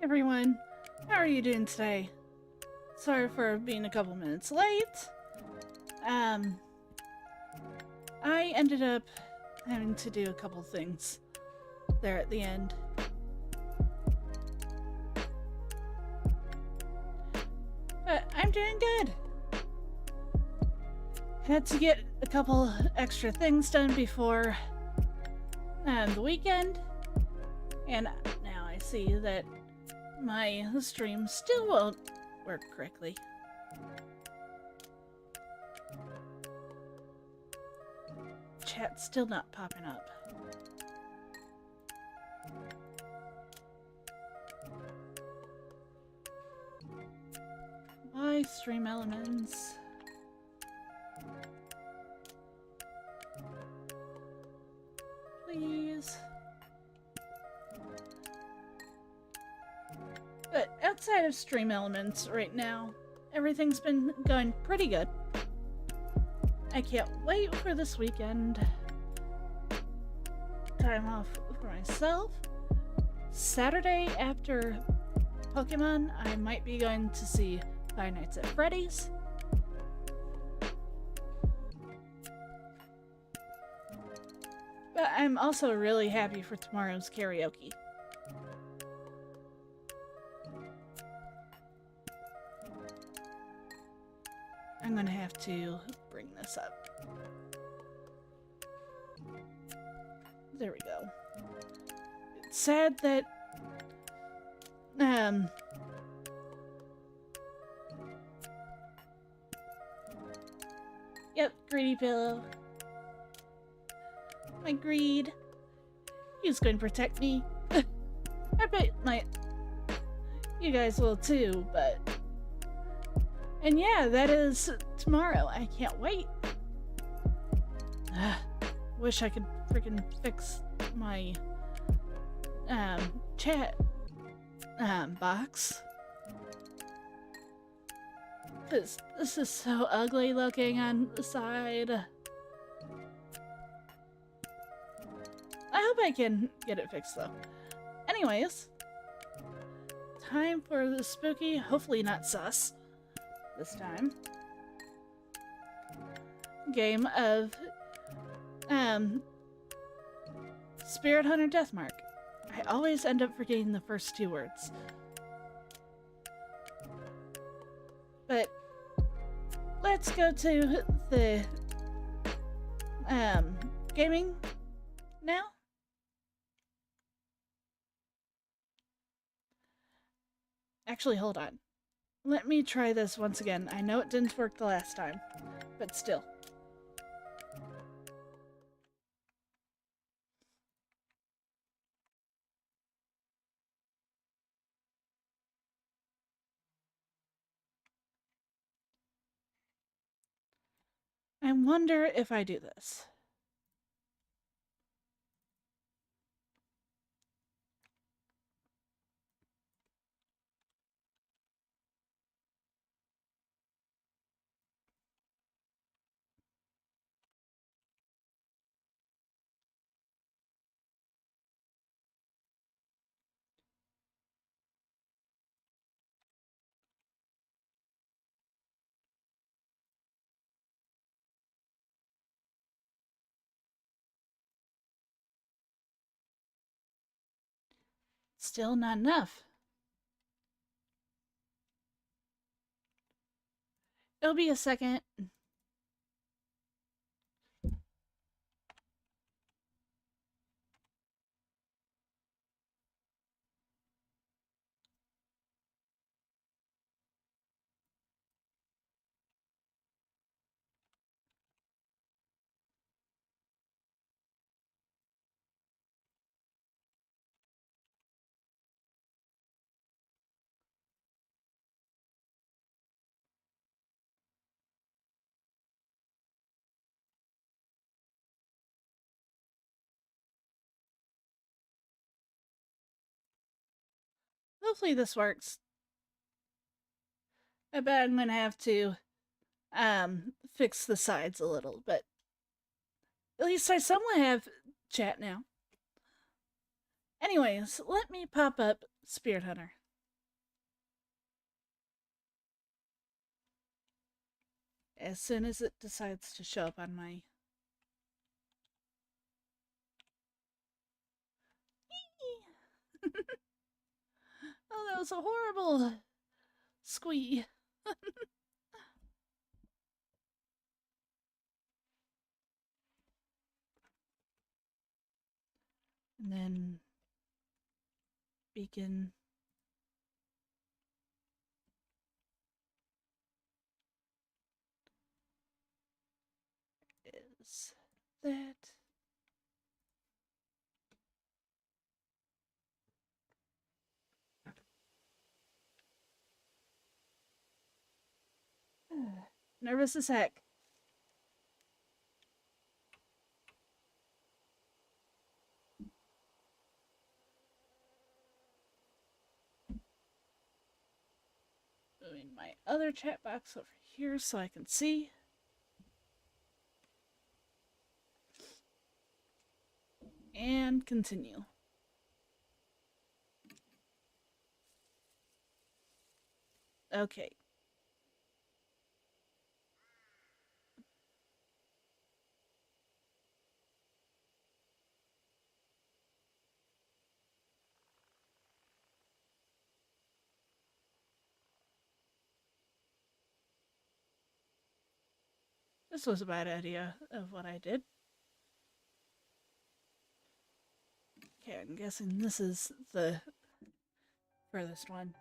everyone, how are you doing today? Sorry for being a couple minutes late. I ended up having to do a couple things there at the end. But I'm doing good. Had to get a couple extra things done before the weekend, and now I see that my stream still won't work correctly. Chat's still not popping up. Why stream elements? Please. But outside of stream elements right now, everything's been going pretty good. I can't wait for this weekend. Time off for myself. Saturday after Pokemon, I might be going to see Five Nights at Freddy's. But I'm also really happy for tomorrow's karaoke. I'm gonna have to bring this up. There we go. It's sad that yep, greedy pillow. My greed. He's going to protect me. I bet you guys will too, but... And yeah, that is tomorrow. I can't wait. Wish I could freaking fix my chat box. This is so ugly looking on the side. I hope I can get it fixed though. Anyways, time for the spooky, hopefully not sus this time, game of Spirit Hunter Deathmark. I always end up forgetting the first two words. But let's go to the gaming now. Actually, hold on. Let me try this once again. I know it didn't work the last time, but still. I wonder if I do this. Still not enough. It'll be a second. Hopefully this works. I bet I'm gonna have to fix the sides a little, but at least I somewhat have chat now. Anyways, let me pop up Spirit Hunter. as soon as it decides to show up on my... Oh, that was a horrible squee. And then beacon. Is that... Nervous as heck. Moving my other chat box over here so I can see. And continue. Okay. This was a bad idea of what I did. Okay, I'm guessing this is the furthest one.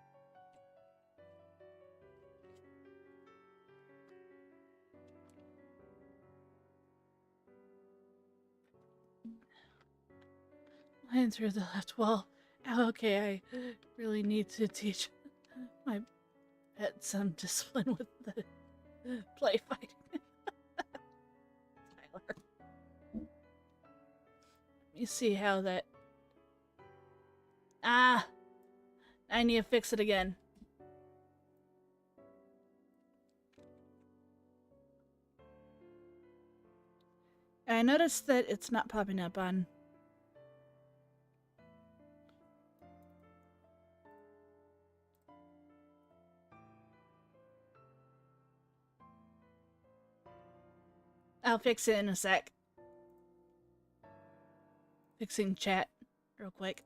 Line through the left wall. Okay, I really need to teach my pet some discipline with the play fighting. Tyler. Let me see how that... Ah! I need to fix it again. I noticed that it's not popping up on... I'll fix it in a sec. Fixing chat real quick.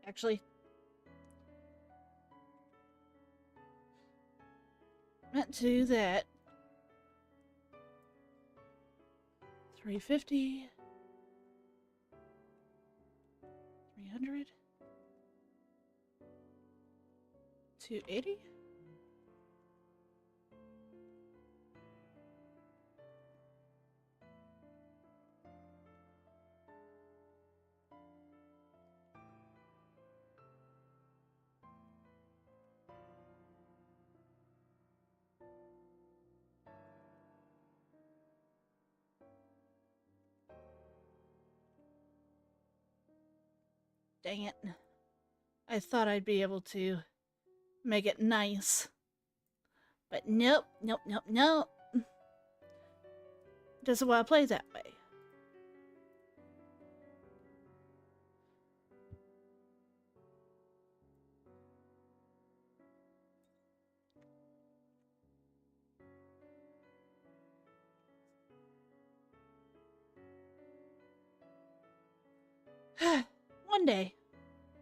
Actually, meant to do that. 350. 300. 280. Dang it. I thought I'd be able to make it nice. But nope, nope, nope, nope. Doesn't want to play that way.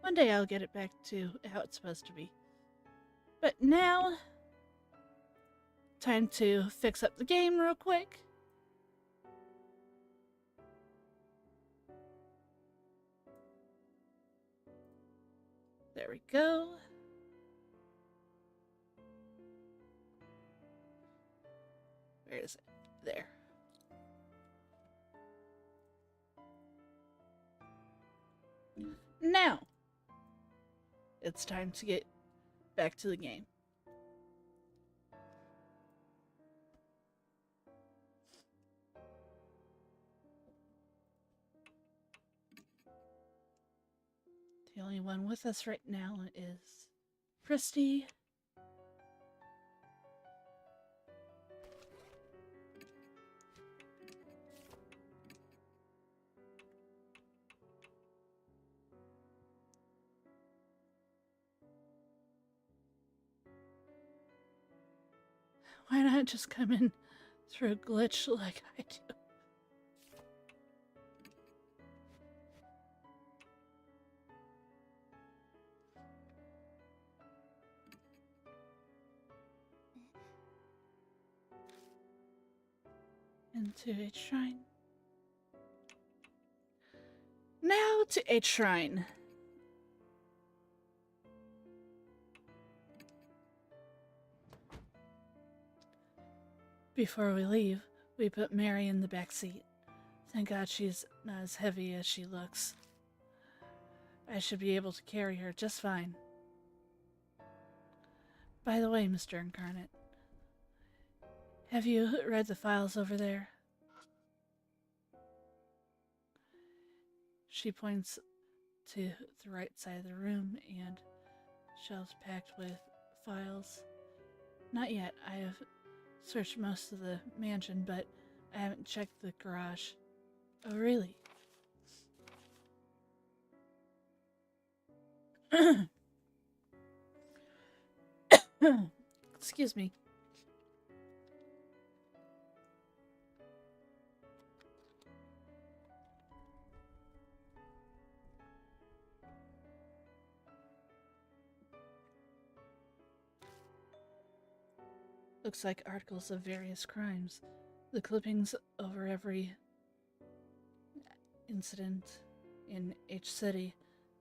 One day I'll get it back to how it's supposed to be. But now, time to fix up the game real quick. There we go. Where is it? There. Now, it's time to get back to the game. only one with us right now is Christy. Why not just come in through a glitch like I do? Into a shrine. Now to a shrine. Before we leave, we put Mary in the back seat. Thank God she's not as heavy as she looks. I should be able to carry her just fine. By the way, Mr. Incarnate, have you read the files over there? She points to the right side of the room and shelves packed with files. Not yet. I have searched most of the mansion, but I haven't checked the garage. Oh, really? Excuse me. Looks like articles of various crimes. The clippings over every incident in each city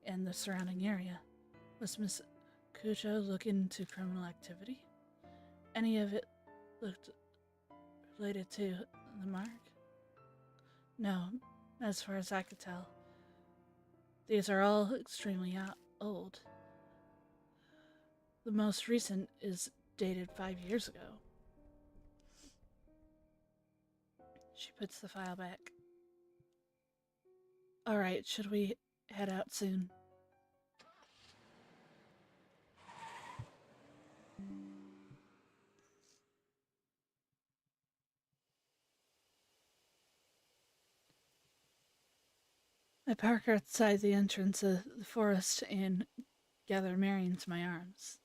and the surrounding area. Was Miss Cujo look into criminal activity? Any of it looked related to the mark? No, as far as I could tell. These are all extremely old. The most recent is dated 5 years ago. She puts the file back. Alright, should we head out soon? I park outside the entrance of the forest and gather Mary into my arms.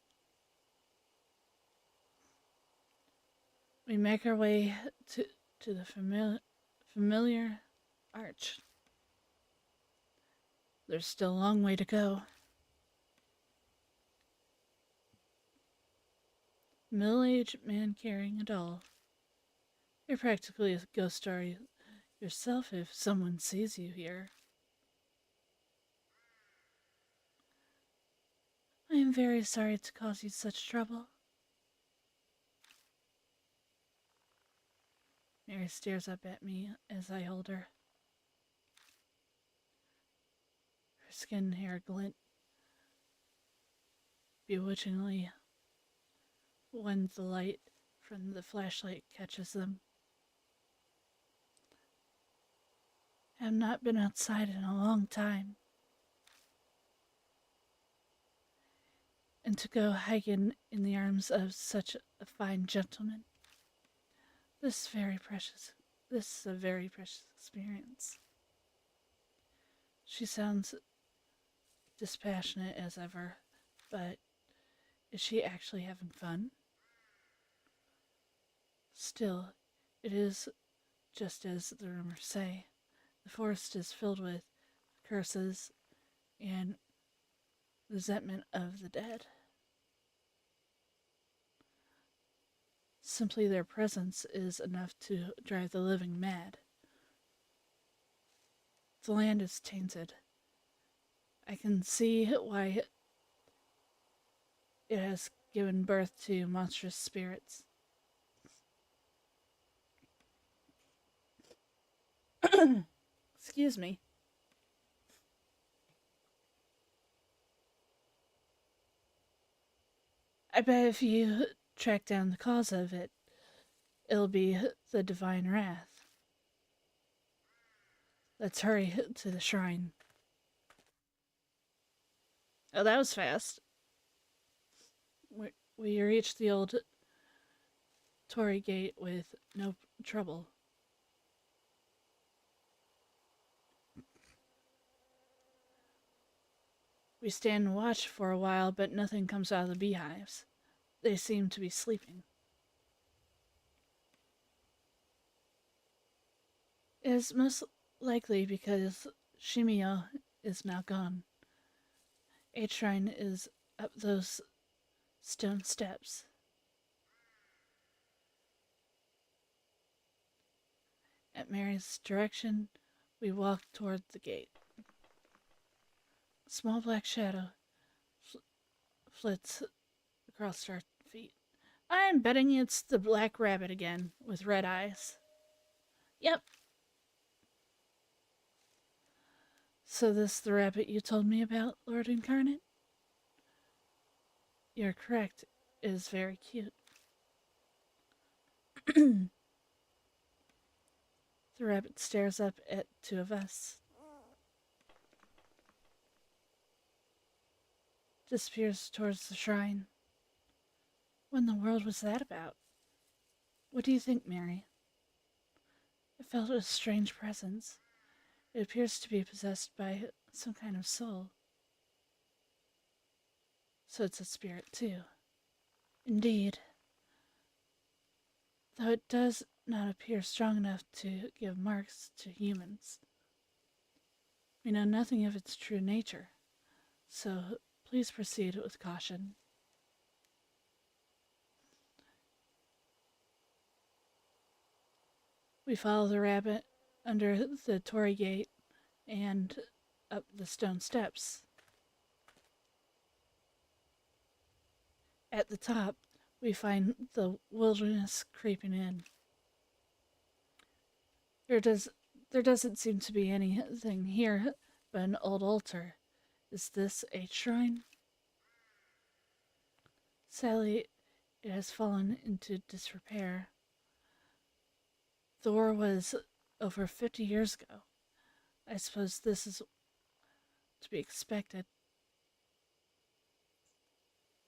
We make our way to the familiar arch. There's still a long way to go. Middle-aged man carrying a doll. You're practically a ghost story yourself if someone sees you here. I am very sorry to cause you such trouble. Mary stares up at me as I hold her. Her skin and hair glint bewitchingly when the light from the flashlight catches them. I have not been outside in a long time. And to go hiking in the arms of such a fine gentleman. This is a very precious experience. She sounds dispassionate as ever, but is she actually having fun? Still, it is just as the rumors say. The forest is filled with curses and resentment of the dead. Simply their presence is enough to drive the living mad. The land is tainted. I can see why it has given birth to monstrous spirits. Excuse me. I bet if you track down the cause of it, it'll be the divine wrath. Let's hurry to the shrine. Oh, that was fast. We reached the old Tory Gate with no trouble. We stand and watch for a while, but nothing comes out of the beehives. They seem to be sleeping. It is most likely because Shimio is now gone. A shrine is up those stone steps. At Mary's direction, we walk toward the gate. A small black shadow flits across our feet. I'm betting it's the black rabbit again, with red eyes. Yep. So this the rabbit you told me about, Lord Incarnate? You're correct. It is very cute. The rabbit stares up at two of us. Disappears towards the shrine. What in the world was that about? What do you think, Mary? I felt a strange presence. It appears to be possessed by some kind of soul. So it's a spirit, too. Indeed. Though it does not appear strong enough to give marks to humans. We know nothing of its true nature, so please proceed with caution. We follow the rabbit under the Tory Gate and up the stone steps. At the top, we find the wilderness creeping in. There doesn't seem to be anything here but an old altar. Is this a shrine? Sadly, it has fallen into disrepair. The war was over 50 years ago. I suppose this is to be expected.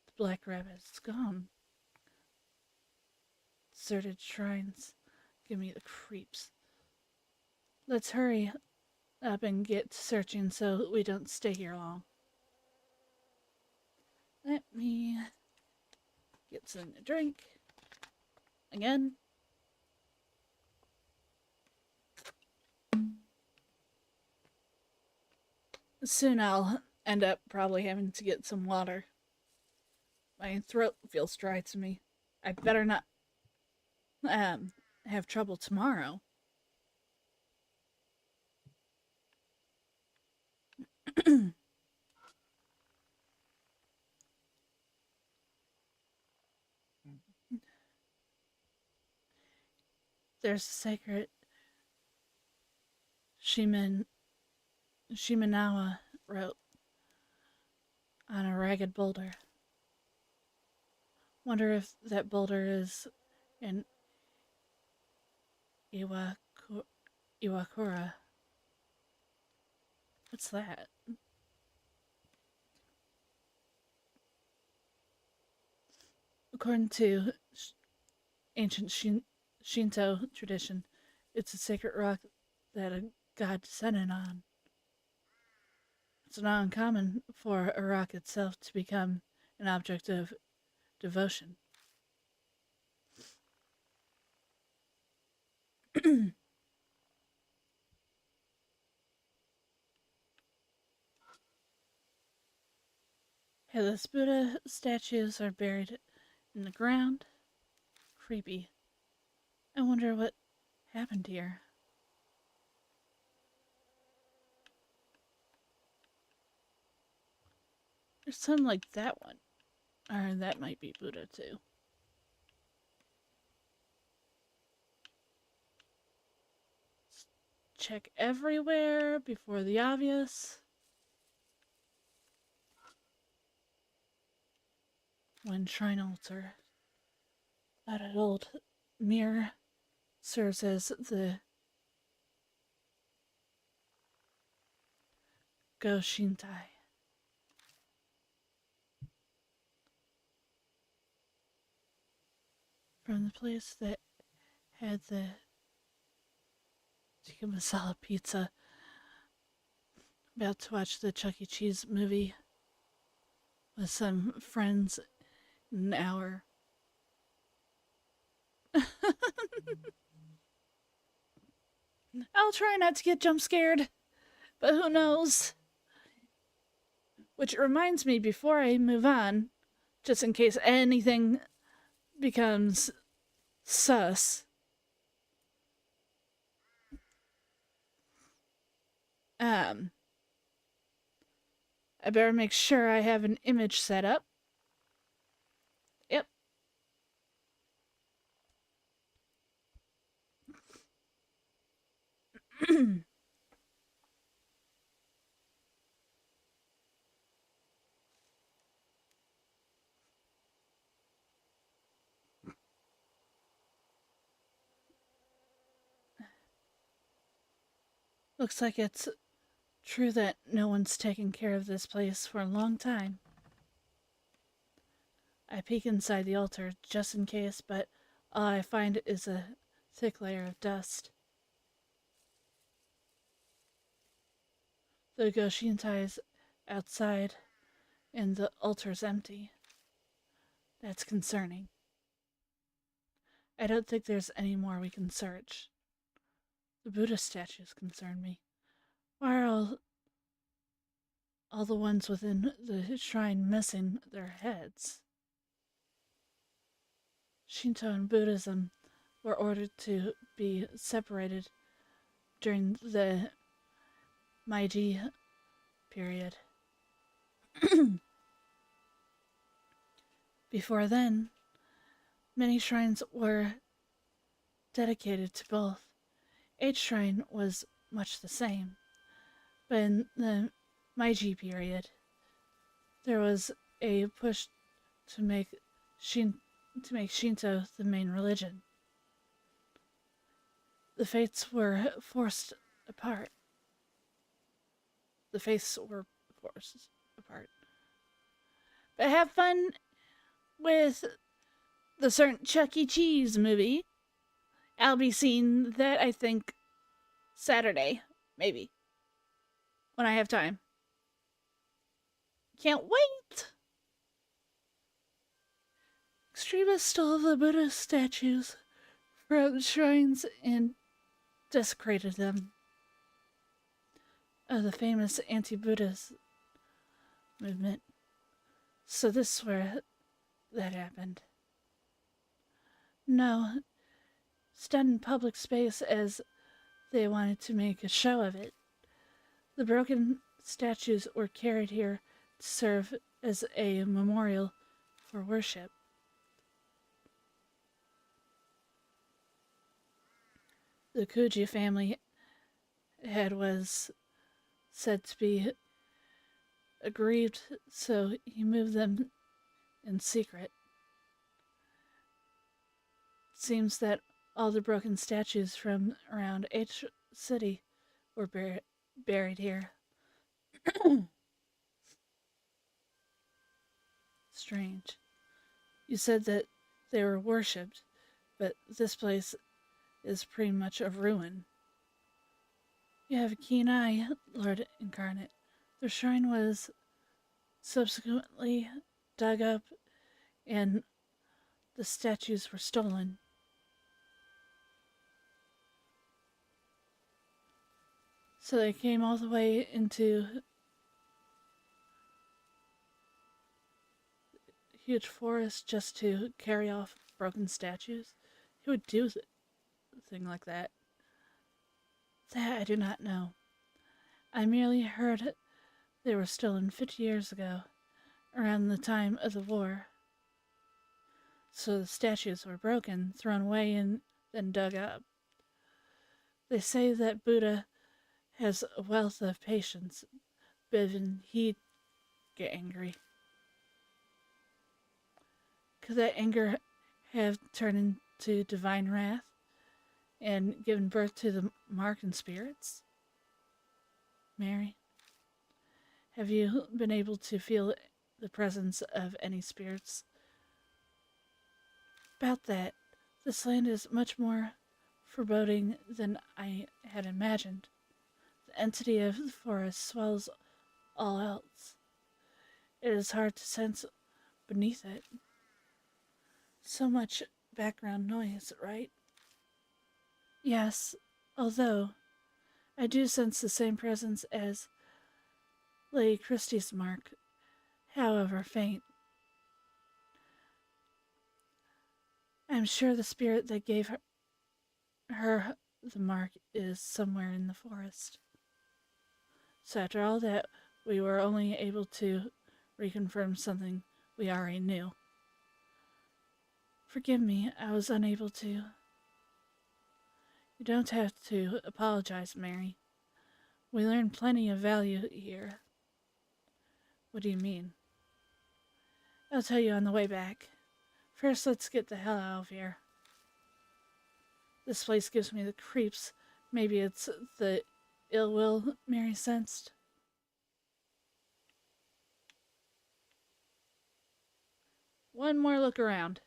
The black rabbit is gone. Deserted shrines give me the creeps. Let's hurry up and get searching so we don't stay here long. Let me get something to drink. Again. Soon I'll end up probably having to get some water. My throat feels dry to me. I better not have trouble tomorrow. There's a sacred Shimenawa wrote on a ragged boulder. Wonder if that boulder is in Iwakura. What's that? According to ancient Shinto tradition, it's a sacred rock that a god descended on. It's not uncommon for a rock itself to become an object of devotion. Headless Buddha statues are buried in the ground. Creepy. I wonder what happened here. There's something like that one. Or that might be Buddha too. Check everywhere before the obvious. One shrine altar. That old mirror serves as the Go Shintai. from the place that had the tikka masala pizza. About to watch the Chuck E. Cheese movie with some friends in an hour. I'll try not to get jump scared, but who knows? Which reminds me, before I move on, just in case anything becomes sus, I better make sure I have an image set up. Yep. Looks like it's true that no one's taken care of this place for a long time. I peek inside the altar just in case, but all I find is a thick layer of dust. The Goshintai is outside, and the altar's empty. That's concerning. I don't think there's any more we can search. The Buddha statues concern me. Why are all the ones within the shrine missing their heads? Shinto and Buddhism were ordered to be separated during the Meiji period. Before then, many shrines were dedicated to both. Each shrine was much the same, but in the Meiji period, there was a push to make Shinto the main religion. The faiths were forced apart. But have fun with the certain Chuck E. Cheese movie. I'll be seeing that, I think, Saturday, maybe, when I have time. Can't wait! Extremists stole the Buddha statues from shrines and desecrated them. Of the famous anti-Buddhist movement. So this is where that happened. No, it's done in public space as they wanted to make a show of it. The broken statues were carried here to serve as a memorial for worship. The Kuji family head was said to be aggrieved, so he moved them in secret. It seems that all the broken statues from around each city were buried here. Strange. You said that they were worshipped, but this place is pretty much a ruin. You have a keen eye, Lord Incarnate. The shrine was subsequently dug up and the statues were stolen. So they came all the way into a huge forest just to carry off broken statues. Who would do a thing like that? That I do not know. I merely heard they were stolen 50 years ago, around the time of the war. So the statues were broken, thrown away, and then dug up. They say that Buddha has a wealth of patience, but even he'd get angry. Could that anger have turned into divine wrath and given birth to the Markan spirits? Mary, have you been able to feel the presence of any spirits? About that, This land is much more foreboding than I had imagined. The entity of the forest swells all else. It is hard to sense beneath it. So much background noise, right? Yes, although I do sense the same presence as Lady Christie's mark, however faint. I am sure the spirit that gave her the mark is somewhere in the forest. So after all that, we were only able to reconfirm something we already knew. Forgive me, I was unable to. You don't have to apologize, Mary. We learned plenty of value here. What do you mean? I'll tell you on the way back. First, let's get the hell out of here. This place gives me the creeps. Maybe it's the ill will Mary sensed. One more look around.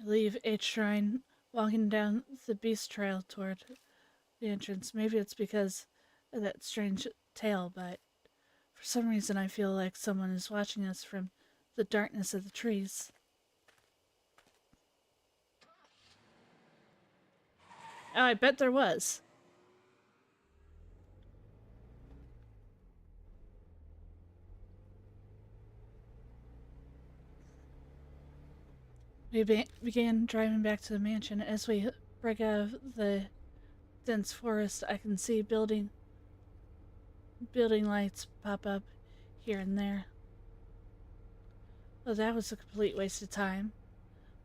I leave H Shrine, walking down the beast trail toward the entrance. Maybe it's because of that strange tale, but for some reason I feel like someone is watching us from the darkness of the trees. Oh, I bet there was. We began driving back to the mansion. As we break out of the dense forest, I can see building lights pop up here and there. Well, that was a complete waste of time.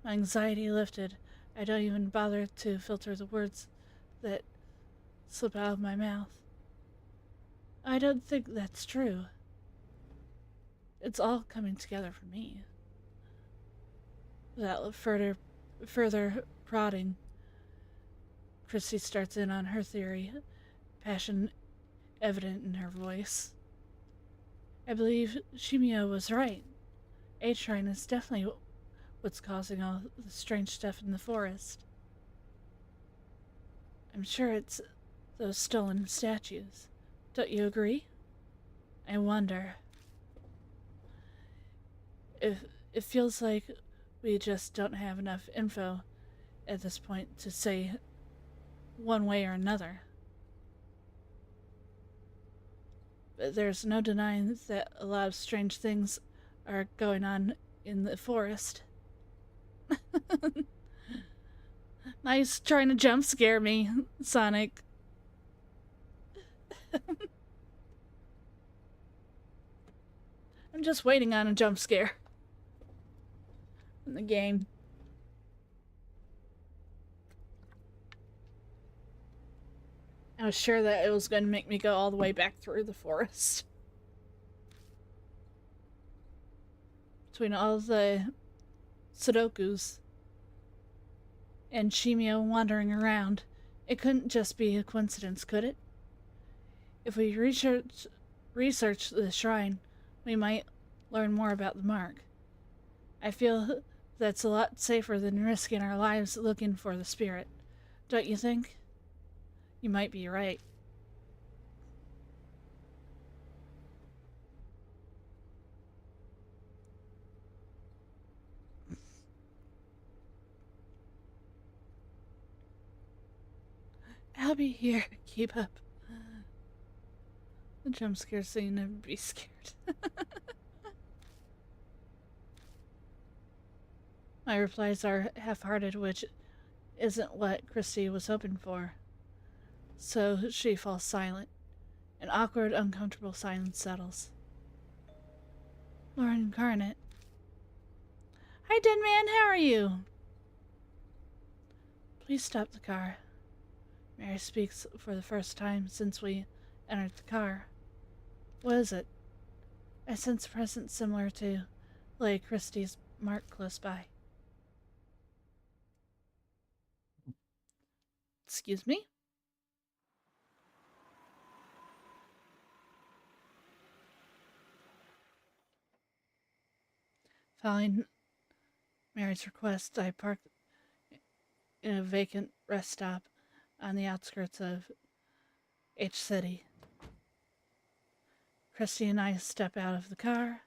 My anxiety lifted. I don't even bother to filter the words that slip out of my mouth. I don't think that's true. It's all coming together for me. Without further prodding, Christy starts in on her theory, passion evident in her voice. I believe Shimio was right. H-Shrine is definitely what's causing all the strange stuff in the forest. I'm sure it's those stolen statues. Don't you agree? I wonder. If it feels like we just don't have enough info at this point to say one way or another. But there's no denying that a lot of strange things are going on in the forest. Nice trying to jump scare me, Sonic. I'm just waiting on a jump scare in the game. I was sure that it was going to make me go all the way back through the forest. Between all the Sudokus and Shimio wandering around, it couldn't just be a coincidence, could it? If we research the shrine, we might learn more about the mark. I feel that's a lot safer than risking our lives looking for the spirit. Don't you think? You might be right. I'll be here. Keep up. The jump scare so you never be scared. My replies are half-hearted, which isn't what Christy was hoping for. So she falls silent. An awkward, uncomfortable silence settles. Lord Incarnate. Hi, Dead Man, how are you? Please stop the car. Mary speaks for the first time since we entered the car. What is it? I sense a presence similar to Lady Christie's mark close by. Excuse me? Following Mary's request, I parked in a vacant rest stop on the outskirts of H City. Christy and I step out of the car.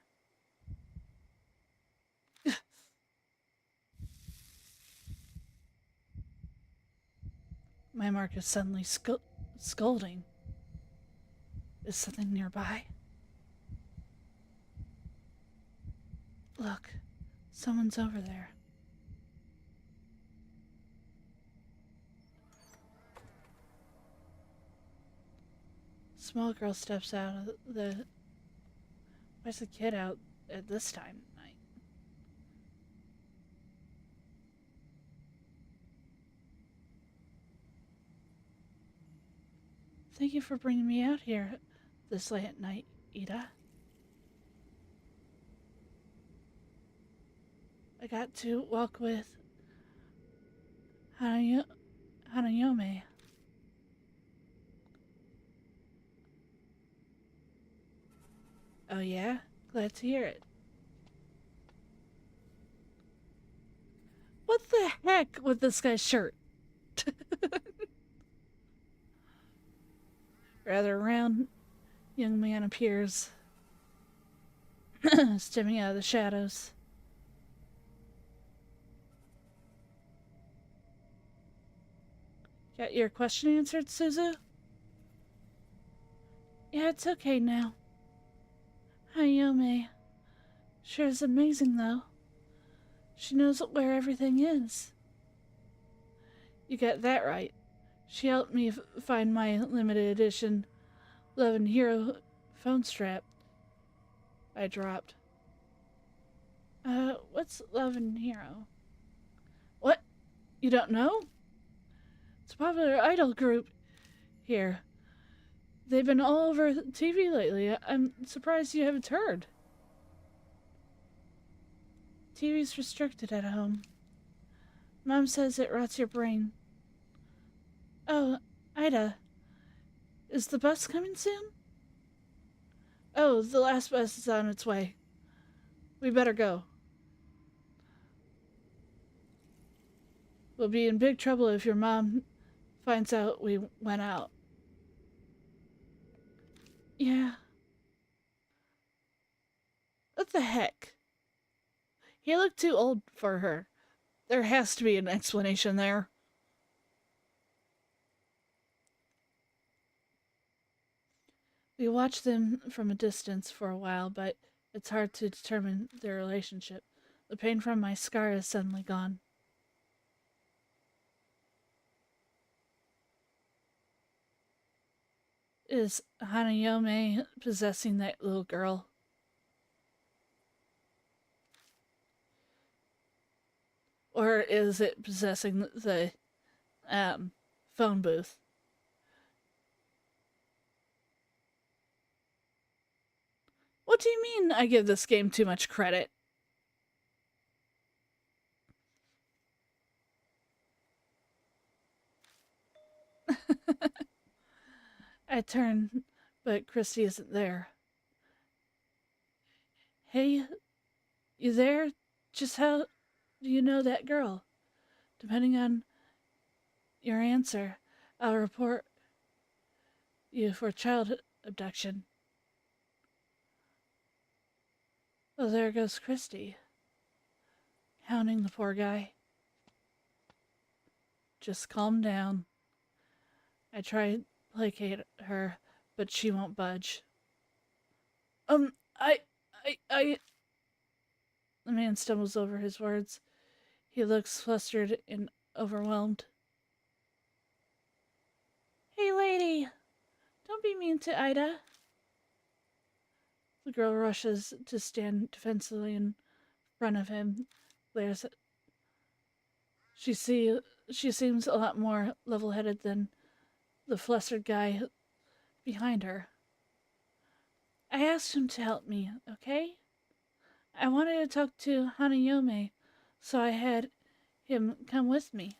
My Mark is suddenly scolding. Is something nearby? Look, someone's over there. Small girl steps out of the... Why's the kid out at this time of night? Thank you for bringing me out here this late at night, Ida. I got to walk with Hanayome. Oh yeah? Glad to hear it. What the heck with this guy's shirt? Rather round young man appears, stepping out of the shadows. Got your question answered, Suzu? Yeah, it's okay now. Hayome. Sure is amazing, though. She knows where everything is. You got that right. She helped me find my limited edition Love and Hero phone strap I dropped. What's Love and Hero? What? You don't know? It's a popular idol group here. They've been all over TV lately. I'm surprised you haven't heard. TV's restricted at home. Mom says it rots your brain. Oh, Ida. Is the bus coming soon? Oh, the last bus is on its way. We better go. We'll be in big trouble if your mom finds out we went out. Yeah. What the heck? He looked too old for her. There has to be an explanation there. We watched them from a distance for a while, but it's hard to determine their relationship. The pain from my scar is suddenly gone. Is Hanayome possessing that little girl? Or is it possessing the phone booth? What do you mean I give this game too much credit? I turn, but Christy isn't there. Hey, you there? Just how do you know that girl? Depending on your answer, I'll report you for child abduction. Oh, there goes Christy. Hounding the poor guy. Just calm down. I try to placate her, but she won't budge. I... The man stumbles over his words. He looks flustered and overwhelmed. Hey, lady! Don't be mean to Ida. The girl rushes to stand defensively in front of him. Glares. She seems a lot more level-headed than the flustered guy behind her. I asked him to help me, okay? I wanted to talk to Hanayome, so I had him come with me.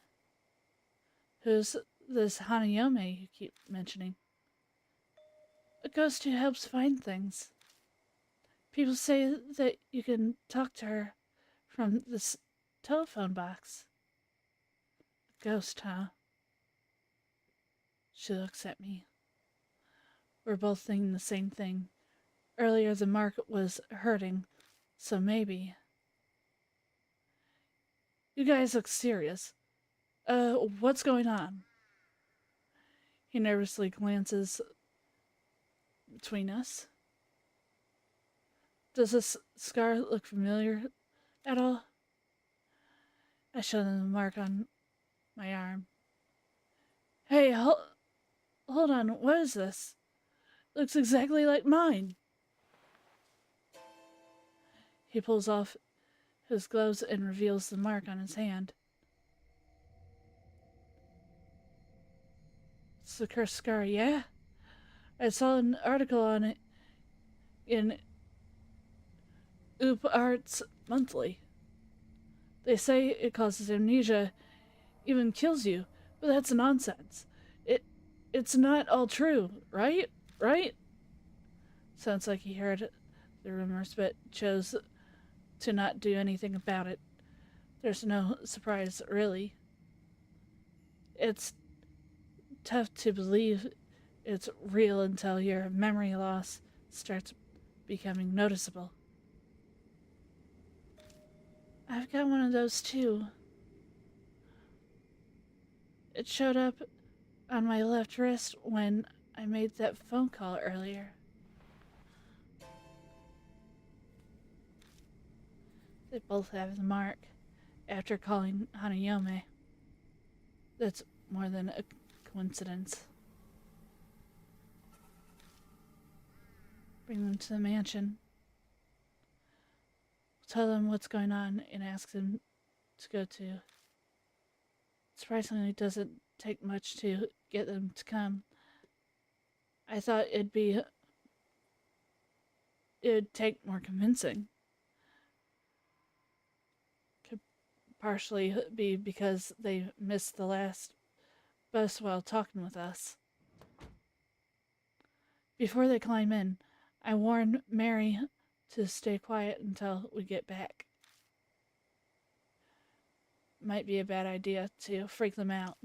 Who's this Hanayome you keep mentioning? A ghost who helps find things. People say that you can talk to her From this telephone box. Ghost, huh? She looks at me. We're both thinking the same thing. Earlier the mark was hurting, so maybe. You guys look serious. What's going on? He nervously glances between us. Does this scar look familiar at all? I show them the mark on my arm. Hey, hold on, what is this? Looks exactly like mine. He pulls off his gloves and reveals the mark on his hand. It's the cursed scar, yeah? I saw an article on it in Oop Arts Monthly. They say it causes amnesia, even kills you, but that's nonsense. It's not all true, right? Right? Sounds like he heard the rumors, but chose to not do anything about it. There's no surprise, really. It's tough to believe it's real until your memory loss starts becoming noticeable. I've got one of those too. It showed up on my left wrist when I made that phone call earlier. They both have the mark after calling Hanayome. That's more than a coincidence. Bring them to the mansion. Tell them what's going on and ask them to go to. Surprisingly, it doesn't take much to get them to come. I thought it'd take more convincing. Could partially be because they missed the last bus while talking with us. Before they climb in, I warn Mary to stay quiet until we get back. Might be a bad idea to freak them out.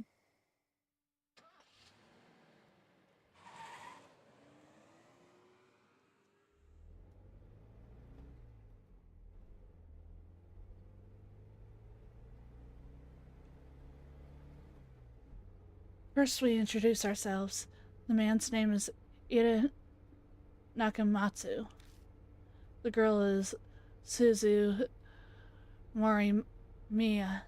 First, we introduce ourselves. The man's name is Ida Nakamatsu. The girl is Suzu Morimiya.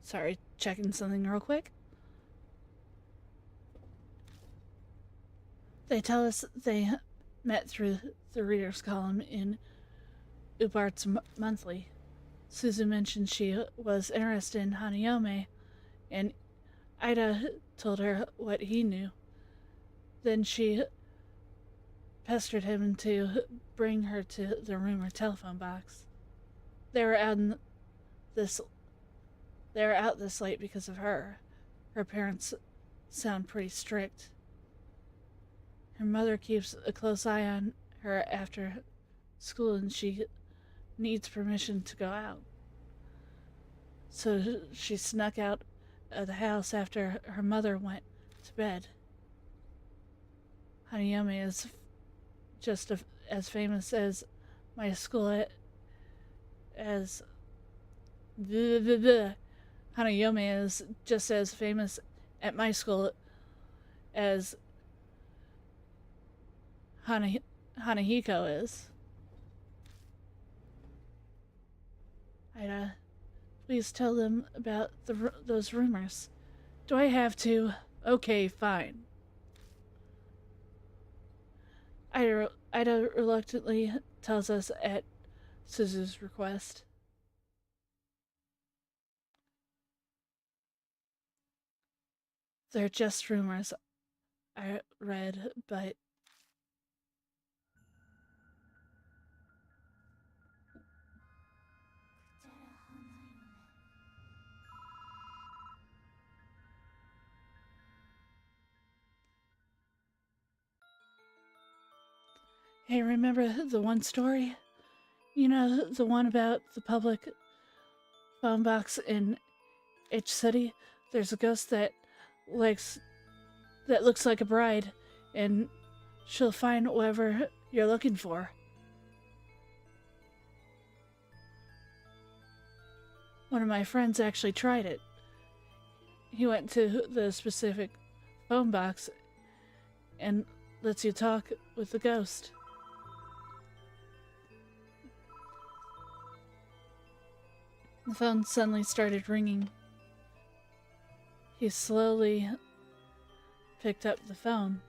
Sorry, checking something real quick. They tell us they met through the readers column in Ubart's Monthly. Suzu mentioned she was interested in Hanayome, and Ida told her what he knew. Then she pestered him to bring her to the room or telephone box. They were out this late because of her. Her parents sound pretty strict. Her mother keeps a close eye on her after school, and she needs permission to go out. So she snuck out of the house after her mother went to bed. Hanayome is just as famous as my school as Hanayome is just as famous at my school as Hanahiko is. Ida, please tell them about those rumors. Do I have to? Okay, fine. Ida reluctantly tells us at Suzu's request. They're just rumors, I read, but Hey, remember the one story? You know, the one about the public phone box in H City? There's a ghost likes that looks like a bride, and she'll find whatever you're looking for. One of my friends actually tried it. He went to the specific phone box and lets you talk with the ghost. The phone suddenly started ringing. He slowly picked up the phone.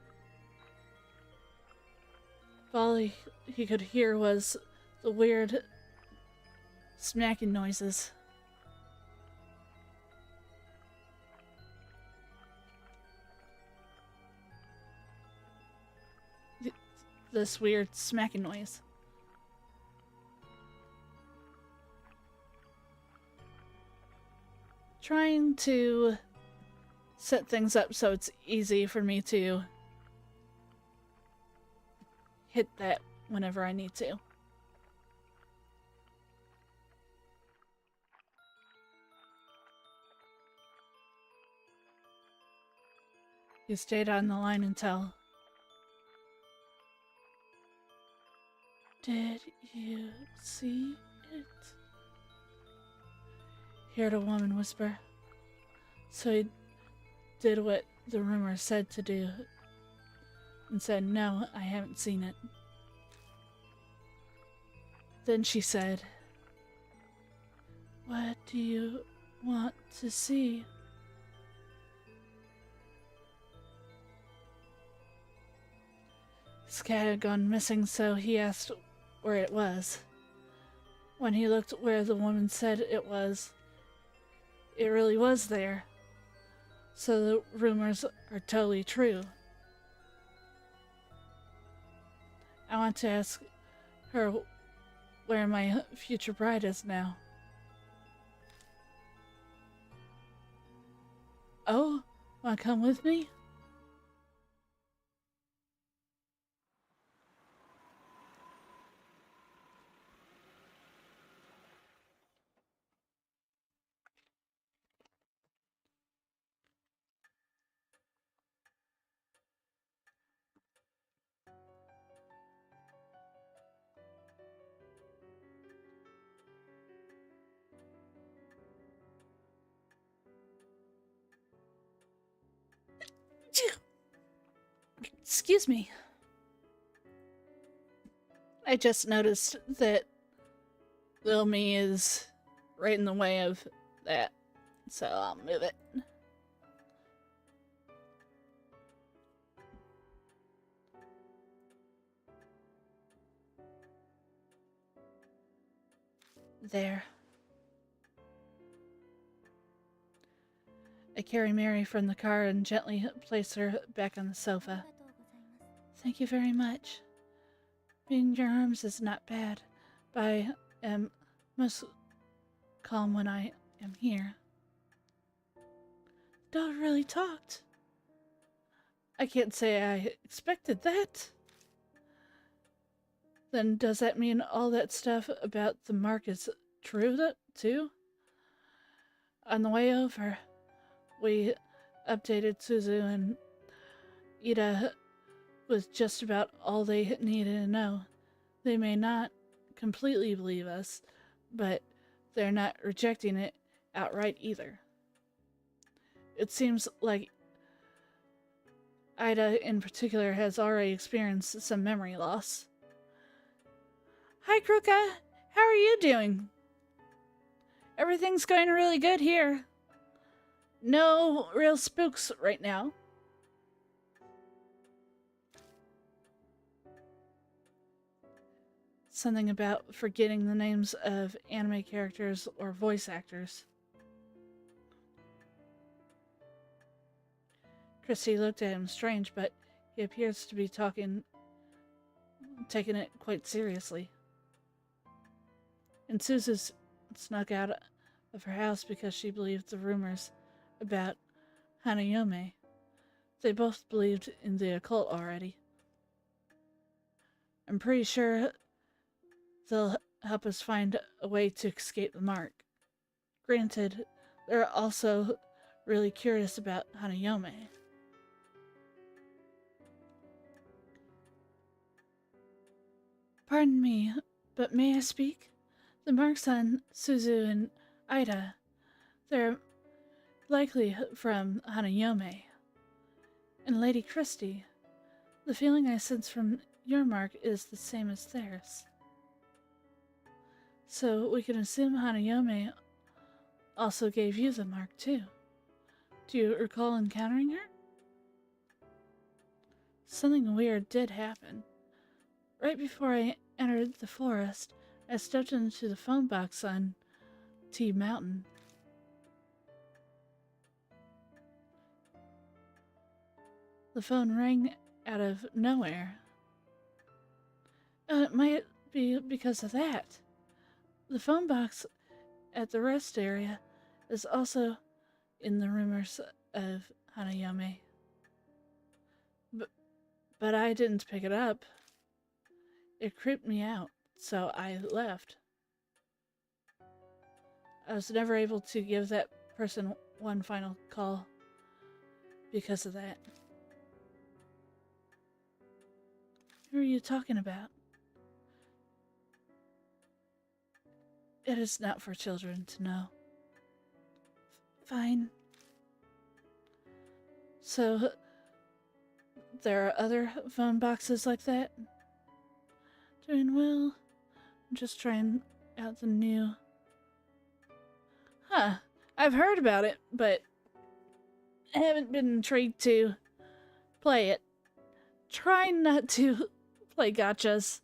All he could hear was the weird smacking noises. This weird smacking noise. Trying to set things up so it's easy for me to hit that whenever I need to. He stayed on the line until... Did you see it? Heard a woman whisper. So he did what the rumor said to do and said, "No, I haven't seen it." Then she said, "What do you want to see?" His cat had gone missing, so he asked where it was. When he looked where the woman said it was, it really was there. So the rumors are totally true. I want to ask her where my future bride is now. Oh, wanna come with me? Excuse me. I just noticed that little me is right in the way of that, so I'll move it. There. I carry Mary from the car and gently place her back on the sofa. Thank you very much. Being in your arms is not bad, but I am most calm when I am here. Dog really talked. I can't say I expected that. Then does that mean all that stuff about the mark is true too? On the way over, we updated Suzu and Ida with just about all they needed to know. They may not completely believe us, but they're not rejecting it outright either. It seems like Ida in particular has already experienced some memory loss. Hi, Kruka. How are you doing? Everything's going really good here. No real spooks right now. Something about forgetting the names of anime characters or voice actors. Christy looked at him strange, but he appears to be taking it quite seriously. And Suzu snuck out of her house because she believed the rumors about Hanayome. They both believed in the occult already. I'm pretty sure they'll help us find a way to escape the mark. Granted, they're also really curious about Hanayome. Pardon me, but may I speak? The marks on Suzu and Ida, they're likely from Hanayome. And Lady Christie, the feeling I sense from your mark is the same as theirs. So we can assume Hanayome also gave you the mark too. Do you recall encountering her? Something weird did happen. Right before I entered the forest, I stepped into the phone box on T Mountain. The phone rang out of nowhere. It might be because of that. The phone box at the rest area is also in the rumors of Hanayome. But I didn't pick it up. It creeped me out, so I left. I was never able to give that person one final call because of that. Who are you talking about? It is not for children to know. Fine. So, there are other phone boxes like that? Doing well. I'm just trying out the new... Huh. I've heard about it, but I haven't been intrigued to play it. Trying not to play gachas.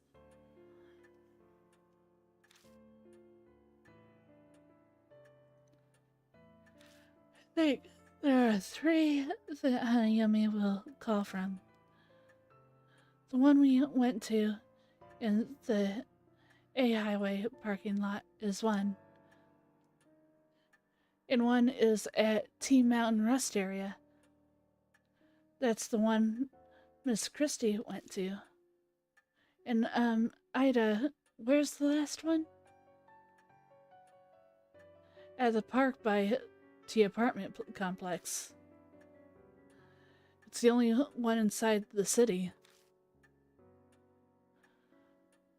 There are 3 that Hanayome will call from. The one we went to in the A Highway parking lot is one. And one is at T Mountain Rest area. That's the one Miss Christie went to. And, Ida, where's the last one? At the park by T apartment complex. It's the only one inside the city.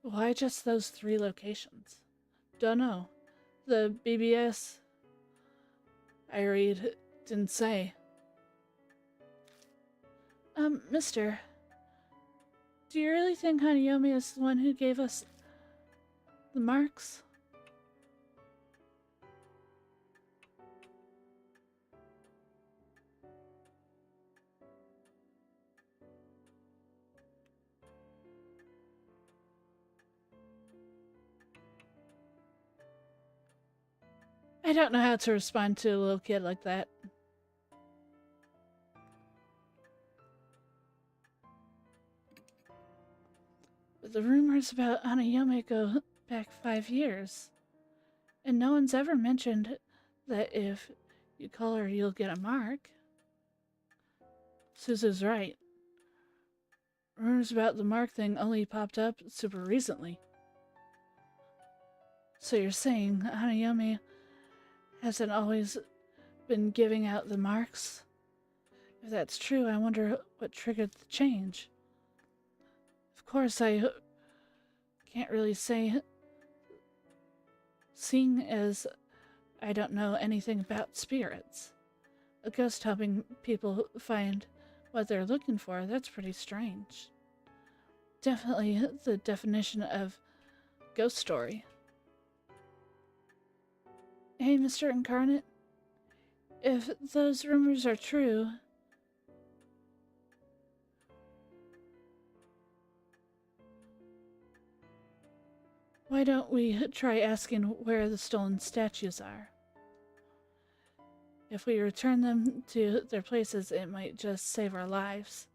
Why just those 3 locations? Dunno. The BBS I read didn't say. Mister, do you really think Hanayome is the one who gave us the marks? I don't know how to respond to a little kid like that. But the rumors about Hanayome go back 5 years. And no one's ever mentioned that if you call her, you'll get a mark. Suzu's right. Rumors about the mark thing only popped up super recently. So you're saying Hanayome hasn't always been giving out the marks? If that's true, I wonder what triggered the change. Of course, I can't really say, seeing as I don't know anything about spirits. A ghost helping people find what they're looking for, that's pretty strange. Definitely the definition of ghost story. Hey, Mr. Incarnate, if those rumors are true, why don't we try asking where the stolen statues are? If we return them to their places, it might just save our lives.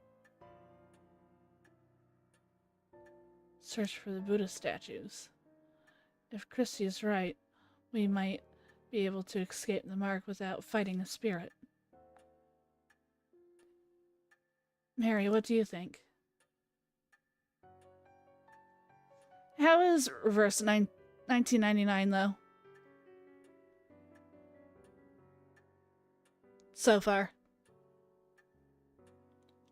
Search for the Buddha statues. If Christie is right, we might be able to escape the mark without fighting a spirit. Mary, what do you think? How is Reverse 1999, though? So far.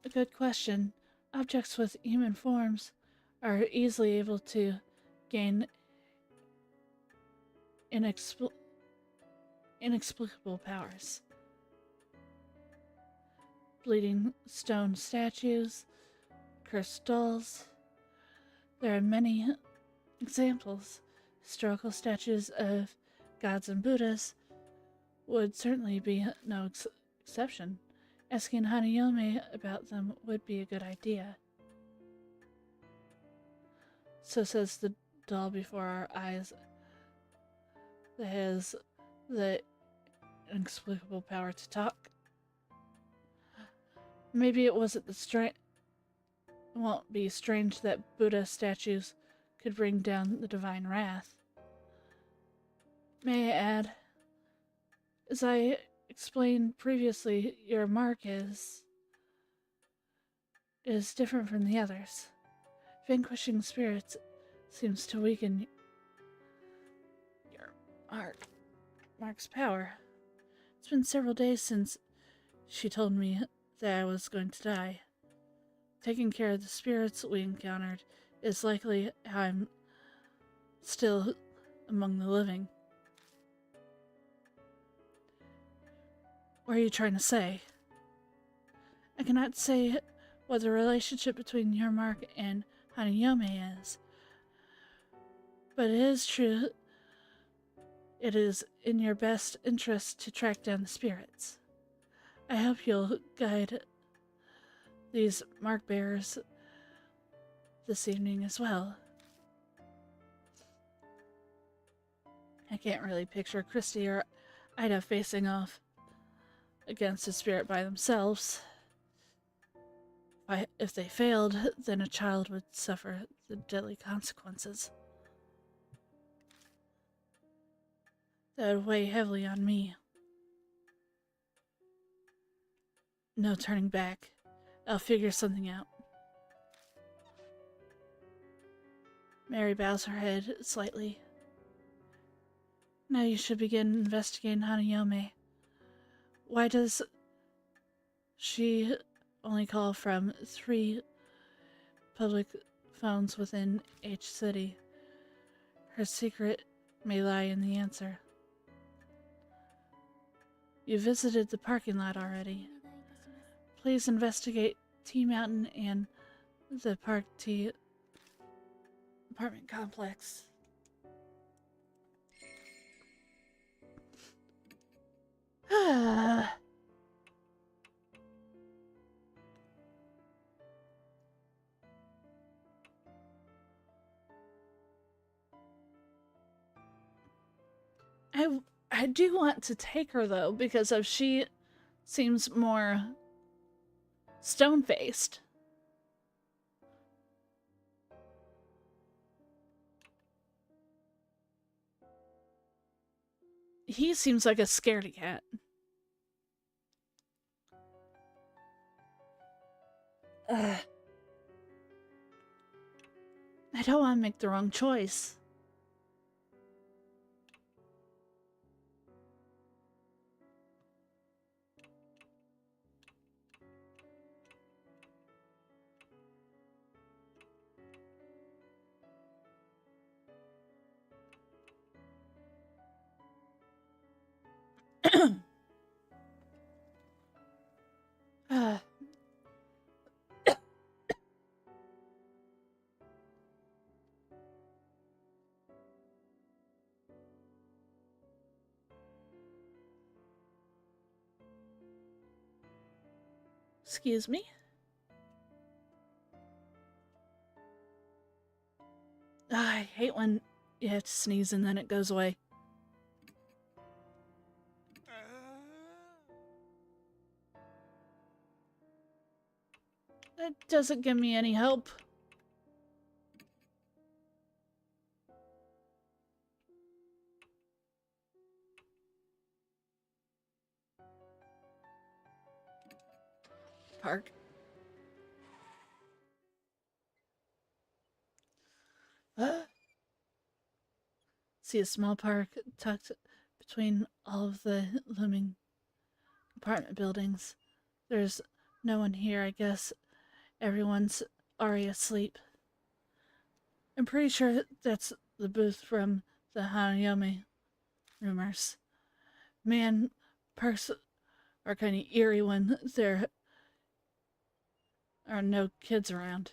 A good question. Objects with human forms are easily able to gain inexplicable powers. Bleeding stone statues, cursed dolls. There are many examples. Historical statues of gods and Buddhas would certainly be no exception. Asking Hanayome about them would be a good idea. So says the doll before our eyes that has the inexplicable power to talk. Maybe it wasn't won't be strange that Buddha statues could bring down the divine wrath. May I add, as I explained previously, your mark is different from the others. Vanquishing spirits seems to weaken your Mark's power. It's been several days since she told me that I was going to die. Taking care of the spirits we encountered is likely how I'm still among the living. What are you trying to say? I cannot say what the relationship between your mark and Hanayome is, but it is true it is in your best interest to track down the spirits. I hope you'll guide these mark bearers this evening as well. I can't really picture Christy or Ida facing off against a spirit by themselves. If they failed, then a child would suffer the deadly consequences. That would weigh heavily on me. No turning back. I'll figure something out. Mary bows her head slightly. Now you should begin investigating Hanayome. Why does she only call from 3 public phones within each city? Her secret may lie in the answer. You visited the parking lot already. Please investigate T Mountain and the Park T apartment complex. I do want to take her though, because of she seems more stone-faced. He seems like a scaredy cat. I don't want to make the wrong choice. Excuse me? I hate when you have to sneeze and then it goes away. That doesn't give me any hope. Park. see a small park tucked between all of the looming apartment buildings. There's no one here, I guess. Everyone's already asleep. I'm pretty sure that's the booth from the Hanayome rumors. Man, parks are kind of eerie when there are no kids around.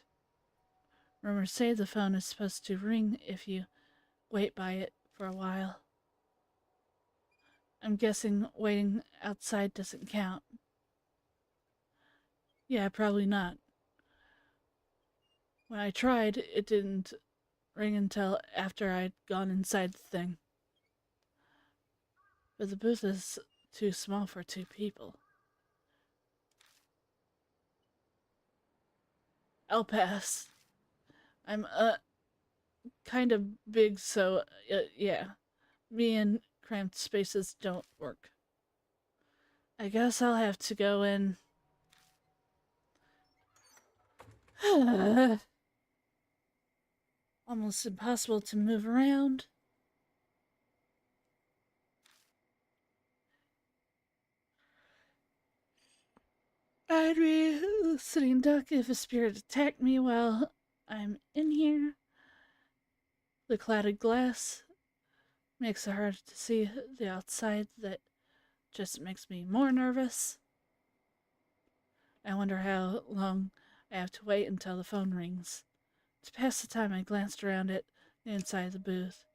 Rumors say the phone is supposed to ring if you wait by it for a while. I'm guessing waiting outside doesn't count. Yeah, probably not. When I tried, it didn't ring until after I'd gone inside the thing. But the booth is too small for 2 people. I'll pass. I'm, kind of big, so, yeah. Me and cramped spaces don't work. I guess I'll have to go in. Almost impossible to move around. I'd be a sitting duck if a spirit attacked me while I'm in here. The clouded glass makes it hard to see the outside. That just makes me more nervous. I wonder how long I have to wait until the phone rings. To pass the time, I glanced around at the inside of the booth.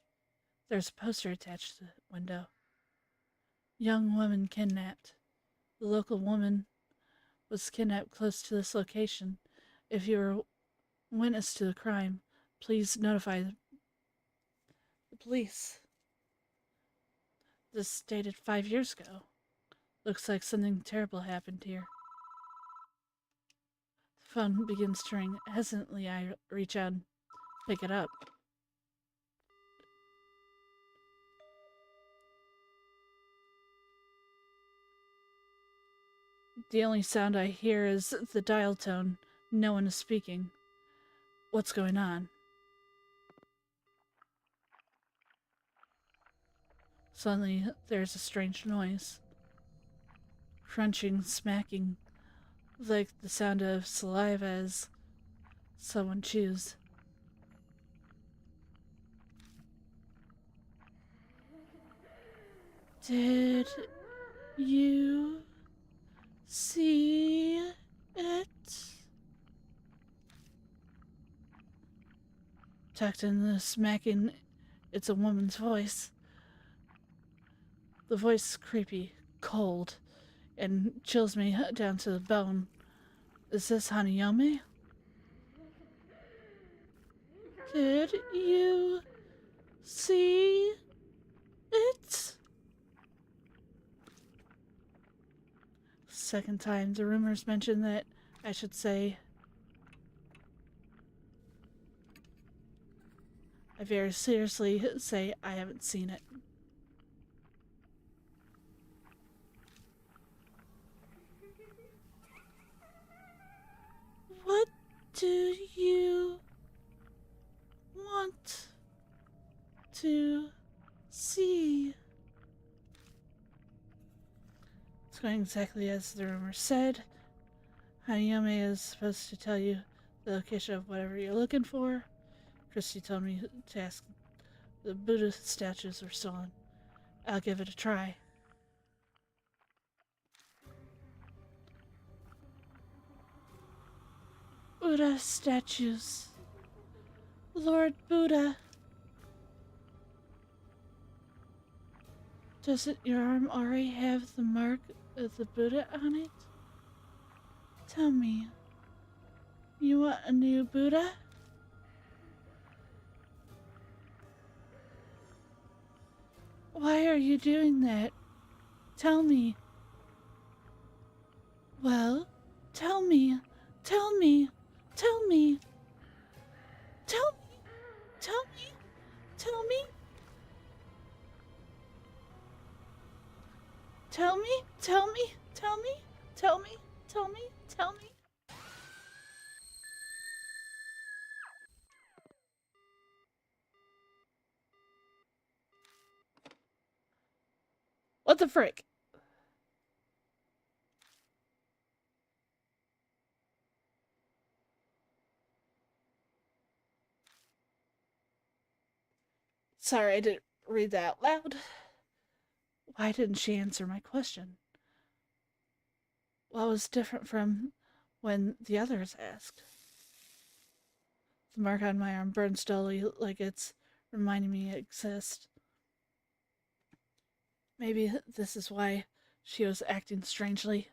There's a poster attached to the window. Young woman kidnapped. The local woman was kidnapped close to this location. If you are a witness to the crime, please notify the police. This is dated 5 years ago. Looks like something terrible happened here. The phone begins to ring. Hesitantly, I reach out and pick it up. The only sound I hear is the dial tone. No one is speaking. What's going on? Suddenly, there's a strange noise. Crunching, smacking, like the sound of saliva as someone chews. Did you see it? Tucked in the smacking, it's a woman's voice. The voice is creepy, cold, and chills me down to the bone. Is this Hanayome? Did you see it? Second time, the rumors mention that I should say, I very seriously say I haven't seen it. What do you want to see? It's going exactly as the rumor said. Hanayome is supposed to tell you the location of whatever you're looking for. Christy told me to ask the Buddha statues were stolen. I'll give it a try. Buddha statues. Lord Buddha. Doesn't your arm already have the mark of the Buddha on it? Tell me, you want a new Buddha? Why are you doing that? Tell me. Well, tell me. Tell me. Tell me. Tell me. Tell me. Tell me. Tell me. Tell me. Tell me. Tell me. Tell me. Tell me. the frick? Sorry, I didn't read that out loud. Why didn't she answer my question? What was different from when the others asked? The mark on my arm burns dully, like it's reminding me it exists. Maybe this is why she was acting strangely.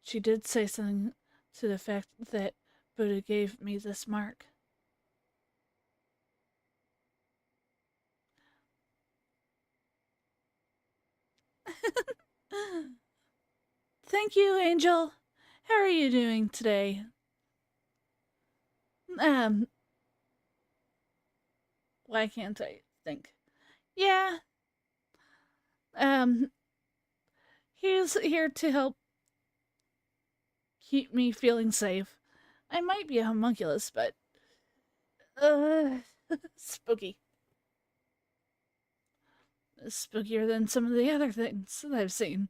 She did say something to the effect that Buddha gave me this mark. Thank you, Angel. How are you doing today? Why can't I think? Yeah. Um, he's here to help keep me feeling safe. I might be a homunculus, but spooky. Spookier than some of the other things that I've seen.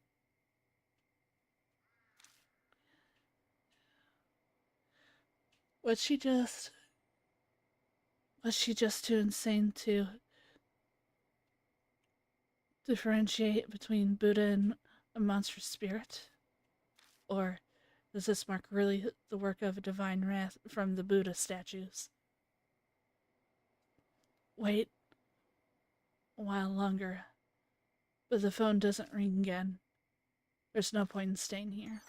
Was she just too insane to differentiate between Buddha and a monstrous spirit? Or is this mark really the work of a divine wrath from the Buddha statues? Wait a while longer, but the phone doesn't ring again. There's no point in staying here.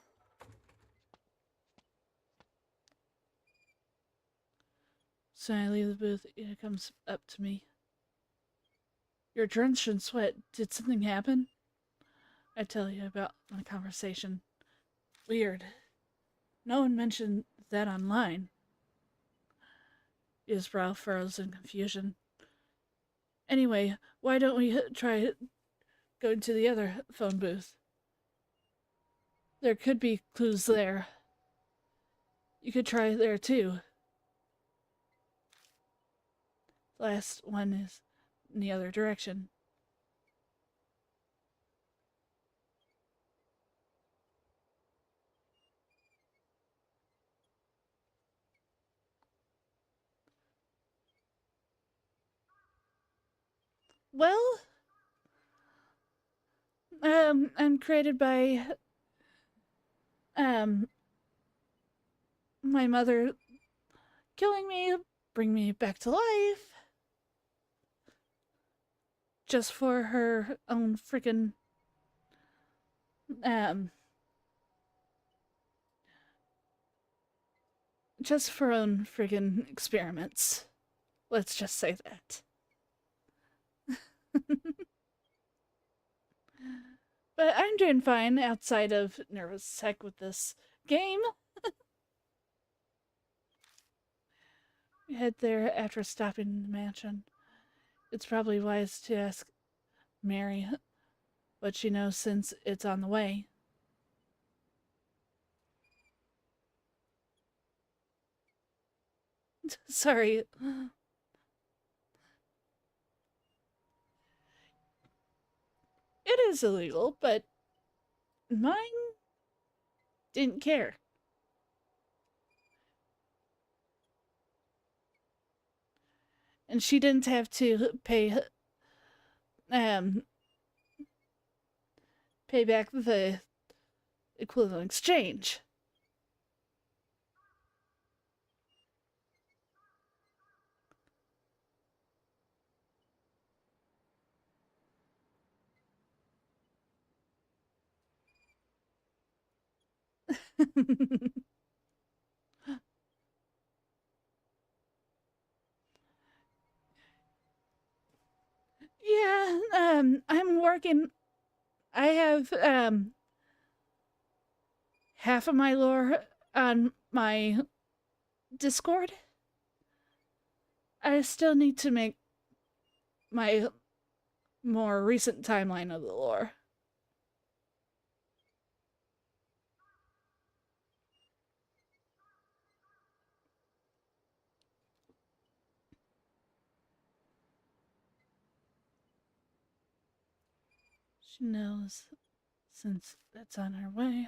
So I leave the booth. It comes up to me. You're drenched in sweat. Did something happen? I tell you about my conversation. Weird. No one mentioned that online. His brow furrows in confusion. Anyway, why don't we try going to the other phone booth? There could be clues there. You could try there too. The last one is in the other direction. Well, I'm created by my mother killing me, bring me back to life, just for her own freaking just for her own friggin' experiments. Let's just say that. But I'm doing fine outside of nervous heck with this game. We head there after stopping in the mansion. It's probably wise to ask Mary what she knows since it's on the way. Sorry. It is illegal, but mine didn't care. And she didn't have to um pay back the equivalent exchange. Yeah, I'm working. I have half of my lore on my Discord. I still need to make my more recent timeline of the lore. She knows since that's on her way.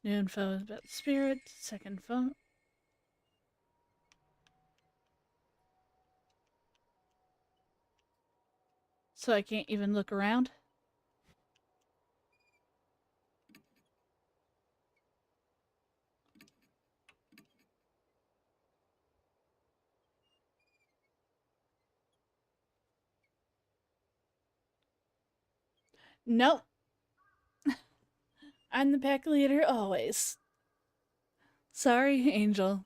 New info about the spirit. Second phone. So I can't even look around? Nope. I'm the pack leader always. Sorry, Angel.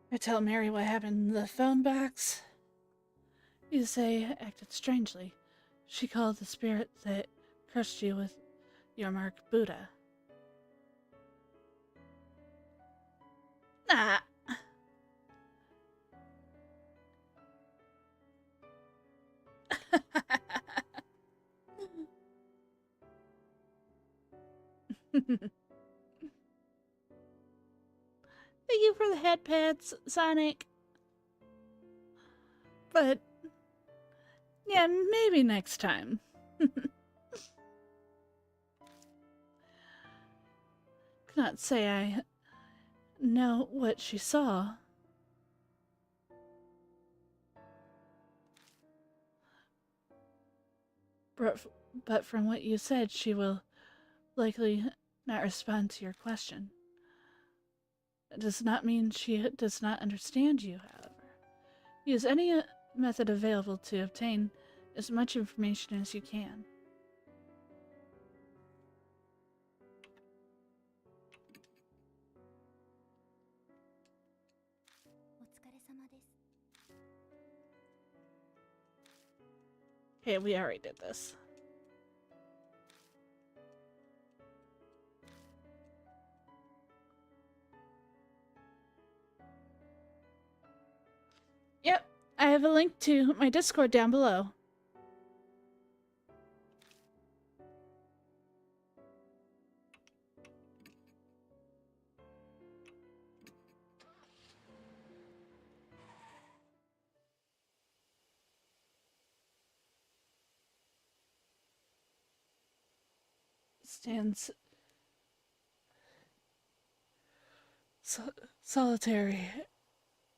I tell Mary what happened in the phone box. You say acted strangely. She called the spirit that cursed you with your mark Buddha. Ah. Thank you for the head pats, Sonic. But, yeah, maybe next time. Cannot say I know what she saw. But from what you said, she will likely not respond to your question. It does not mean she does not understand you, however. Use any method available to obtain as much information as you can. Hey, we already did this. Yep, I have a link to my Discord down below. Stands solitary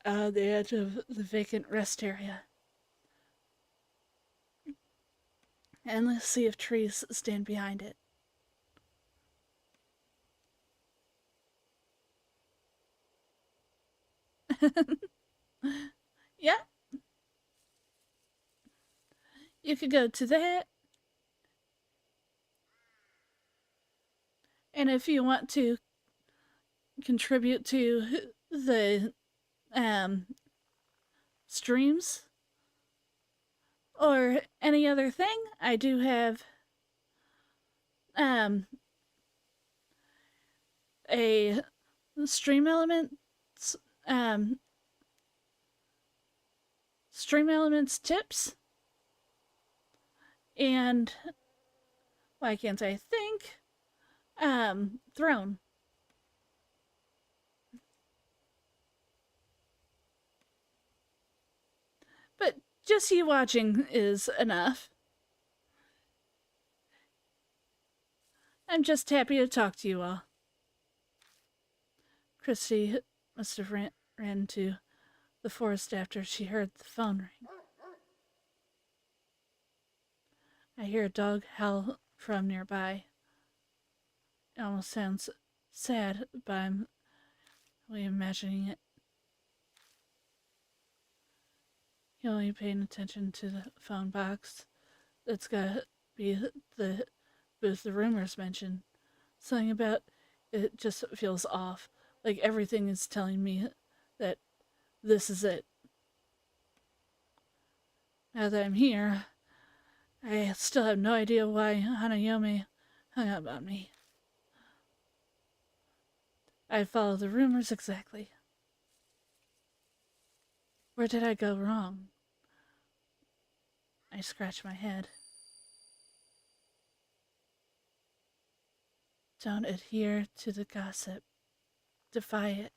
on the edge of the vacant rest area. Endless sea of trees stand behind it. Yeah. You could go to that. And if you want to contribute to the streams or any other thing, I do have a stream elements tips, and why can't I think throne. But just you watching is enough. I'm just happy to talk to you all. Christy must have ran to the forest after she heard the phone ring. I hear a dog howl from nearby. It almost sounds sad, but I'm only imagining it. You're only paying attention to the phone box. That's gotta be the booth the rumors mentioned. Something about it just feels off. Like everything is telling me that this is it. Now that I'm here, I still have no idea why Hanayome hung up on me. I follow the rumors exactly. Where did I go wrong? I scratch my head. Don't adhere to the gossip. Defy it.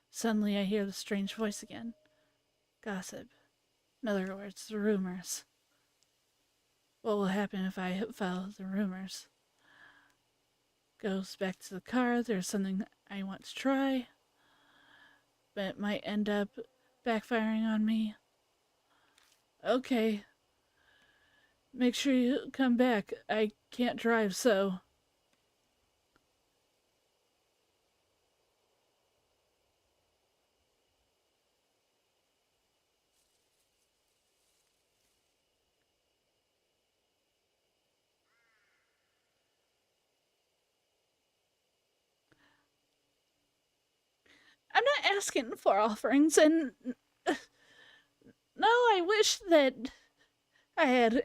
Suddenly I hear the strange voice again. Gossip. In other words, the rumors. What will happen if I follow the rumors? Goes back to the car. There's something I want to try, but it might end up backfiring on me. Okay. Make sure you come back. I can't drive, so... I'm not asking for offerings, and... No, I wish that I had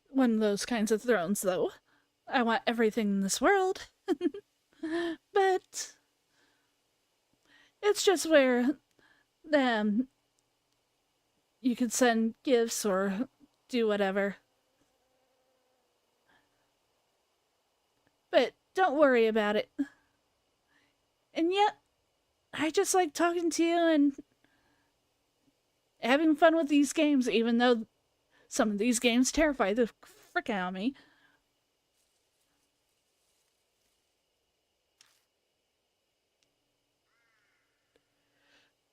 one of those kinds of thrones, though. I want everything in this world. But... it's just where... you could send gifts or do whatever. But don't worry about it. And yet, I just like talking to you and having fun with these games, even though some of these games terrify the frick out of me.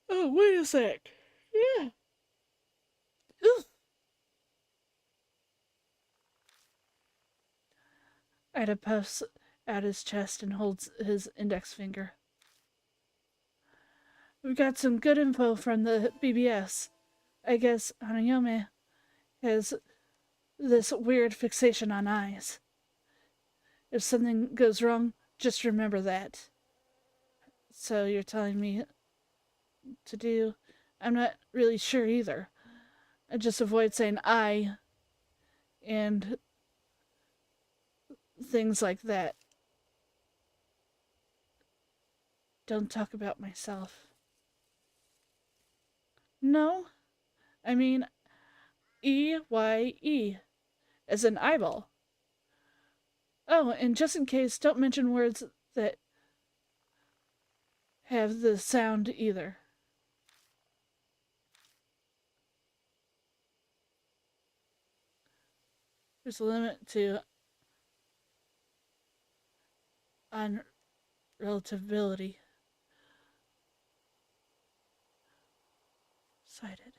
Oh, wait a sec. Yeah. Ugh. Ida puffs out his chest and holds his index finger. We've got some good info from the BBS. I guess Hanayome has this weird fixation on eyes. If something goes wrong, just remember that. So you're telling me to do? I'm not really sure either. I just avoid saying I and things like that. Don't talk about myself. No, I mean EYE, as an eyeball. Oh, and just in case, don't mention words that have the sound either. There's a limit to unrelatability. Cited.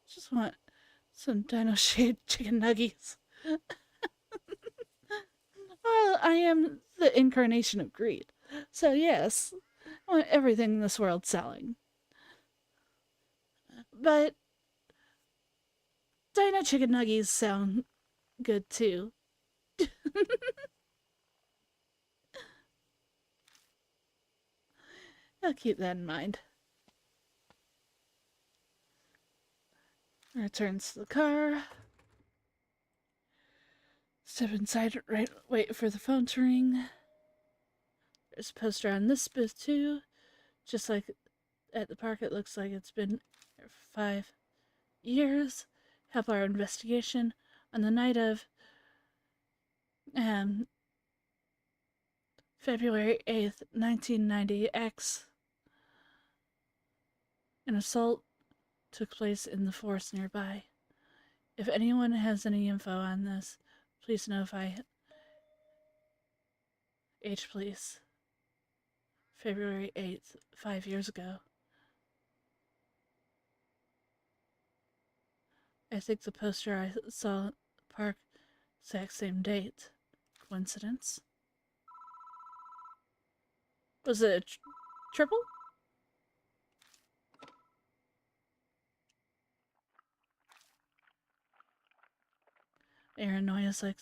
Just want some dino-shaped chicken nuggies. Well, I am the incarnation of greed. So yes, I want everything in this world selling. But dino chicken nuggies sound good too. I'll keep that in mind. Returns to the car. Step inside, right, wait for the phone to ring. There's a poster on this booth too. Just like at the park, it looks like it's been there for 5 years. Help our investigation. On the night of February 8th, 1990 X, an assault took place in the forest nearby. If anyone has any info on this, please notify H Police. February 8th, 5 years ago. I think the poster I saw at the park, exact same date. Coincidence? Was it a triple? Aaron noise like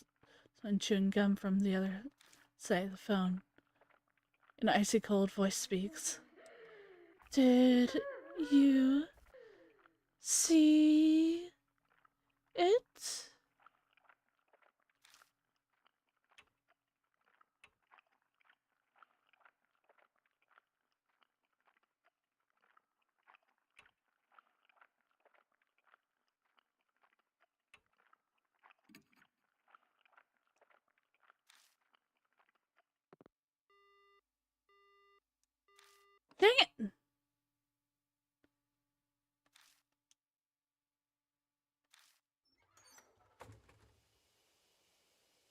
someone chewing gum from the other side of the phone. An icy cold voice speaks. Did you see it? Dang it!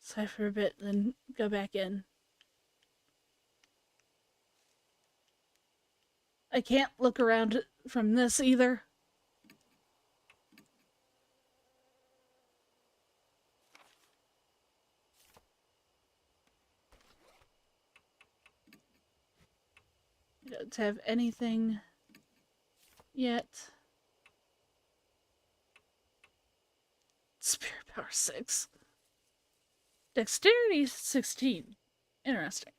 Sigh for a bit, then go back in. I can't look around from this either. I don't have anything yet. Spirit power 6. Dexterity 16. Interesting.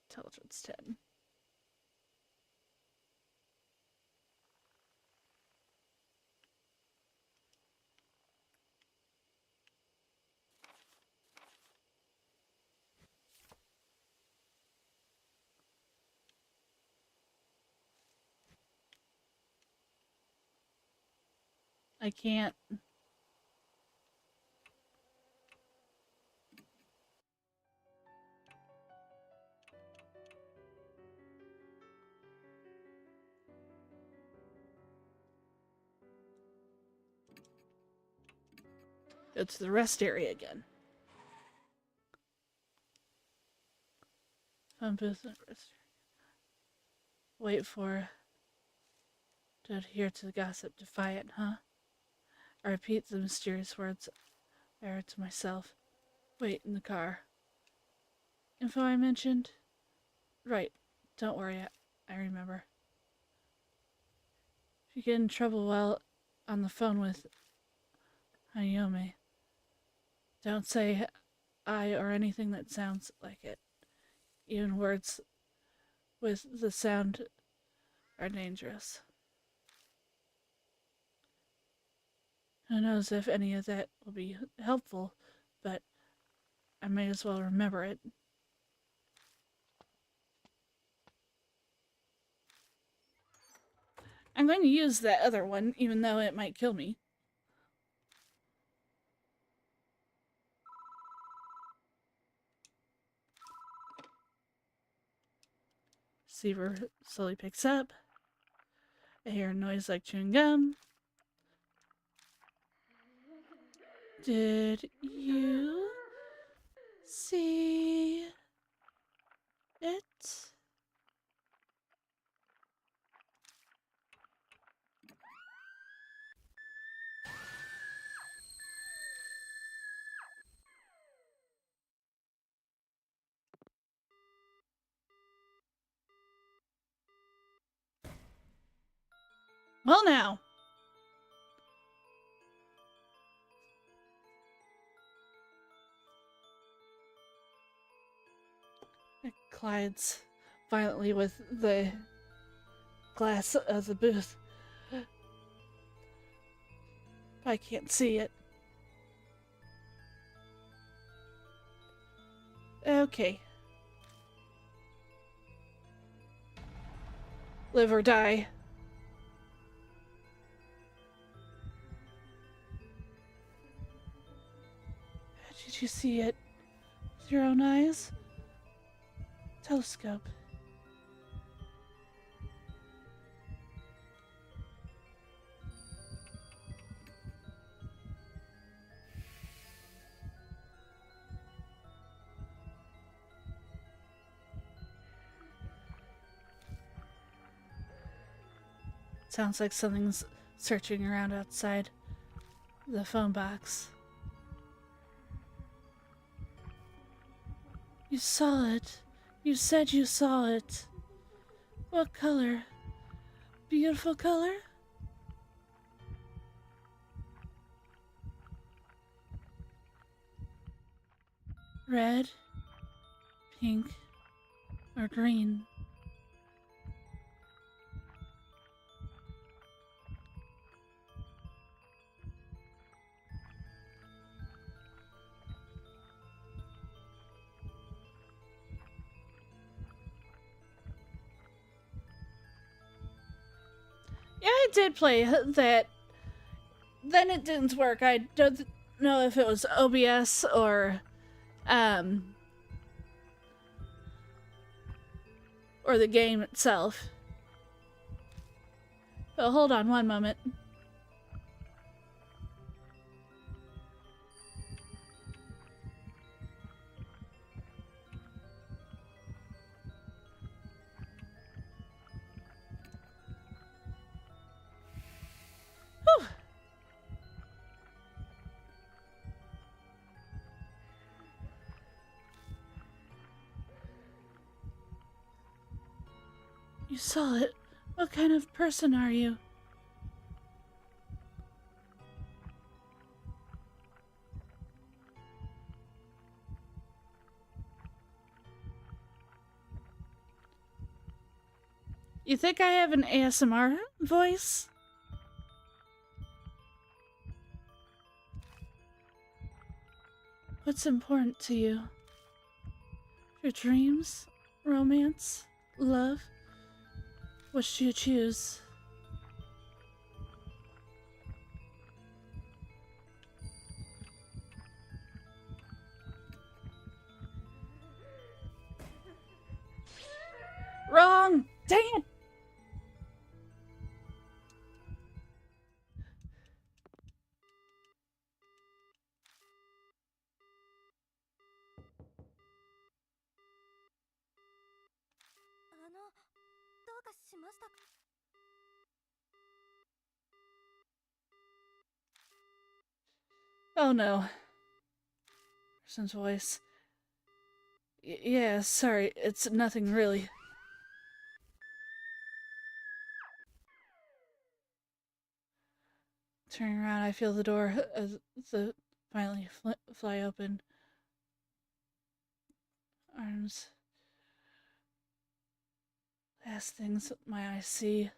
Intelligence 10. I can't. Go to the rest area again. Phone booth and rest area. Wait for to adhere to the gossip. Defiant, huh? I repeat the mysterious words I heard to myself. Wait in the car. Info I mentioned? Right. Don't worry, I remember. If you get in trouble while on the phone with Hayome, don't say I or anything that sounds like it. Even words with the sound are dangerous. Who knows if any of that will be helpful, but I may as well remember it. I'm going to use that other one, even though it might kill me. Receiver slowly picks up. I hear a noise like chewing gum. Did you see it? Well, now. It collides violently with the glass of the booth. I can't see it. Okay. Live or die. Did you see it with your own eyes? Telescope. Sounds like something's searching around outside the phone box. You saw it. You said you saw it. What color? Beautiful color? Red, pink, or green? I did play that. Then it didn't work. I don't know if it was OBS or the game itself. But hold on one moment. Whew. You saw it. What kind of person are you? You think I have an ASMR voice? What's important to you? Your dreams? Romance? Love? What should you choose? Wrong! Dang it! Oh no. Person's voice. Yeah, sorry, it's nothing really. Turning around, I feel the door finally fly open. Arms. Last things my eyes see.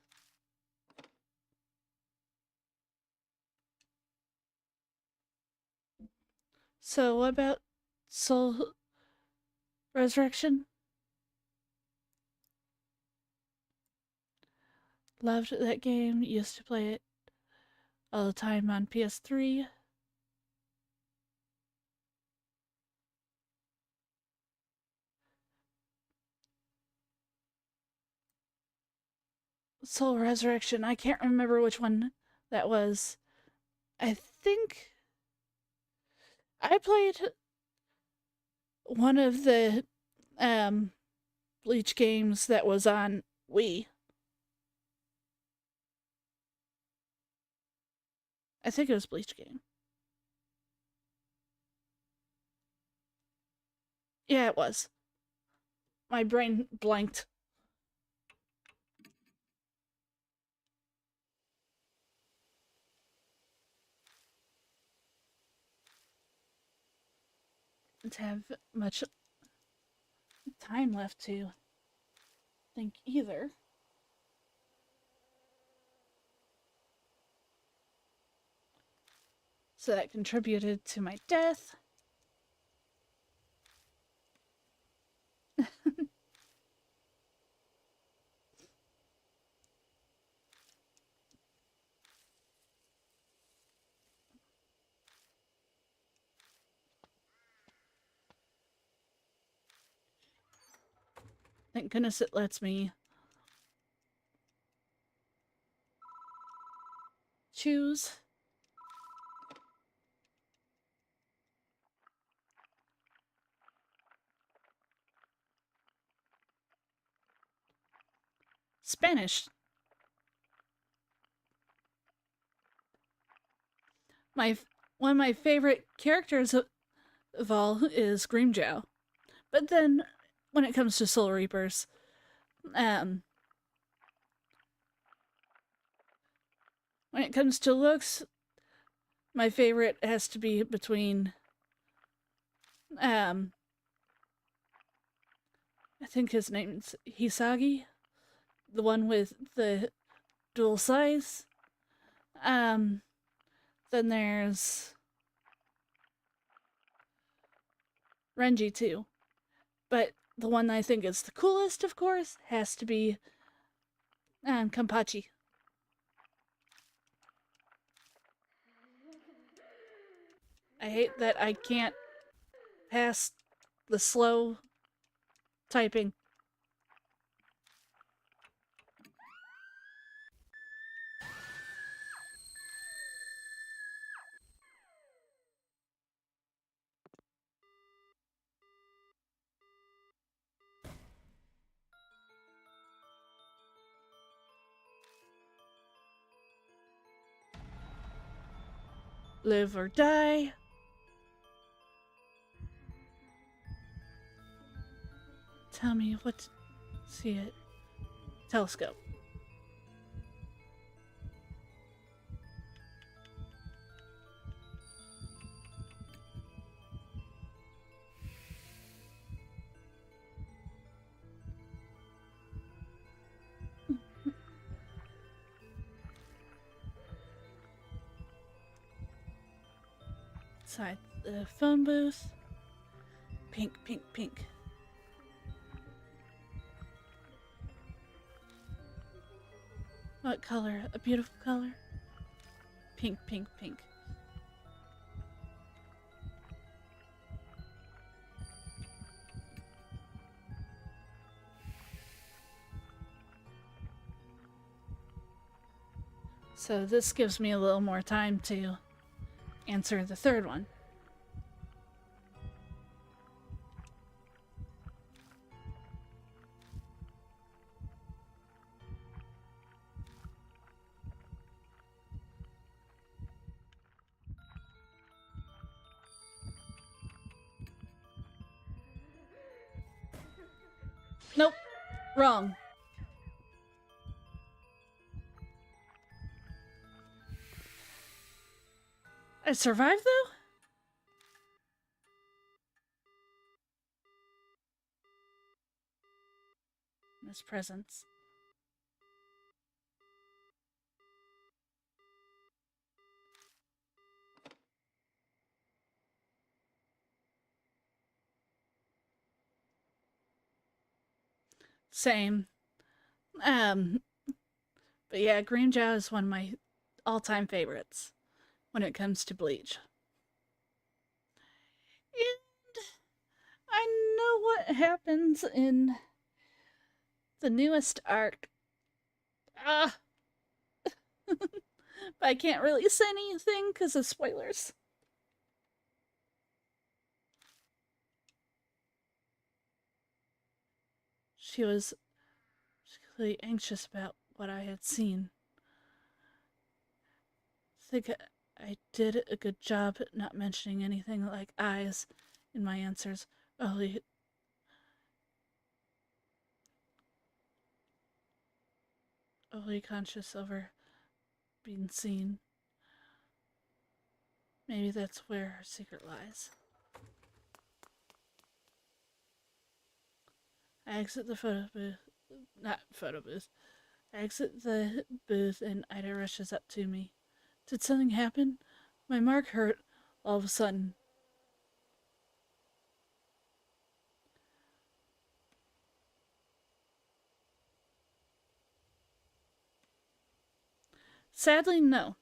So, what about Soul Resurrection? Loved that game, used to play it all the time on PS3. Soul Resurrection, I can't remember which one that was. I think I played one of the Bleach games that was on Wii. I think it was Bleach game. Yeah, it was. My brain blanked. Didn't have much time left to think either. So that contributed to my death. Thank goodness it lets me choose. Spanish. One of my favorite characters of all is Grimmjow. But then when it comes to Soul Reapers, when it comes to looks, my favorite has to be between I think his name's Hisagi, the one with the dual size. Then there's Renji too. But the one I think is the coolest, of course, has to be Kenpachi. I hate that I can't pass the slow typing. Live or die. Tell me what to see it. Telescope. Inside the phone booth. Pink, pink, pink. What color? A beautiful color? Pink, pink, pink. So this gives me a little more time to answer the third one. Nope. Wrong. I survived, though? His presence. Same. But yeah, Green Jow is one of my all-time favorites when it comes to Bleach. And I know what happens in the newest arc. Ah! But I can't really say anything because of spoilers. She was particularly anxious about what I had seen. I think I did a good job at not mentioning anything like eyes in my answers. Overly conscious over being seen. Maybe that's where her secret lies. I exit the photo booth. Not photo booth. I exit the booth and Ida rushes up to me. Did something happen? My mark hurt all of a sudden. Sadly, no.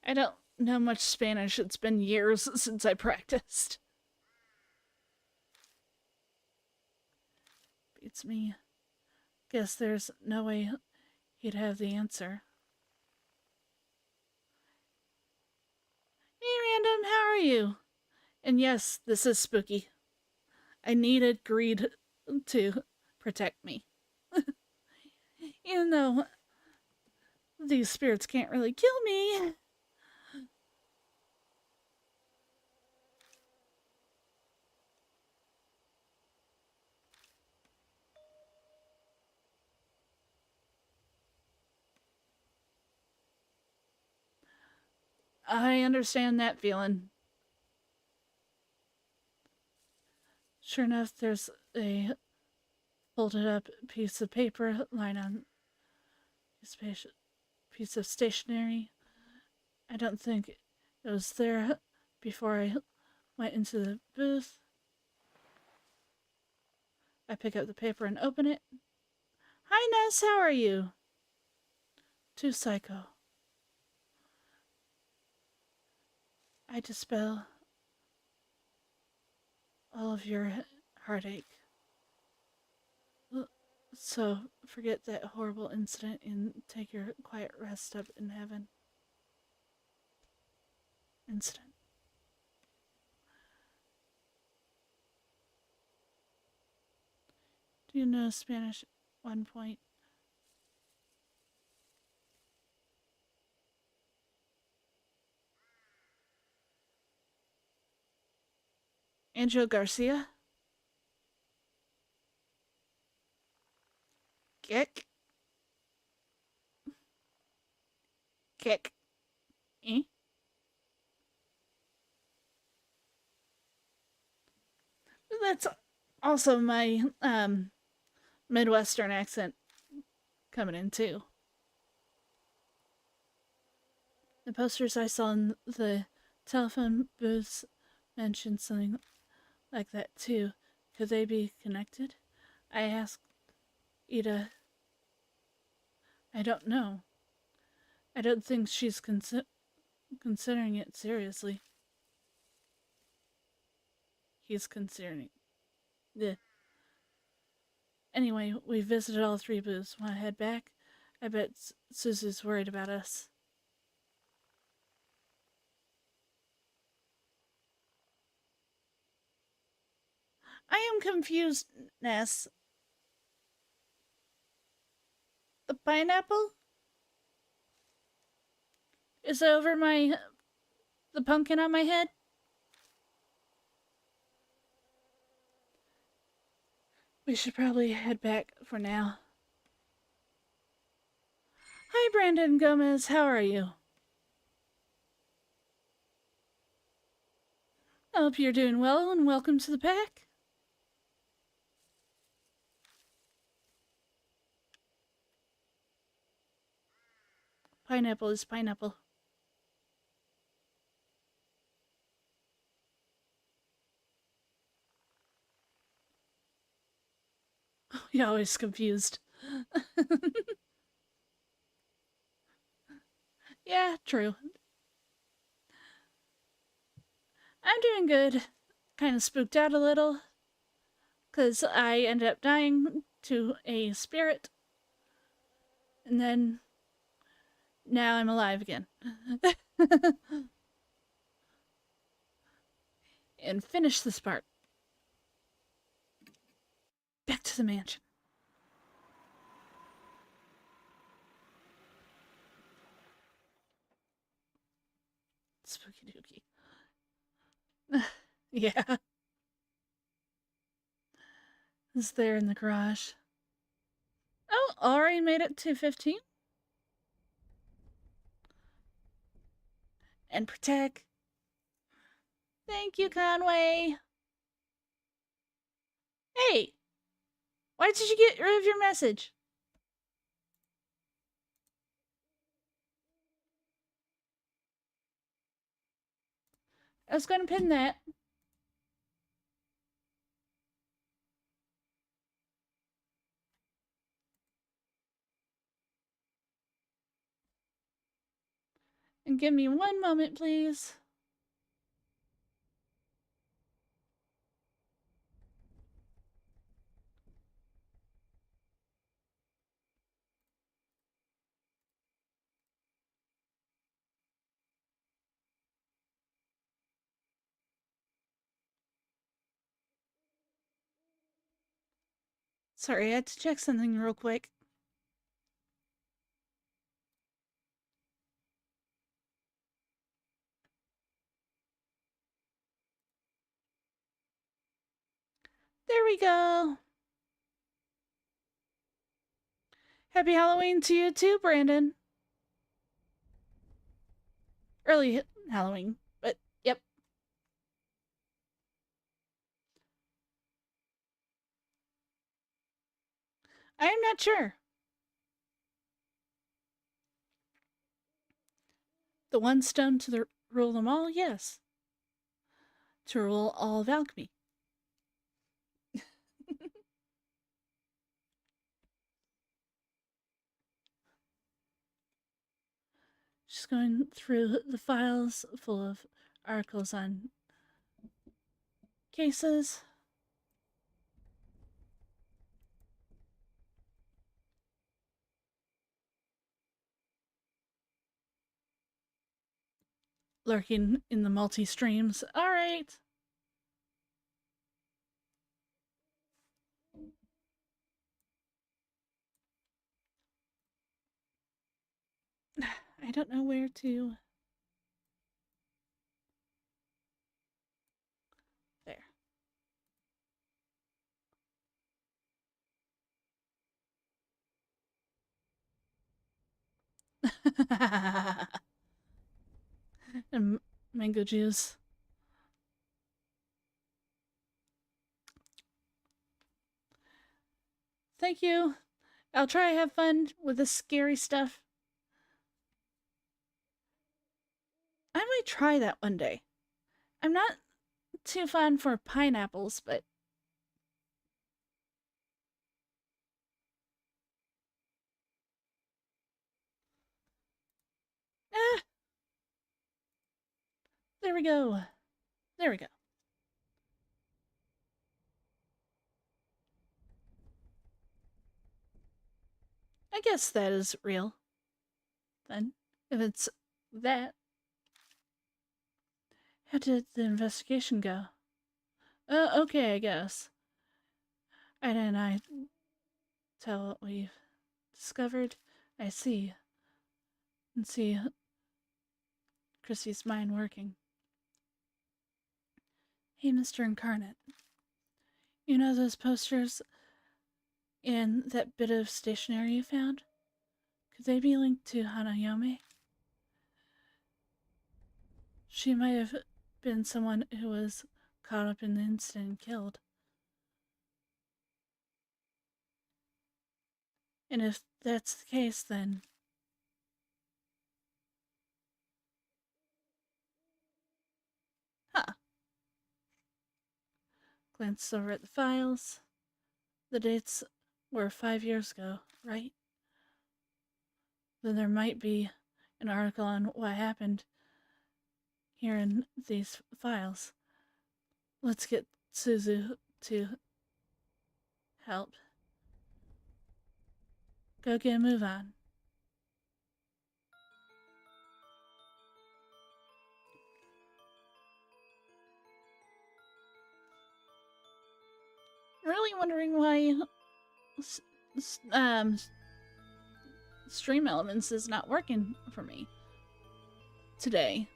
I don't know much Spanish. It's been years since I practiced. Beats me. Guess there's no way he'd have the answer. Hey, Random, how are you? And yes, this is spooky. I needed greed to protect me. Even though these spirits can't really kill me. I understand that feeling. Sure enough, there's a folded up piece of paper lying on this piece of stationery. I don't think it was there before I went into the booth. I pick up the paper and open it. Hi, Ness, how are you? Too psycho. I dispel all of your heartache. So forget that horrible incident and take your quiet rest up in heaven. Incident. Do you know Spanish at 1 point? Angel Garcia? Kick? Kick. Eh? That's also my Midwestern accent coming in too. The posters I saw in the telephone booths mentioned something like that too. Could they be connected? I asked Ida. I don't know. I don't think she's considering it seriously. He's considering. Yeah. Anyway, we visited all 3 booths. Want to head back? I bet Suzu's worried about us. I am confused, Ness. The pineapple? Is it over the pumpkin on my head? We should probably head back for now. Hi, Brandon Gomez. How are you? I hope you're doing well and welcome to the pack. Pineapple is pineapple. You're always confused. Yeah, true. I'm doing good. Kind of spooked out a little. Because I ended up dying to a spirit. And then now I'm alive again. And finish this part. Back to the mansion. Spooky dooky. Yeah. Is there in the garage. Oh, already made it to 15. And protect. Thank you, Conway. Hey, why did you get rid of your message? I was going to pin that. And give me 1 moment, please. Sorry, I had to check something real quick. There we go. Happy Halloween to you too, Brandon. Early Halloween, but yep. I am not sure. The 1 stone to rule them all? Yes. To rule all of alchemy. Just going through the files full of articles on cases. Lurking in the multi-streams. All right. I don't know where to. There. And mango juice. Thank you. I'll try to have fun with the scary stuff. I might try that one day. I'm not too fond for pineapples, but ah, there we go. There we go. I guess that is real. Then, if it's that, how did the investigation go? Okay, I guess. And I tell what we've discovered. I see. And see Chrissy's mind working. Hey, Mr. Incarnate. You know those posters and that bit of stationery you found? Could they be linked to Hanayome? She might have been someone who was caught up in the incident and killed. And if that's the case, then... Huh. Glanced over at the files. The dates were 5 years ago, right? Then there might be an article on what happened here in these files. Let's get Suzu to help. Go get a move on. Really wondering why Stream Elements is not working for me today.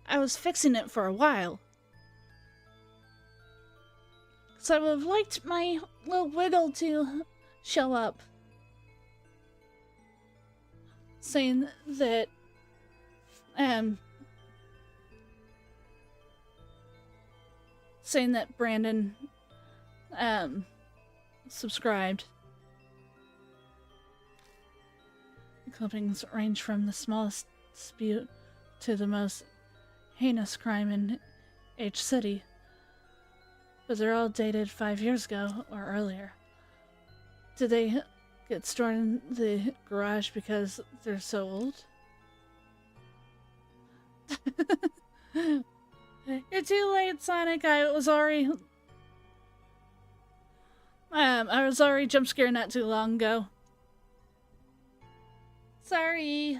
I was fixing it for a while. So I would have liked my little wiggle to show up. Saying that, saying that Brandon, subscribed. The clippings range from the smallest dispute to the most heinous crime in H City. But they're all dated 5 years ago or earlier. Did they get stored in the garage because they're so old? You're too late, Sonic. I was already jump scared not too long ago. Sorry.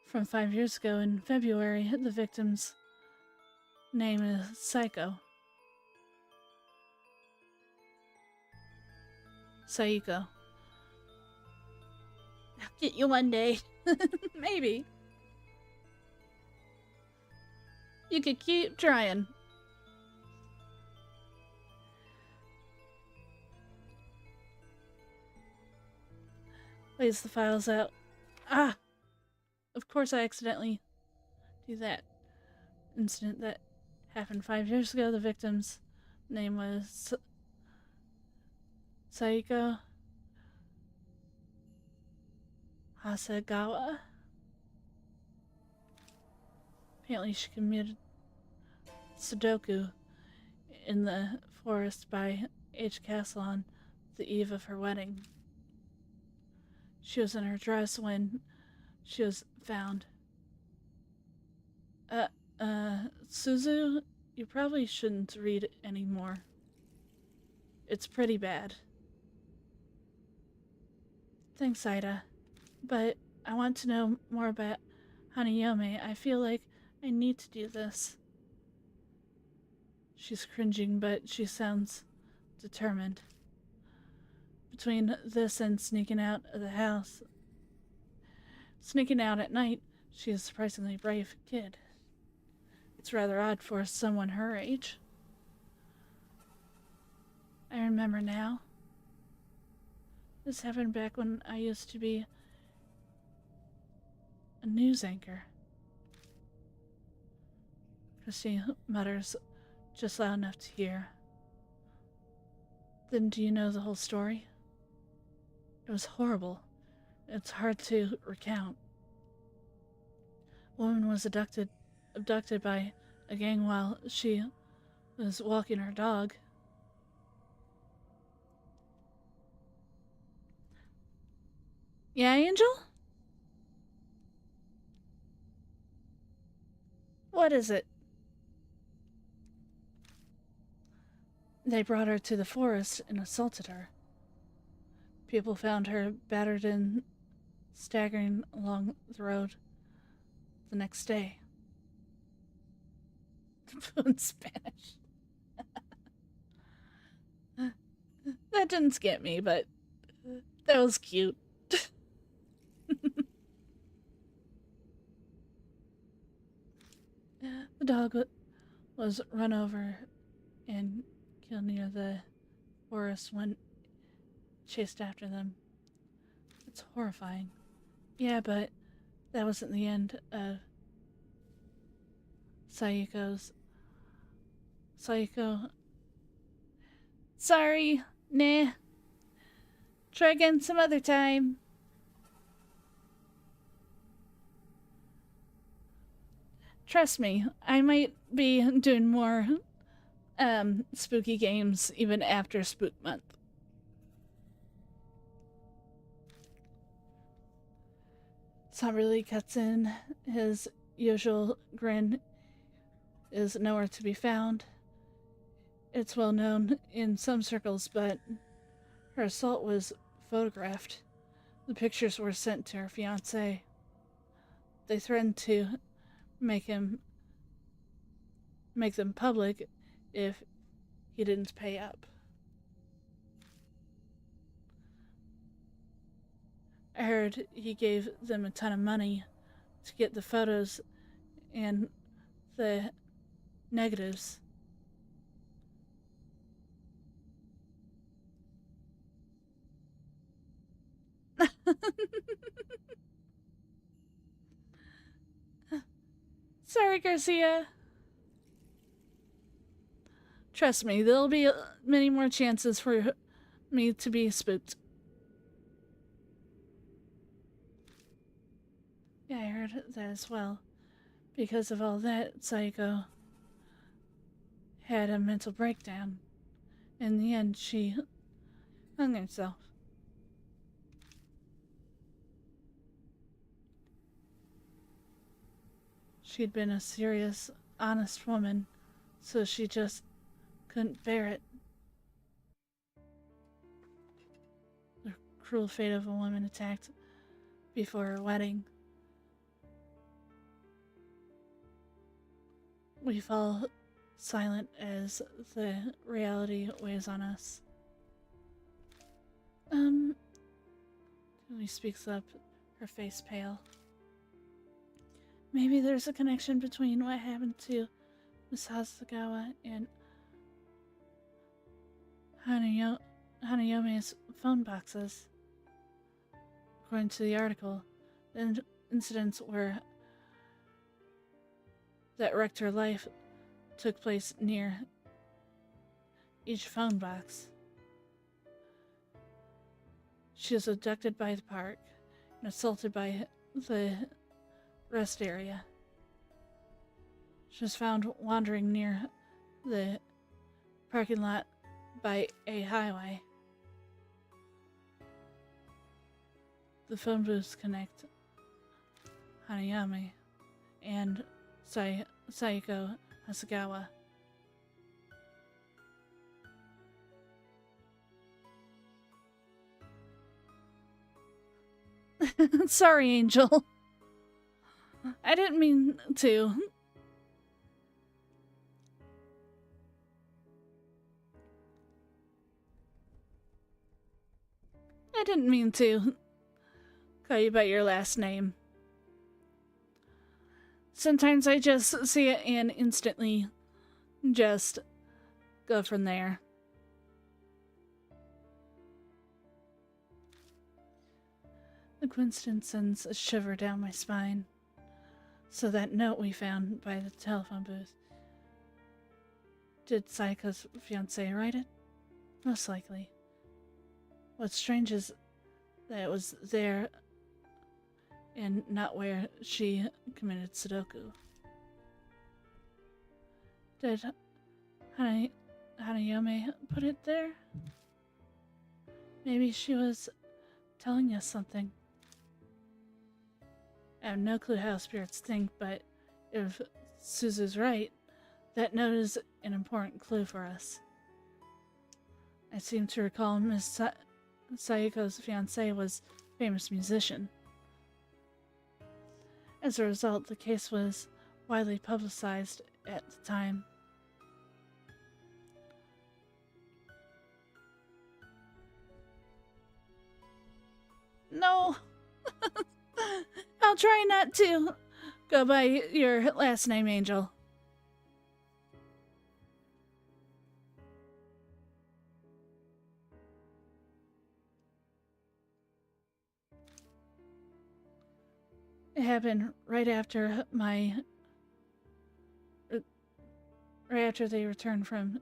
From 5 years ago in February, the victim's name is Saiko. I'll get you one day. Maybe. You could keep trying. Lays the files out. Ah! Of course I accidentally do that. Incident that happened 5 years ago. The victim's name was Saiko Hasegawa. Apparently she committed Sudoku in the forest by H Castle on the eve of her wedding. She was in her dress when she was found. Suzu, you probably shouldn't read anymore. It's pretty bad. Thanks, Ida. But I want to know more about Hanayome. I feel like I need to do this. She's cringing, but she sounds determined. Between this and sneaking out of the house, sneaking out at night, she is a surprisingly brave kid. It's rather odd for someone her age. I remember now. This happened back when I used to be a news anchor. Christy mutters just loud enough to hear. Then do you know the whole story? It was horrible. It's hard to recount. A woman was abducted by a gang while she was walking her dog. Yeah, Angel? What is it? They brought her to the forest and assaulted her. People found her battered and staggering along the road the next day. In Spanish. That didn't scare me, but that was cute. The dog was run over and killed near the forest when chased after them. It's horrifying. Yeah, but that wasn't the end of Sayuko. Sorry, nah. Try again some other time. Trust me, I might be doing more spooky games even after Spook Month. Somberly cuts in. His usual grin is nowhere to be found. It's well known in some circles, but her assault was photographed. The pictures were sent to her fiancé. They threatened to make them public if he didn't pay up. I heard he gave them a ton of money to get the photos and the negatives. Sorry, Garcia. Trust me, there'll be many more chances for me to be spooked. Yeah, I heard that as well. Because of all that, Psycho had a mental breakdown. In the end, she hung herself. She'd been a serious, honest woman, so she just couldn't bear it. The cruel fate of a woman attacked before her wedding. We fall silent as the reality weighs on us. He speaks up, her face pale. Maybe there's a connection between what happened to Miss Hasagawa and Hanayome's phone boxes. According to the article, the incidents that wrecked her life took place near each phone box. She was abducted by the park and assaulted by the rest area. She was found wandering near the parking lot by a highway. The phone booths connect Hanayame and Sayako Hasegawa. Sorry, Angel. I didn't mean to. I didn't mean to call you by your last name. Sometimes I just see it and instantly just go from there. The coincidence sends a shiver down my spine. So that note we found by the telephone booth. Did Sayaka's fiancé write it? Most likely. What's strange is that it was there and not where she committed Sudoku. Did Hanayome put it there? Maybe she was telling us something. I have no clue how spirits think, but if Suzu's right, that note is an important clue for us. I seem to recall Miss Sayako's fiancé was a famous musician. As a result, the case was widely publicized at the time. No! I'll try not to go by your last name, Angel. It happened right after they returned from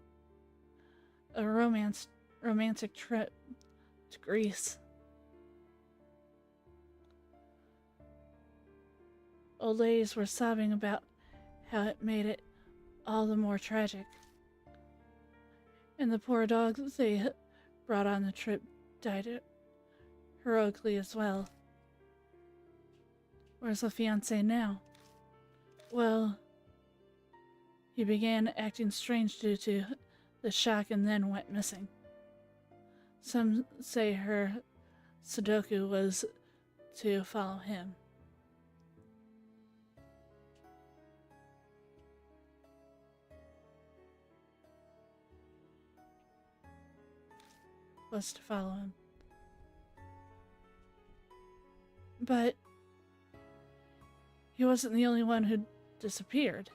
a romantic trip to Greece. Old ladies were sobbing about how it made it all the more tragic. And the poor dog they brought on the trip died heroically as well. Where's the fiancé now? Well, he began acting strange due to the shock and then went missing. Some say her Sudoku was to follow him. Was to follow him. But he wasn't the only one who disappeared.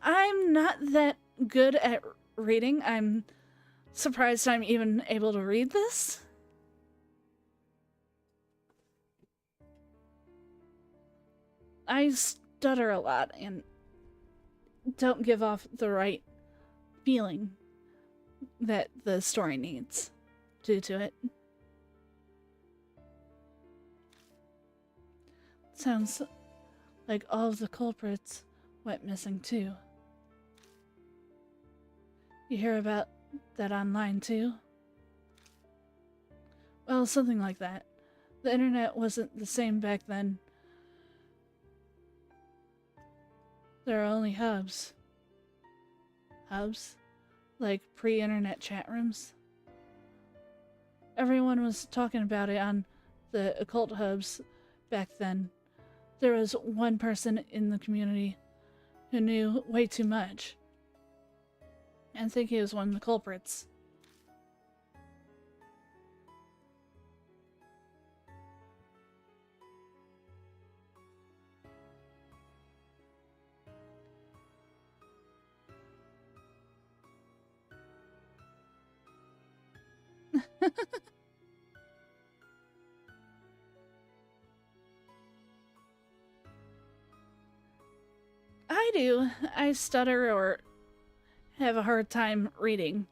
I'm not that good at reading. I'm surprised I'm even able to read this. I stutter a lot and don't give off the right feeling that the story needs due to it. Sounds like all of the culprits went missing too. You hear about that online too? Well, something like that. The internet wasn't the same back then. There are only hubs. Hubs? Like pre-internet chat rooms? Everyone was talking about it on the occult hubs back then. There was one person in the community who knew way too much. I think he was one of the culprits. I do. I stutter or have a hard time reading.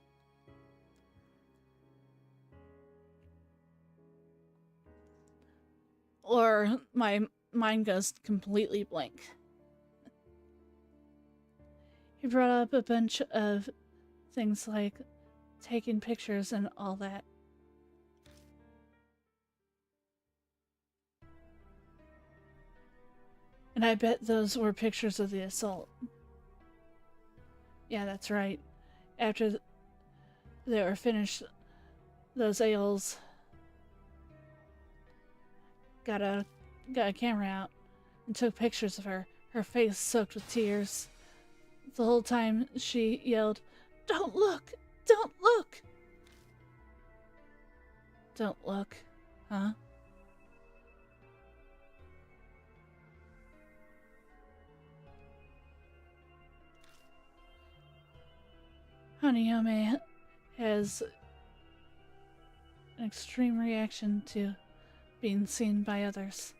Or my mind goes completely blank. He brought up a bunch of things like taking pictures and all that. And I bet those were pictures of the assault. Yeah, that's right. After they were finished, those ales got a camera out and took pictures of her, her face soaked with tears. The whole time she yelled, "Don't look! Don't look!" Don't look, huh? Hanayome has an extreme reaction to being seen by others.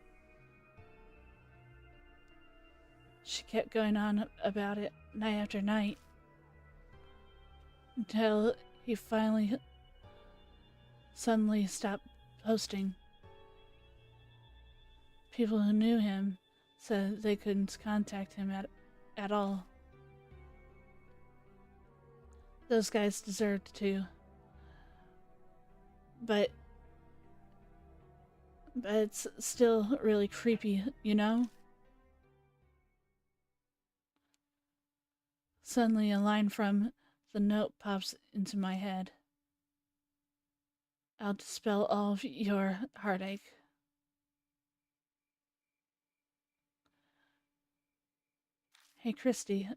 She kept going on about it night after night until he finally suddenly stopped posting. People who knew him said they couldn't contact him at all. Those guys deserved to. But it's still really creepy, you know? Suddenly a line from the note pops into my head. I'll dispel all of your heartache. Hey, Christy,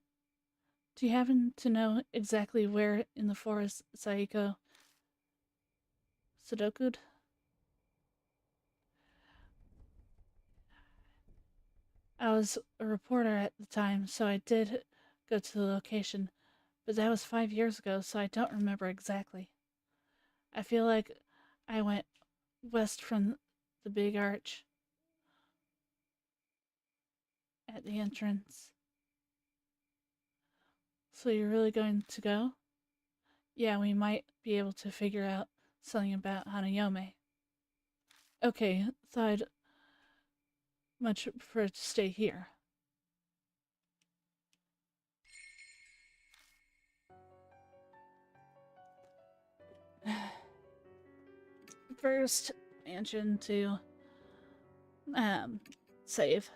do you happen to know exactly where in the forest Saiko Sudoku'd? I was a reporter at the time, so I did go to the location, but that was 5 years ago, so I don't remember exactly. I feel like I went west from the big arch at the entrance. So you're really going to go? Yeah, we might be able to figure out something about Hanayome. Okay, thought I'd much prefer to stay here. First, mansion to save.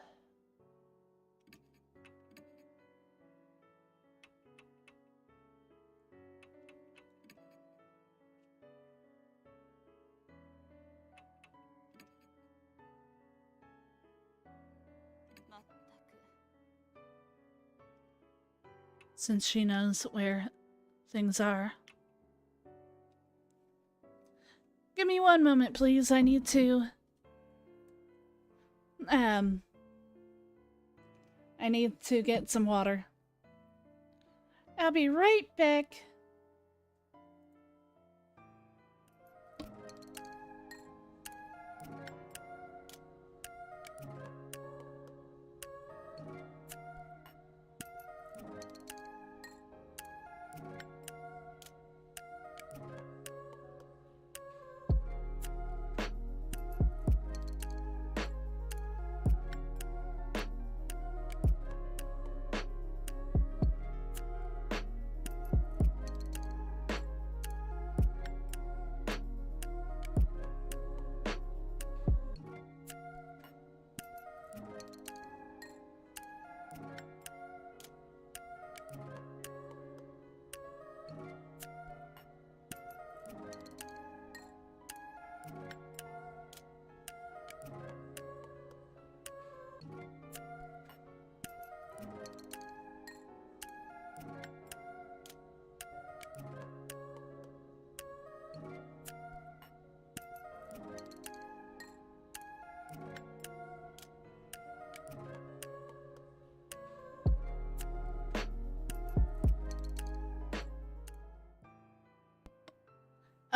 Since she knows where things are. Give me one moment, please. I need to get some water. I'll be right back.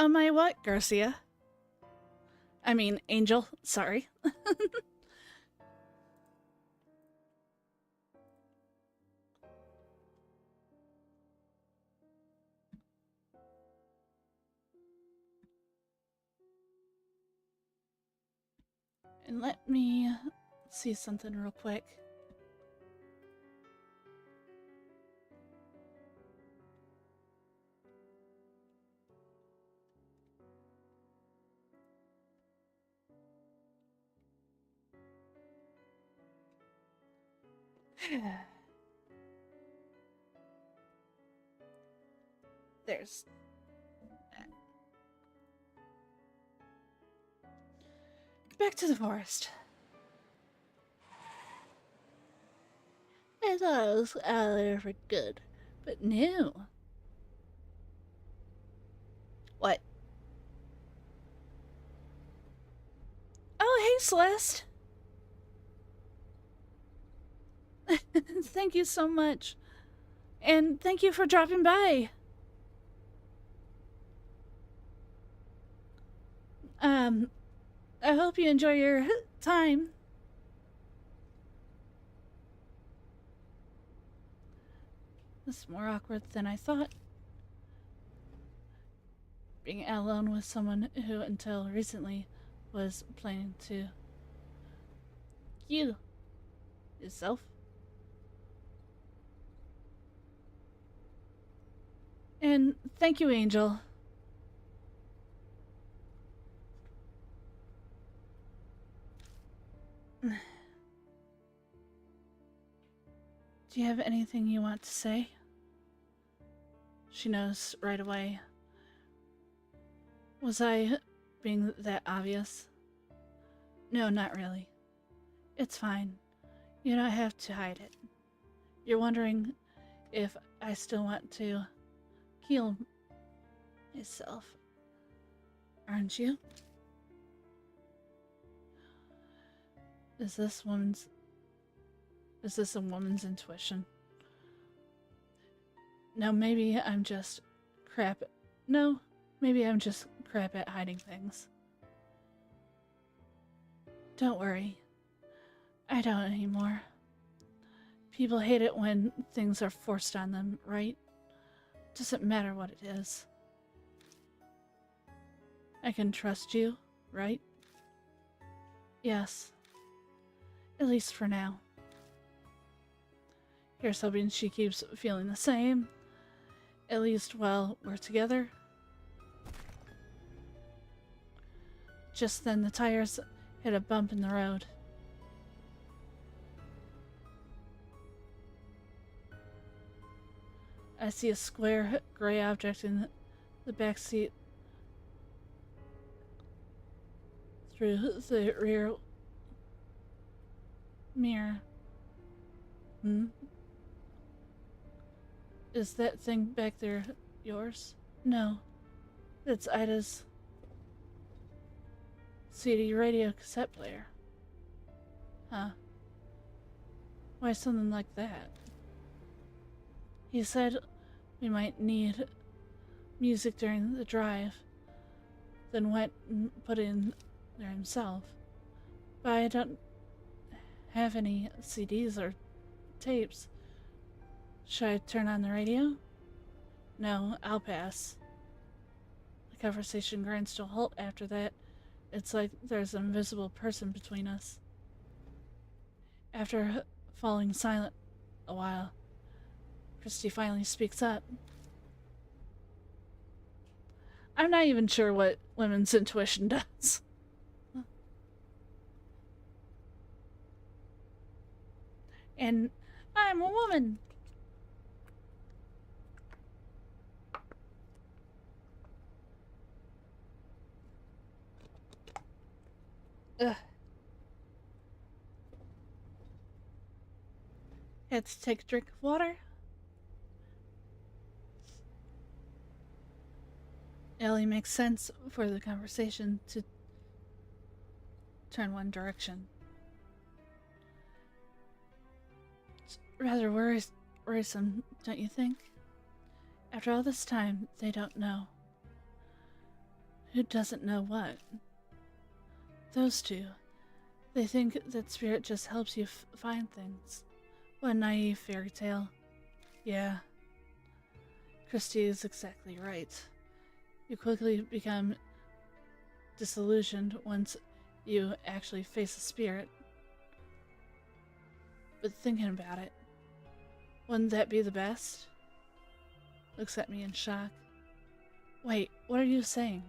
Oh my what, Garcia? I mean, Angel, sorry. And let me see something real quick. There's that. Back to the forest. I thought I was out of there for good, but no. What? Oh, hey, Celeste. Thank you so much. And thank you for dropping by. I hope you enjoy your time. This is more awkward than I thought. Being alone with someone who, until recently, was planning to kill yourself. And thank you, Angel. Do you have anything you want to say? She knows right away. Was I being that obvious? No, not really. It's fine. You don't have to hide it. You're wondering if I still want to kill myself, aren't you? Is this a woman's intuition? No, maybe I'm just crap. No, maybe I'm just crap at hiding things. Don't worry. I don't anymore. People hate it when things are forced on them, right? Doesn't matter what it is. I can trust you, right? Yes. At least for now. Here's hoping she keeps feeling the same. At least while we're together. Just then the tires hit a bump in the road. I see a square gray object in the back seat. Through the rear mirror. Is that thing back there yours? No. It's Ida's CD radio cassette player. Huh. Why something like that? He said we might need music during the drive, then went and put it in there himself. But I don't have any CDs or tapes. Should I turn on the radio? No, I'll pass. The conversation grinds to a halt after that. It's like there's an invisible person between us. After falling silent a while, Christy finally speaks up. I'm not even sure what women's intuition does. And I'm a woman. Ugh. Had to take a drink of water. It only makes sense for the conversation to turn one direction. It's rather worrisome, don't you think? After all this time, they don't know. Who doesn't know what? Those two. They think that spirit just helps you find things. What a naive fairy tale. Yeah. Christy is exactly right. You quickly become disillusioned once you actually face a spirit. But thinking about it, wouldn't that be the best? Looks at me in shock. Wait, what are you saying?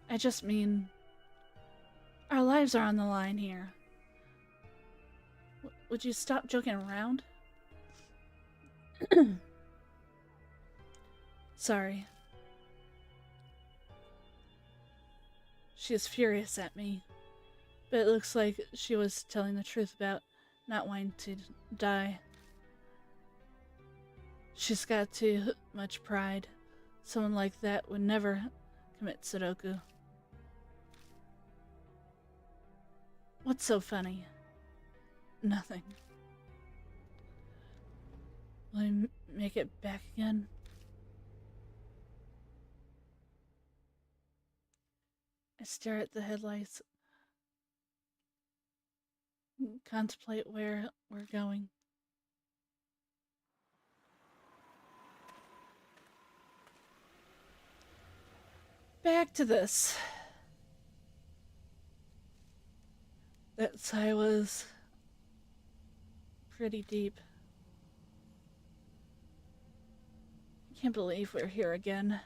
I just mean, our lives are on the line here. Would you stop joking around? Sorry. She is furious at me, but it looks like she was telling the truth about not wanting to die. She's got too much pride. Someone like that would never commit Sudoku. What's so funny? Nothing. Will I make it back again? I stare at the headlights, contemplate where we're going. Back to this. That sigh was pretty deep. I can't believe we're here again.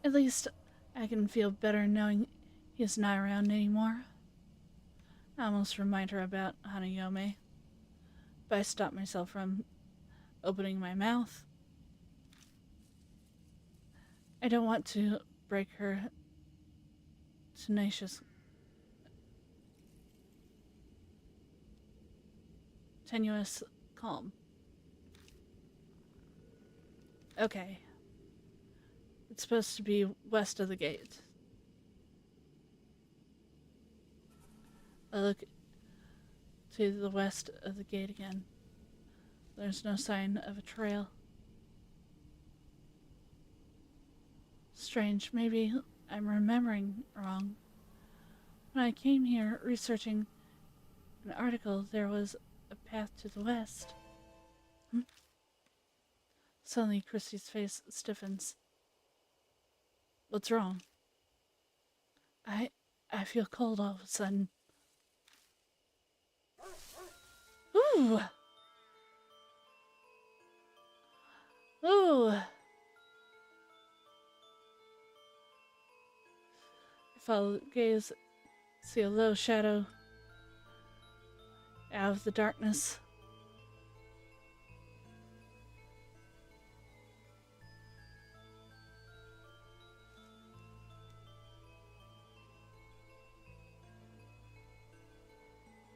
At least I can feel better knowing he's not around anymore. I almost remind her about Hanayome, but I stop myself from opening my mouth. I don't want to break her tenacious tenuous calm. Okay. It's supposed to be west of the gate. I look to the west of the gate again. There's no sign of a trail. Strange, maybe I'm remembering wrong. When I came here researching an article, there was a path to the west. Suddenly, Christy's face stiffens. What's wrong? I feel cold all of a sudden. Ooh! Ooh! I follow the gaze, see a low shadow out of the darkness.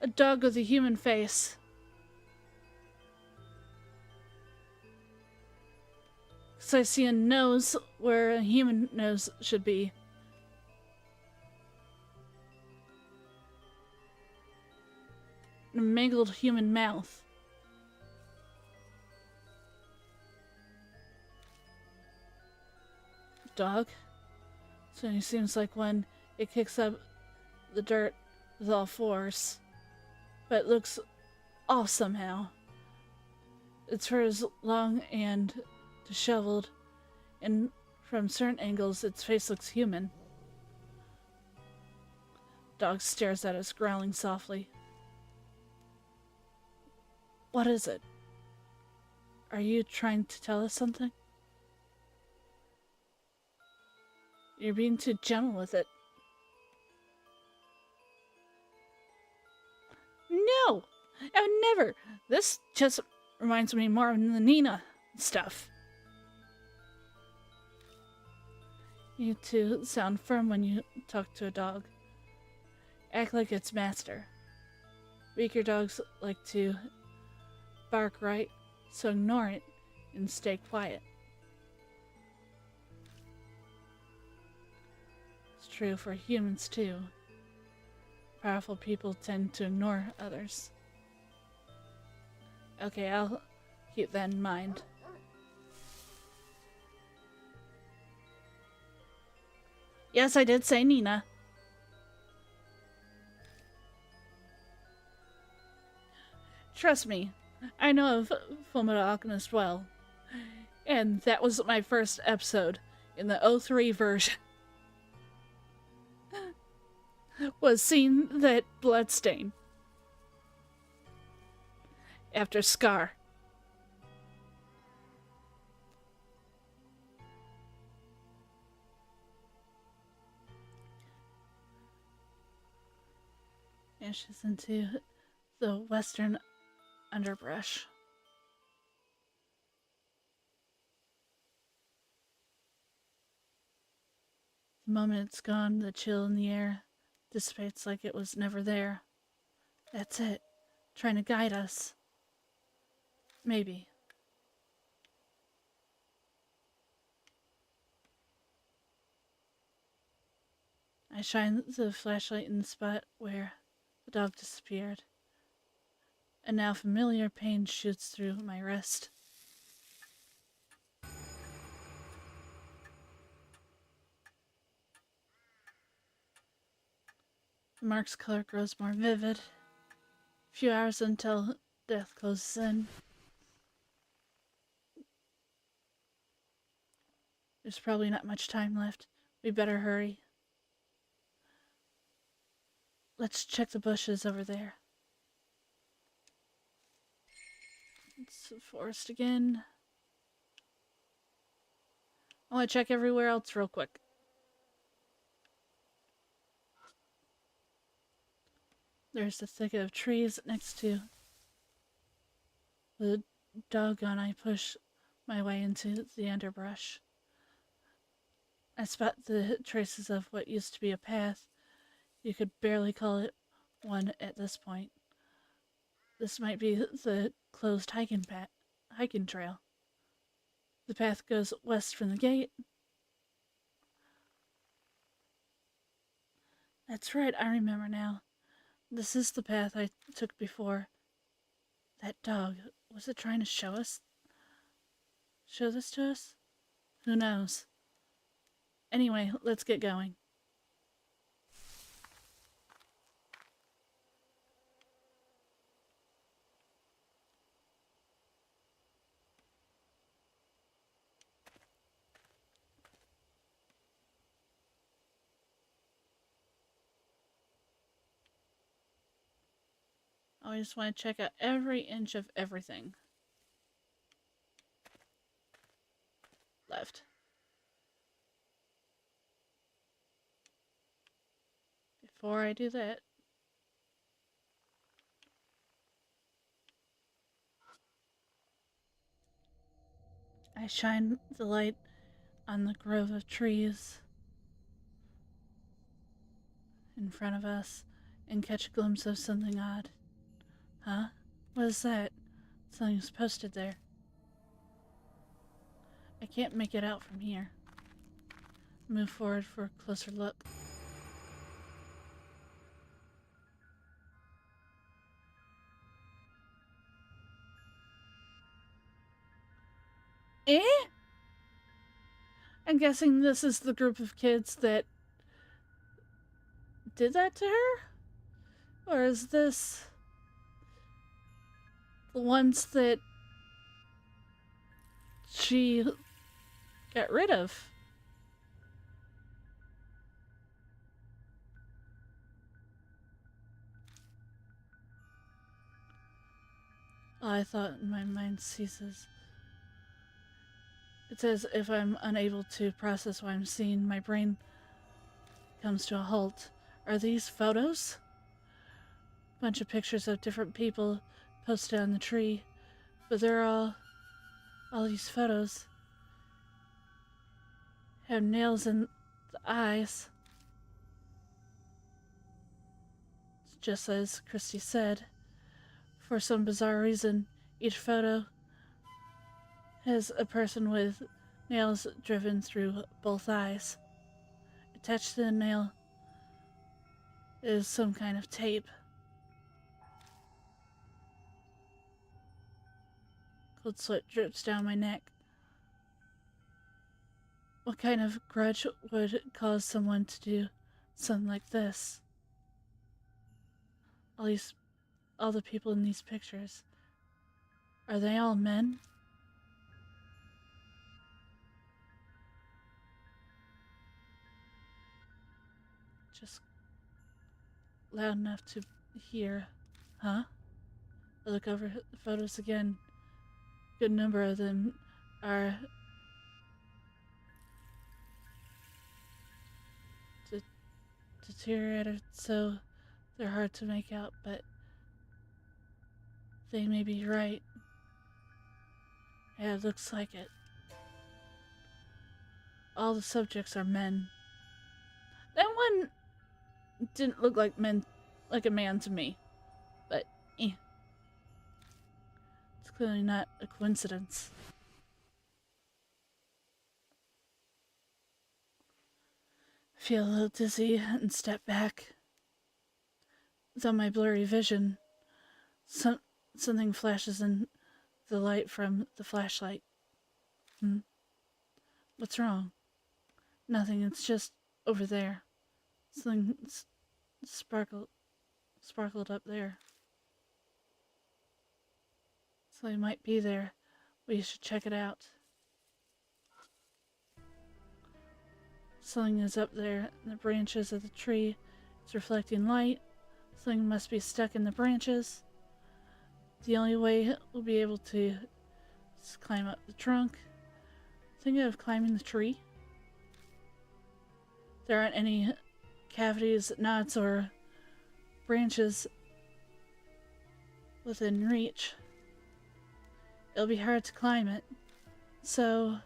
A dog with a human face. So I see a nose where a human nose should be. A mangled human mouth. Dog. So it seems like when it kicks up the dirt with all fours. But it looks off somehow. Its fur is long and disheveled, and from certain angles its face looks human. Dog stares at us, growling softly. What is it? Are you trying to tell us something? You're being too gentle with it. No! I would never! This just reminds me more of the Nina stuff. You need to sound firm when you talk to a dog. Act like its master. Weaker dogs like to bark right, so ignore it and stay quiet. It's true for humans too. Powerful people tend to ignore others. Okay, I'll keep that in mind. Yes, I did say Nina. Trust me, I know of Fullmetal Alchemist well. And that was my first episode in the 03 version. was seeing that bloodstain after Scar. Ashes into the western underbrush. The moment it's gone, the chill in the air dissipates like it was never there. That's it. Trying to guide us. Maybe. I shine the flashlight in the spot where the dog disappeared. A now familiar pain shoots through my wrist. The mark's color grows more vivid. A few hours until death closes in. There's probably not much time left. We better hurry. Let's check the bushes over there. It's the forest again. I want to check everywhere else real quick. There's a thicket of trees next to the doggone. I push my way into the underbrush. I spot the traces of what used to be a path. You could barely call it one at this point. This might be the closed hiking trail. The path goes west from the gate. That's right, I remember now. This is the path I took before. That dog, was it trying to show this to us? Who knows? Anyway, let's get going. I just want to check out every inch of everything. Left. Before I do that, I shine the light on the grove of trees in front of us and catch a glimpse of something odd. Huh? What is that? Something's posted there. I can't make it out from here. Move forward for a closer look. Eh? I'm guessing this is the group of kids that did that to her? Or is this the ones that she got rid of? Oh, I thought my mind ceases. It says if I'm unable to process what I'm seeing, my brain comes to a halt. Are these photos? Bunch of pictures of different people posted on the tree, but they're all these photos have nails in the eyes. Just as Christy said, for some bizarre reason, each photo has a person with nails driven through both eyes. Attached to the nail is some kind of tape. Cold sweat drips down my neck. What kind of grudge would cause someone to do something like this? All the people in these pictures, are they all men? Just loud enough to hear. Huh? I look over the photos again. Good number of them are deteriorated, so they're hard to make out, but they may be right. Yeah, it looks like it. All the subjects are men. That one didn't look like a man to me, but it's clearly not a coincidence. I feel a little dizzy and step back. Though my blurry vision, something flashes in the light from the flashlight. What's wrong? Nothing, it's just over there. Something sparkled up there. Something might be there. We should check it out. Something is up there in the branches of the tree. It's reflecting light. Something must be stuck in the branches. The only way we'll be able to is climb up the trunk. Thinking of climbing the tree. There aren't any cavities, knots, or branches within reach. It'll be hard to climb it. So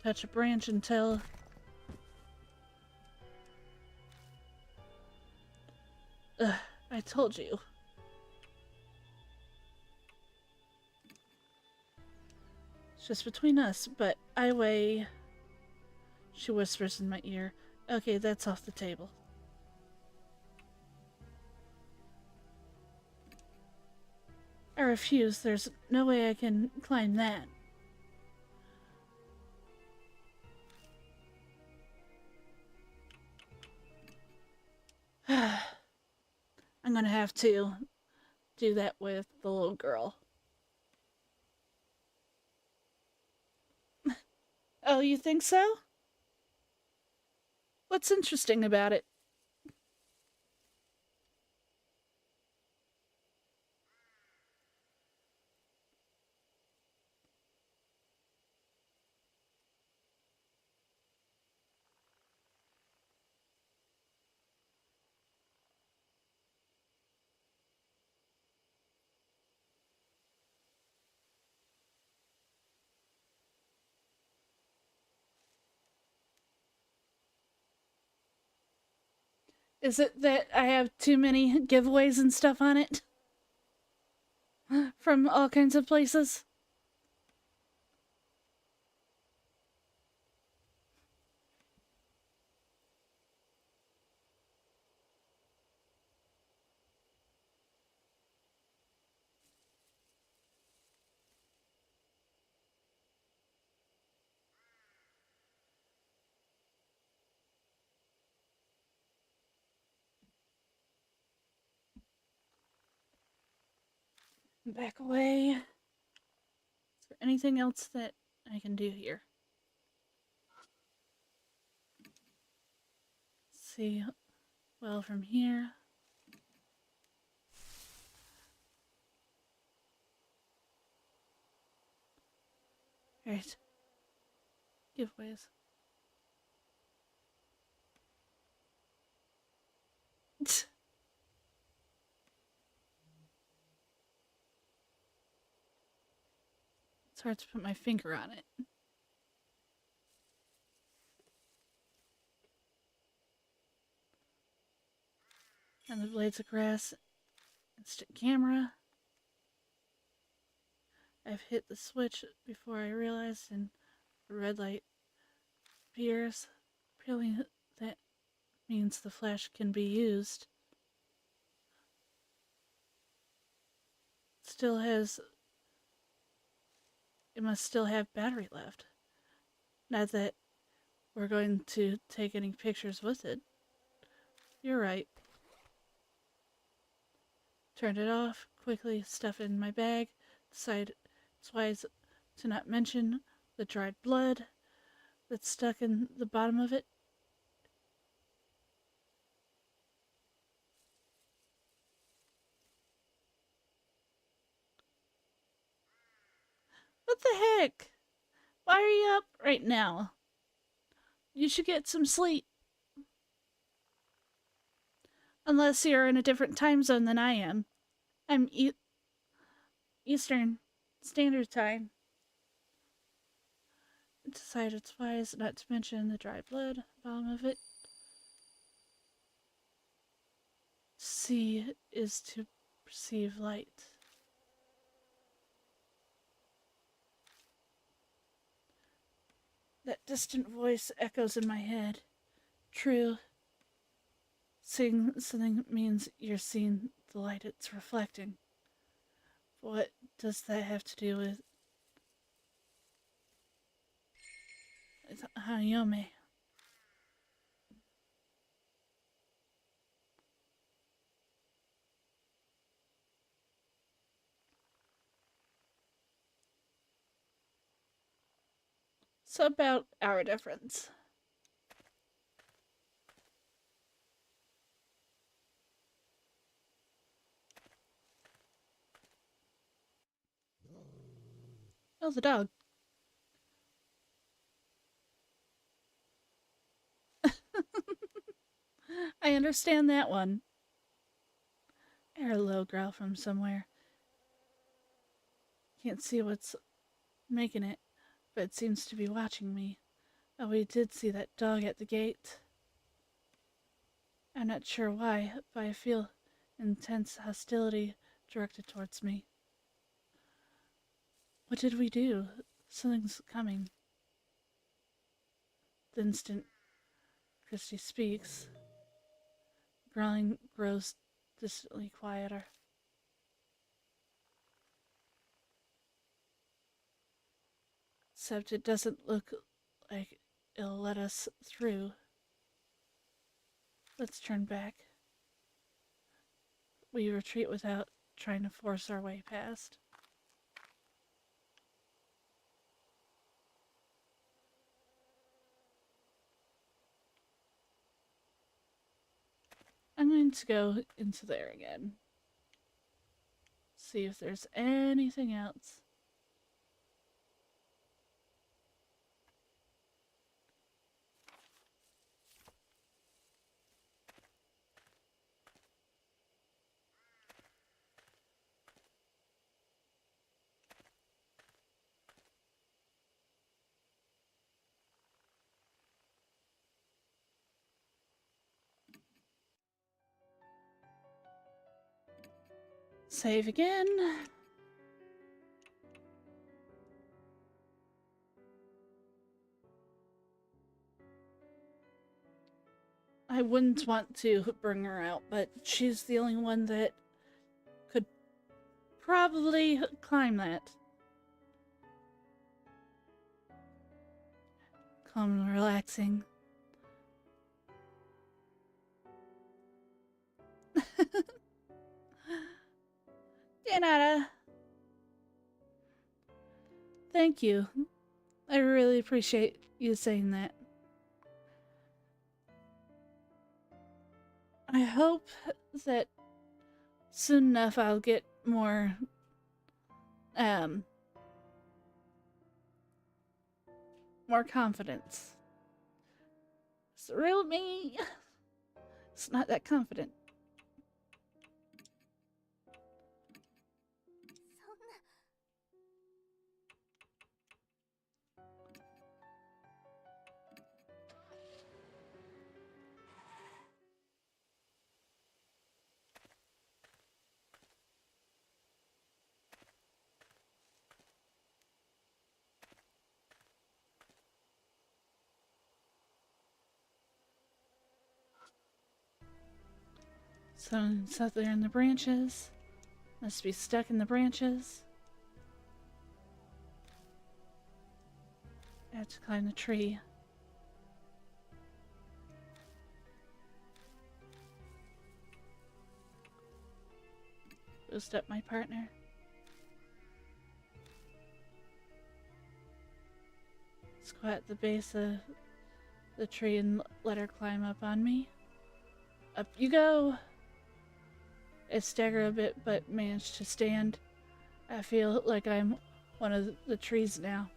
touch a branch until I told you. It's just between us, but I weigh... She whispers in my ear. Okay, that's off the table. I refuse. There's no way I can climb that. I'm gonna have to do that with the little girl. Oh, you think so? What's interesting about it? Is it that I have too many giveaways and stuff on it? From all kinds of places? Back away. Is there anything else that I can do here? Let's see. Well, from here. Alright. Giveaways. It's hard to put my finger on it. And the blades of grass. Instant camera. I've hit the switch before I realized, and the red light appears. Apparently that means the flash can be used. It must still have battery left. Not that we're going to take any pictures with it. You're right. Turned it off, quickly stuffed it in my bag, decided it's wise to not mention the dried blood that's stuck in the bottom of it. What the heck? Why are you up right now? You should get some sleep. Unless you're in a different time zone than I am. I'm Eastern Standard Time. Decided it's wise not to mention the dry blood bottom of it. See is to perceive light. That distant voice echoes in my head. True. Seeing something means you're seeing the light it's reflecting. What does that have to do with Hayome? So about our difference. Oh, the dog. I understand that one. I heard a low growl from somewhere. Can't see what's making it, but it seems to be watching me. Oh, we did see that dog at the gate. I'm not sure why, but I feel intense hostility directed towards me. What did we do? Something's coming. The instant Christy speaks, growling grows distantly quieter. Except it doesn't look like it'll let us through. Let's turn back. We retreat without trying to force our way past. I'm going to go into there again. See if there's anything else. Save again. I wouldn't want to bring her out, but she's the only one that could probably climb that. Calm and relaxing. Yanada. Thank you. I really appreciate you saying that. I hope that soon enough I'll get more more confidence. It's the real me. It's not that confident. Someone's out there in the branches. Must be stuck in the branches. I have to climb the tree. Boost up my partner. Squat at the base of the tree and let her climb up on me. Up you go! I stagger a bit but manage to stand. I feel like I'm one of the trees now.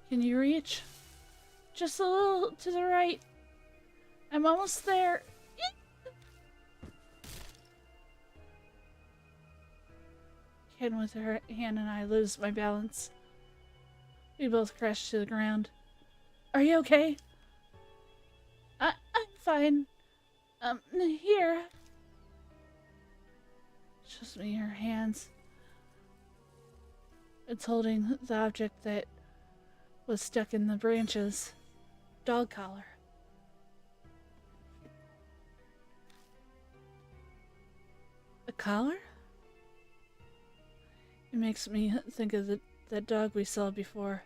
Can you reach? Just a little to the right. I'm almost there. Ken with her hand and I lose my balance. We both crash to the ground. Are you okay? I'm fine. Here. Shows me her hands. It's holding the object that was stuck in the branches. Dog collar. A collar? It makes me think of that dog we saw before.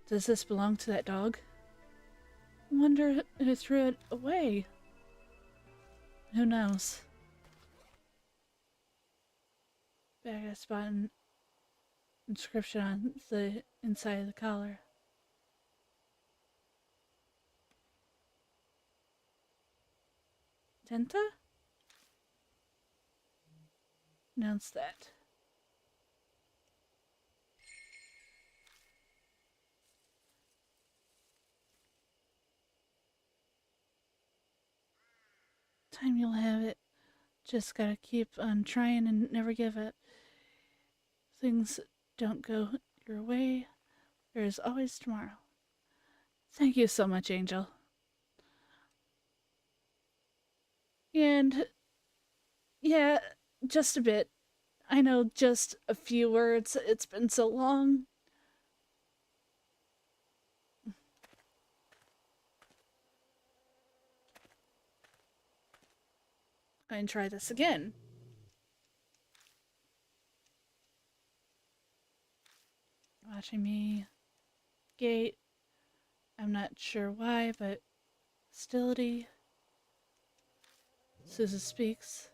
Does this belong to that dog? I wonder who threw it away. Who knows? Back I spot an inscription on the inside of the collar. Tenta? Announce that. Time you'll have it. Just gotta keep on trying and never give up. Things don't go your way. There is always tomorrow. Thank you so much, Angel. And yeah, just a bit. I know just a few words. It's been so long. I'm going to try this again. Watching me. Gate. I'm not sure why, but hostility. Susan speaks.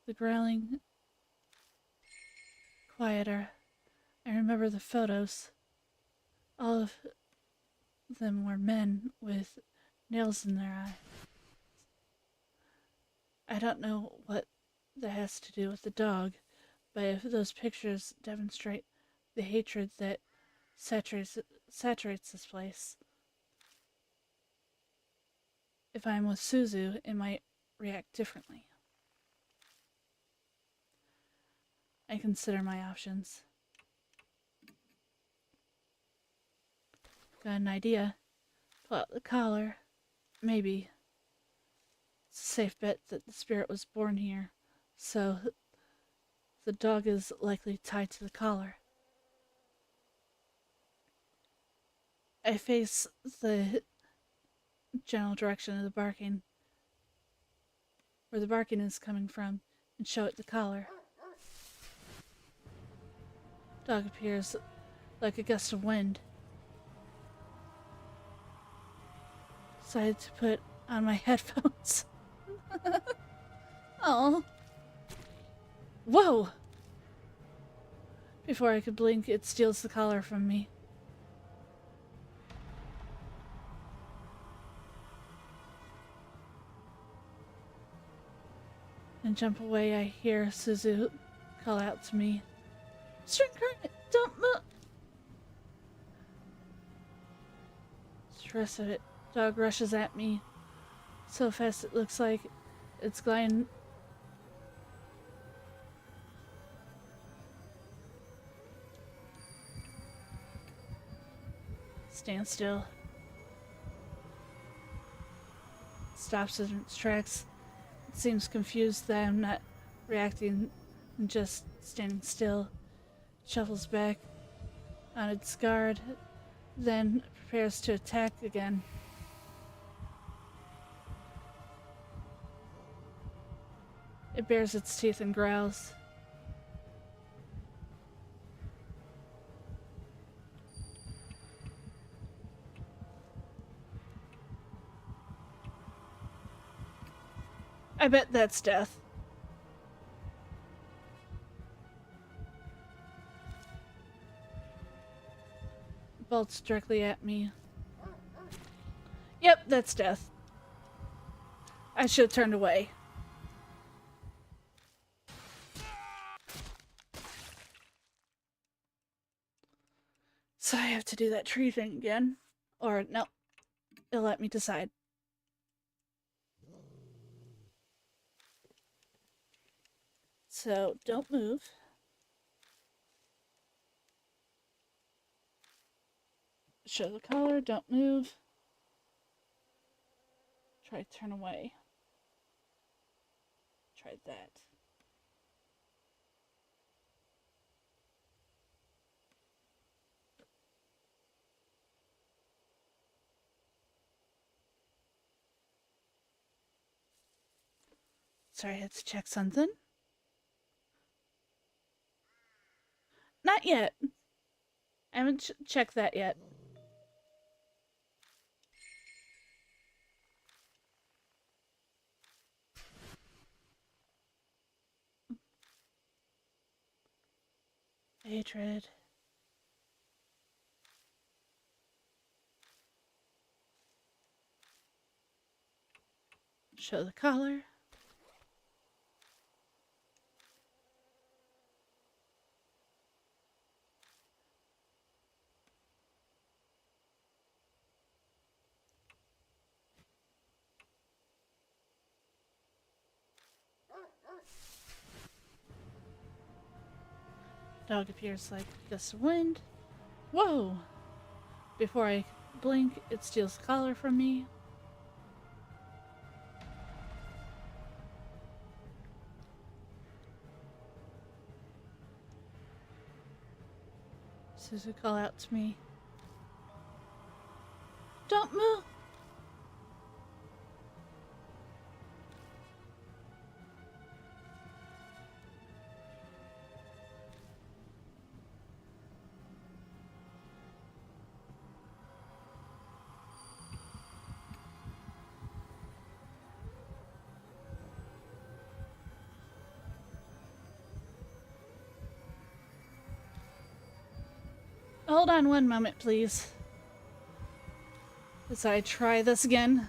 The growling. Quieter. I remember the photos. All of them were men with nails in their eye. I don't know what that has to do with the dog, but if those pictures demonstrate the hatred that saturates this place. If I'm with Suzu, it might react differently. I consider my options. Got an idea. Pull out the collar. Maybe. It's a safe bet that the spirit was born here, so the dog is likely tied to the collar. I face the general direction of the barking, where the barking is coming from, and show it the collar. Dog appears like a gust of wind. Decided to put on my headphones. Oh. Whoa! Before I could blink, it steals the collar from me. And jump away, I hear Suzu call out to me. Mr. Incarnate, don't move! Stress of it. Dog rushes at me. So fast it looks like it's gliding. Stand still. Stops in its tracks. It seems confused that I'm not reacting and just standing still. Shuffles back on its guard, then prepares to attack again. It bares its teeth and growls. I bet that's death. Bolts directly at me. Yep, that's death. I should have turned away. So I have to do that tree thing again. Or no, it'll let me decide. So don't move. Show the collar, don't move. Try to turn away. Try that. Sorry, I had to check something. Not yet. I haven't checked that yet. Hatred. Show the collar. Dog appears like a gust of wind. Whoa! Before I blink, it steals the collar from me. Suzu call out to me. Don't move! Hold on one moment, please. As I try this again.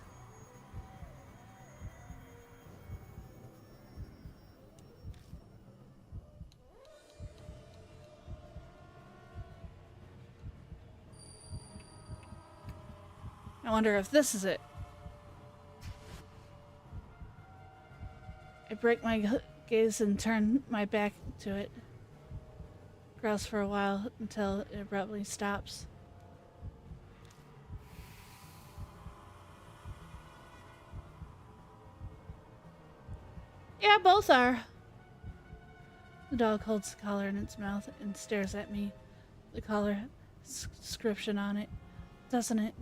I wonder if this is it. I break my gaze and turn my back to it. Grouse for a while until it abruptly stops. Yeah, both are. The dog holds the collar in its mouth and stares at me. The collar has inscription on it, doesn't it?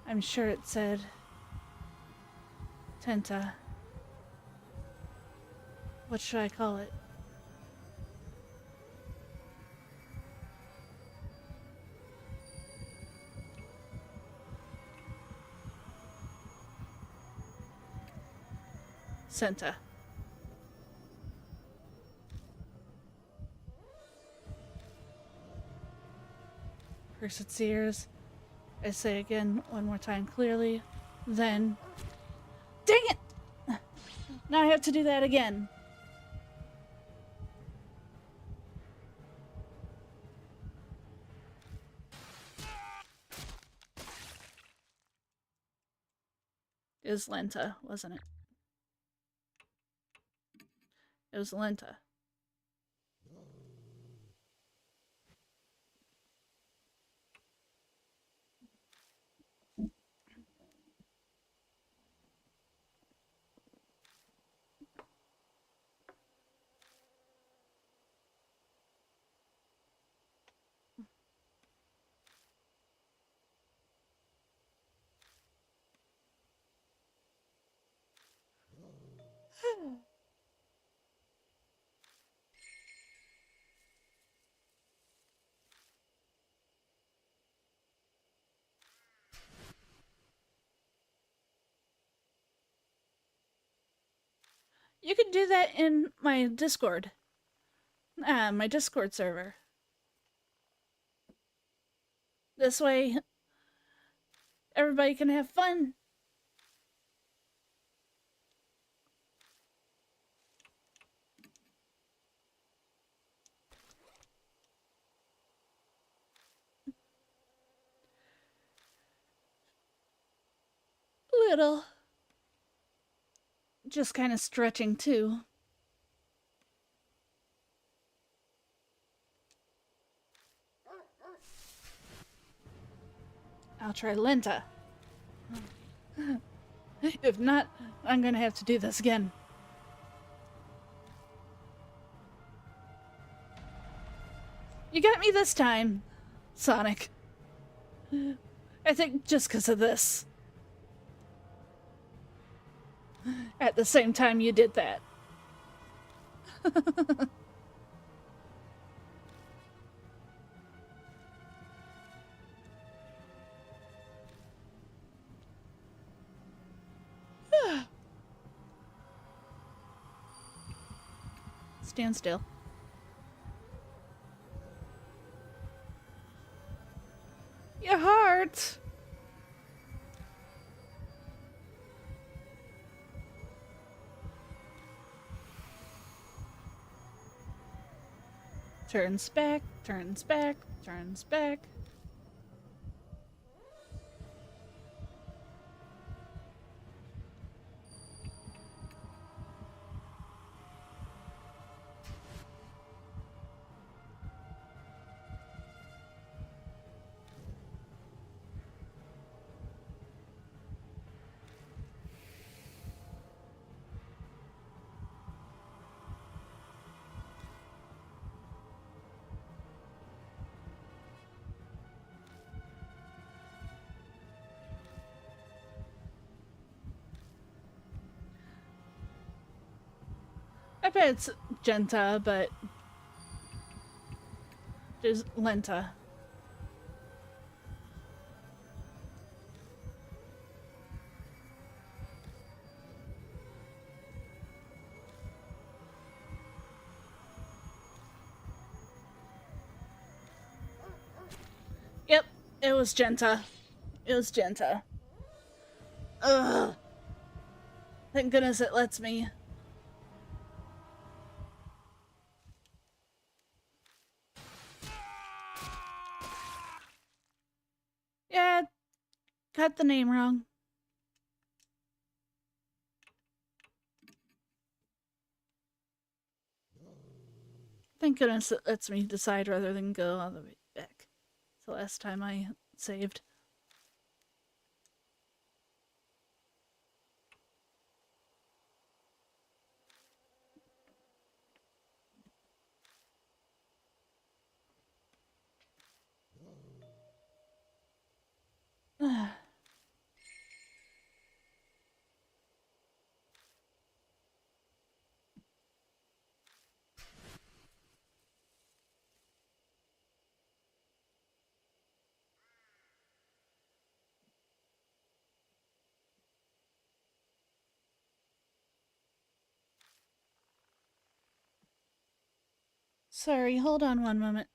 I'm sure it said Tenta. What should I call it? Senta. Perks its ears. I say again one more time clearly. Then... Dang it! Now I have to do that again. It was Lenta, wasn't it? It was Lenta. You can do that in my Discord. My Discord server. This way, everybody can have fun. Little. Just kind of stretching too. I'll try Lenta. If not, I'm gonna have to do this again. You got me this time, Sonic. I think just because of this. At the same time you did that. Stand still. Your heart! Turns back, turns back, turns back. I bet it's Genta, but just Lenta. Yep, it was Genta. It was Genta. Ugh. Thank goodness it lets me. Yeah, got the name wrong. Thank goodness it lets me decide rather than go all the way back. It's the last time I saved. Sorry, hold on one moment.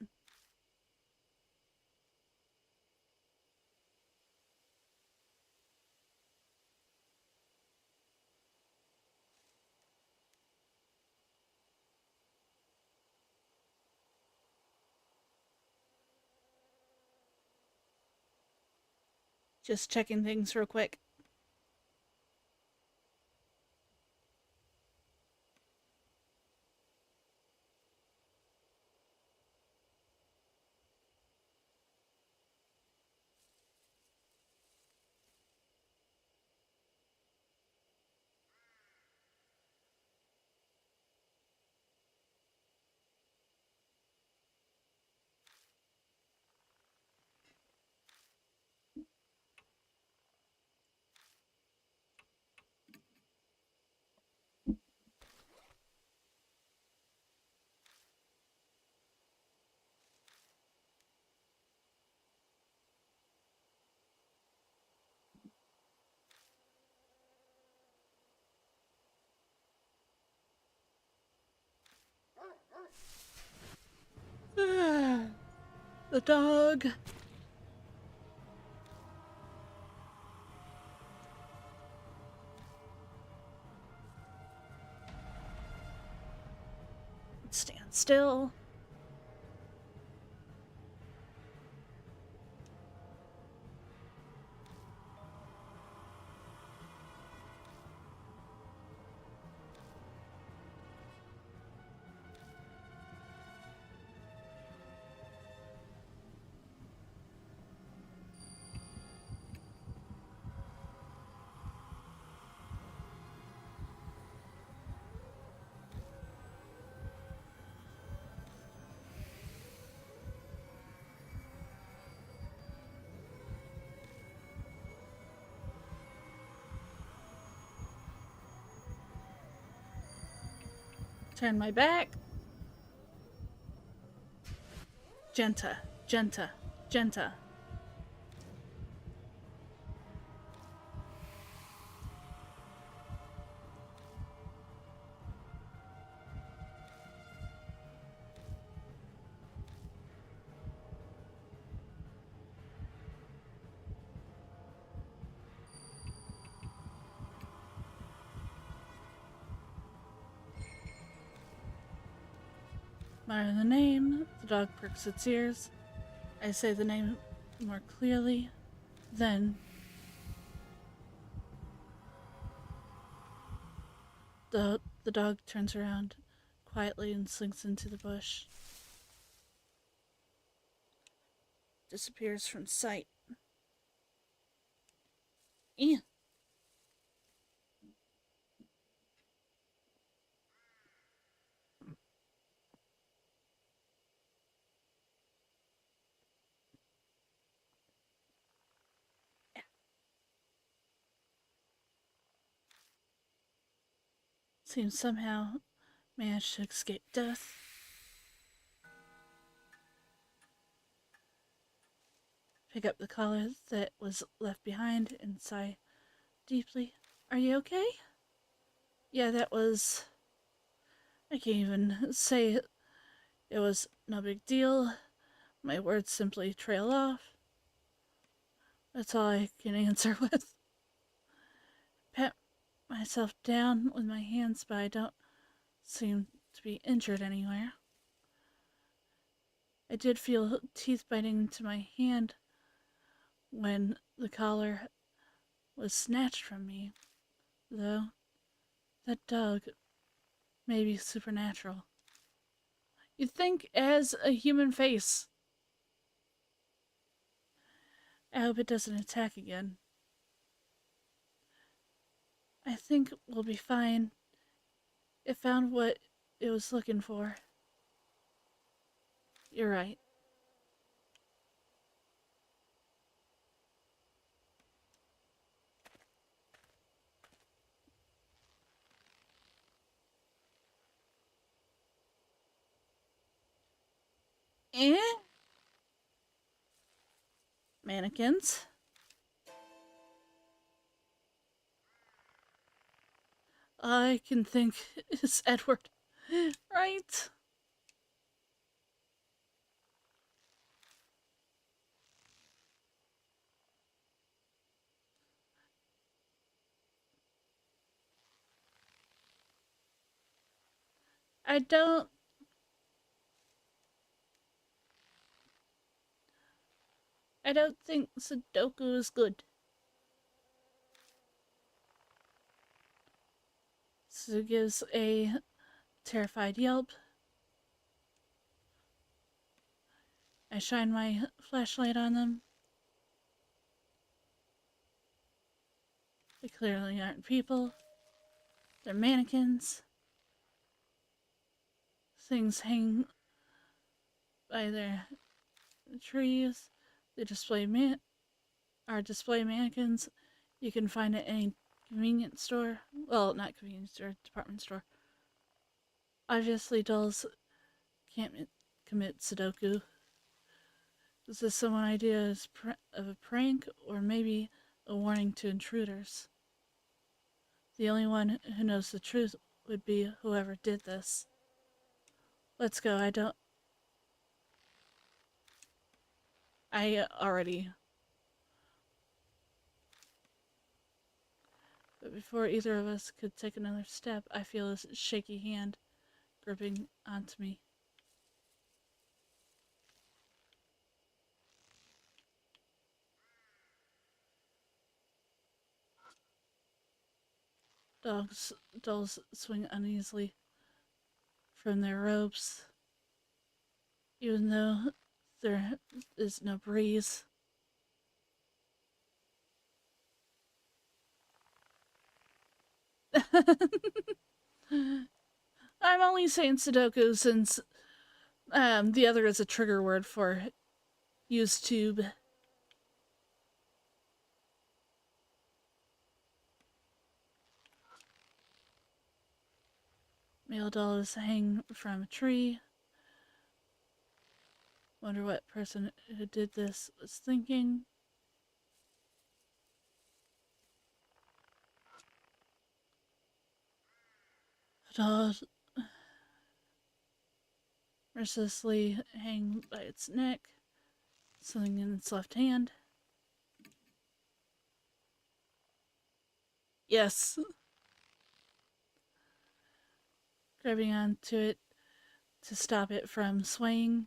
Just checking things real quick. The dog. Stand still. Turn my back. Genta, genta, genta. By the name, the dog perks its ears. I say the name more clearly. Then the dog turns around quietly and slinks into the bush. Disappears from sight. Eh. Seems somehow managed to escape death. Pick up the collar that was left behind and sigh deeply. Are you okay? Yeah, that was... I can't even say it. It was no big deal. My words simply trail off. That's all I can answer with. Pat myself down with my hands, but I don't seem to be injured anywhere. I did feel teeth biting into my hand when the collar was snatched from me, though. That dog may be supernatural. You'd think it has a human face. I hope it doesn't attack again. I think we'll be fine. It found what it was looking for. You're right. Eh? Mannequins? I can think it's Edward. Right? I don't think Sudoku is good. Su gives a terrified yelp. I shine my flashlight on them. They clearly aren't people. They're mannequins. Things hang by their trees. They are display mannequins. You can find at any convenience store. Well, not convenience store, department store. Obviously, dolls can't commit Sudoku. Is this some idea of a prank, or maybe a warning to intruders? The only one who knows the truth would be whoever did this. Let's go. I don't I already... But before either of us could take another step, I feel his shaky hand gripping onto me. Dolls swing uneasily from their robes, even though there is no breeze. I'm only saying Sudoku since the other is a trigger word for Vtube. Male doll is hanging from a tree. Wonder what person who did this was thinking. The doll mercilessly hanging by its neck, something in its left hand. Yes. Grabbing onto it to stop it from swaying.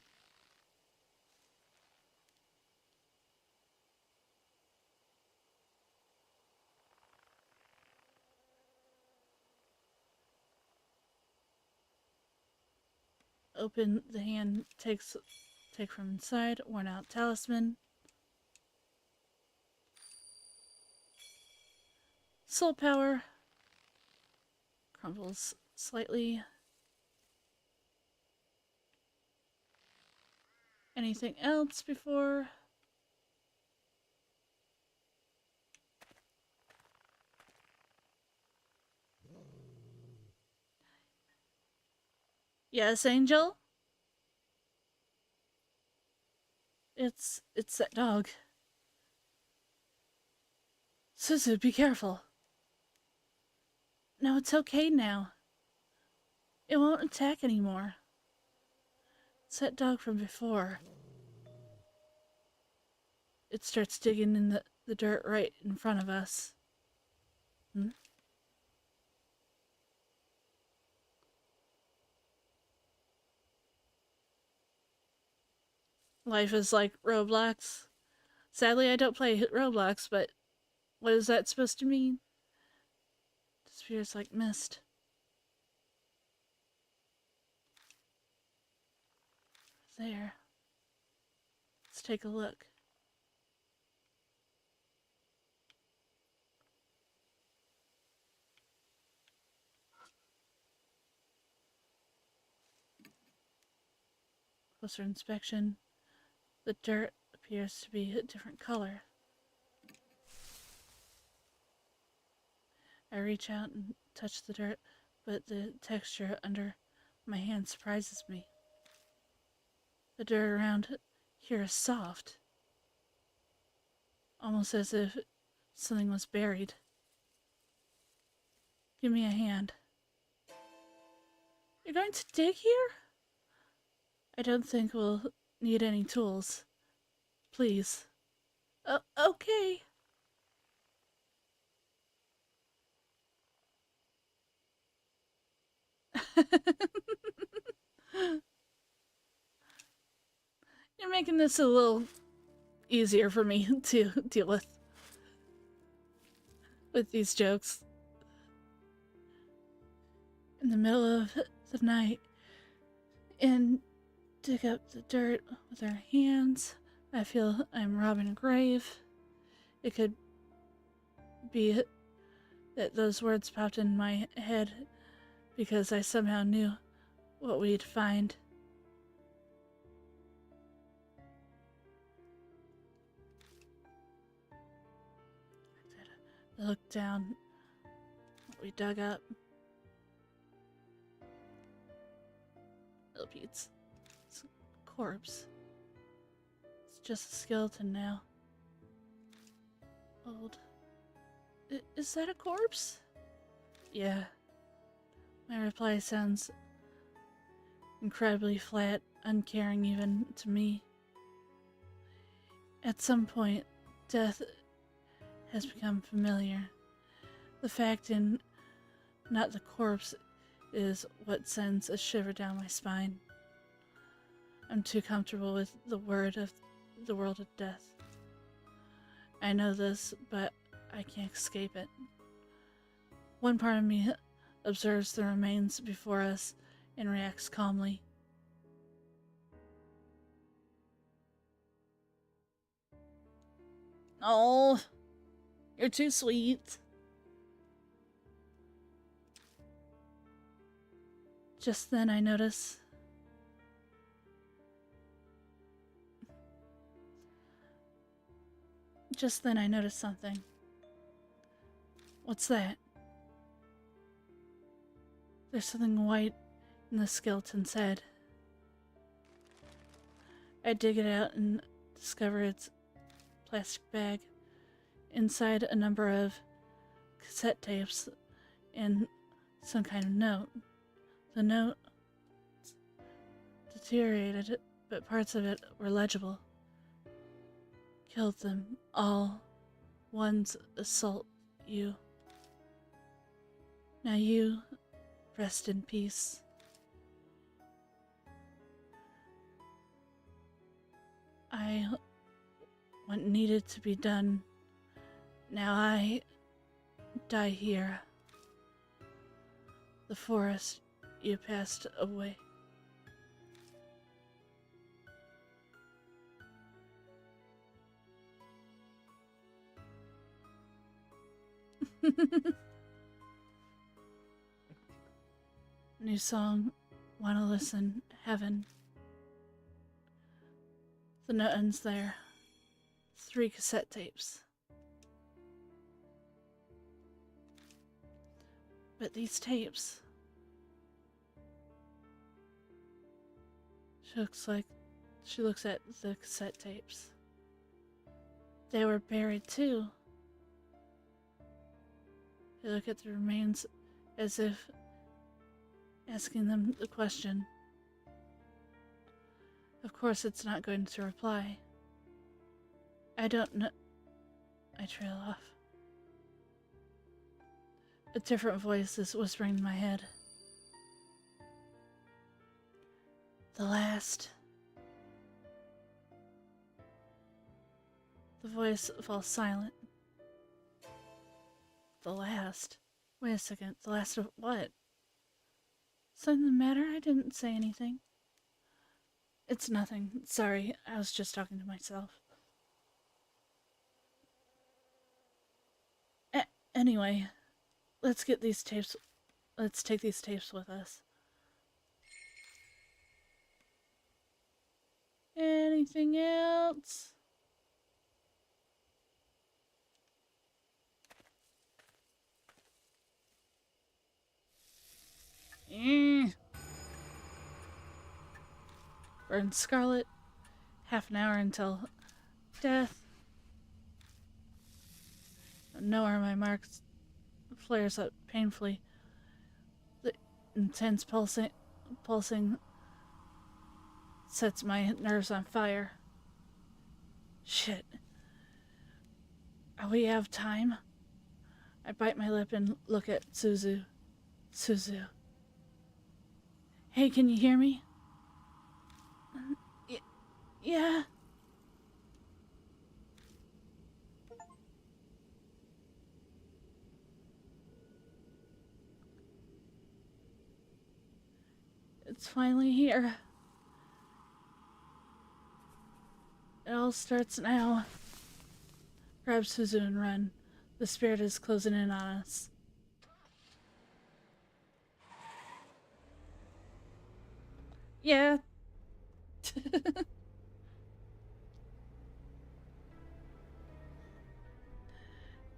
Open the hand, take from inside, worn out talisman. Soul power. Crumbles slightly. Anything else before? Yes, Angel? It's that dog. Suzu, be careful. No, it's okay now. It won't attack anymore. It's that dog from before. It starts digging in the dirt right in front of us. Life is like Roblox. Sadly, I don't play Roblox, but what is that supposed to mean? Disappears like mist. There. Let's take a look. Closer inspection. The dirt appears to be a different color. I reach out and touch the dirt, but the texture under my hand surprises me. The dirt around here is soft, almost as if something was buried. Give me a hand. You're going to dig here? I don't think we'll need any tools. Please. Okay. You're making this a little easier for me to deal with these jokes. In the middle of the night, and dig up the dirt with our hands. I feel I'm robbing a grave. It could be that those words popped in my head because I somehow knew what we'd find. I looked down what we dug up. Millipedes. It's a corpse. It's just a skeleton now. Old. Is that a corpse? Yeah. My reply sounds incredibly flat, uncaring even to me. At some point, death has become familiar. The fact and not the corpse is what sends a shiver down my spine. I'm too comfortable with the world of death. I know this, but I can't escape it. One part of me observes the remains before us and reacts calmly. Oh, you're too sweet. Just then I notice something. What's that? There's something white in the skeleton's head. I dig it out and discover it's a plastic bag. Inside a number of cassette tapes and some kind of note. The note deteriorated, but parts of it were legible. Killed them all. One's assault you. Now you rest in peace. What needed to be done. Now I die here. The forest you passed away. New song, Wanna Listen, Heaven. The note ends there. 3 cassette tapes. But these tapes... She looks at the cassette tapes. They were buried too. I look at the remains as if asking them the question. Of course it's not going to reply. I don't know. I trail off. A different voice is whispering in my head. The last. The voice falls silent. The last? Wait a second. The last of what? Something the matter? I didn't say anything. It's nothing. Sorry, I was just talking to myself. Anyway, let's take these tapes with us. Anything else? Burn scarlet. Half an hour until death. Nowhere my marks flares up painfully. The intense pulsing sets my nerves on fire. Shit. Are we out of time? I bite my lip and look at Suzu. Suzu. Hey, can you hear me? Yeah. It's finally here. It all starts now. Grab Suzu and run. The spirit is closing in on us. Yeah.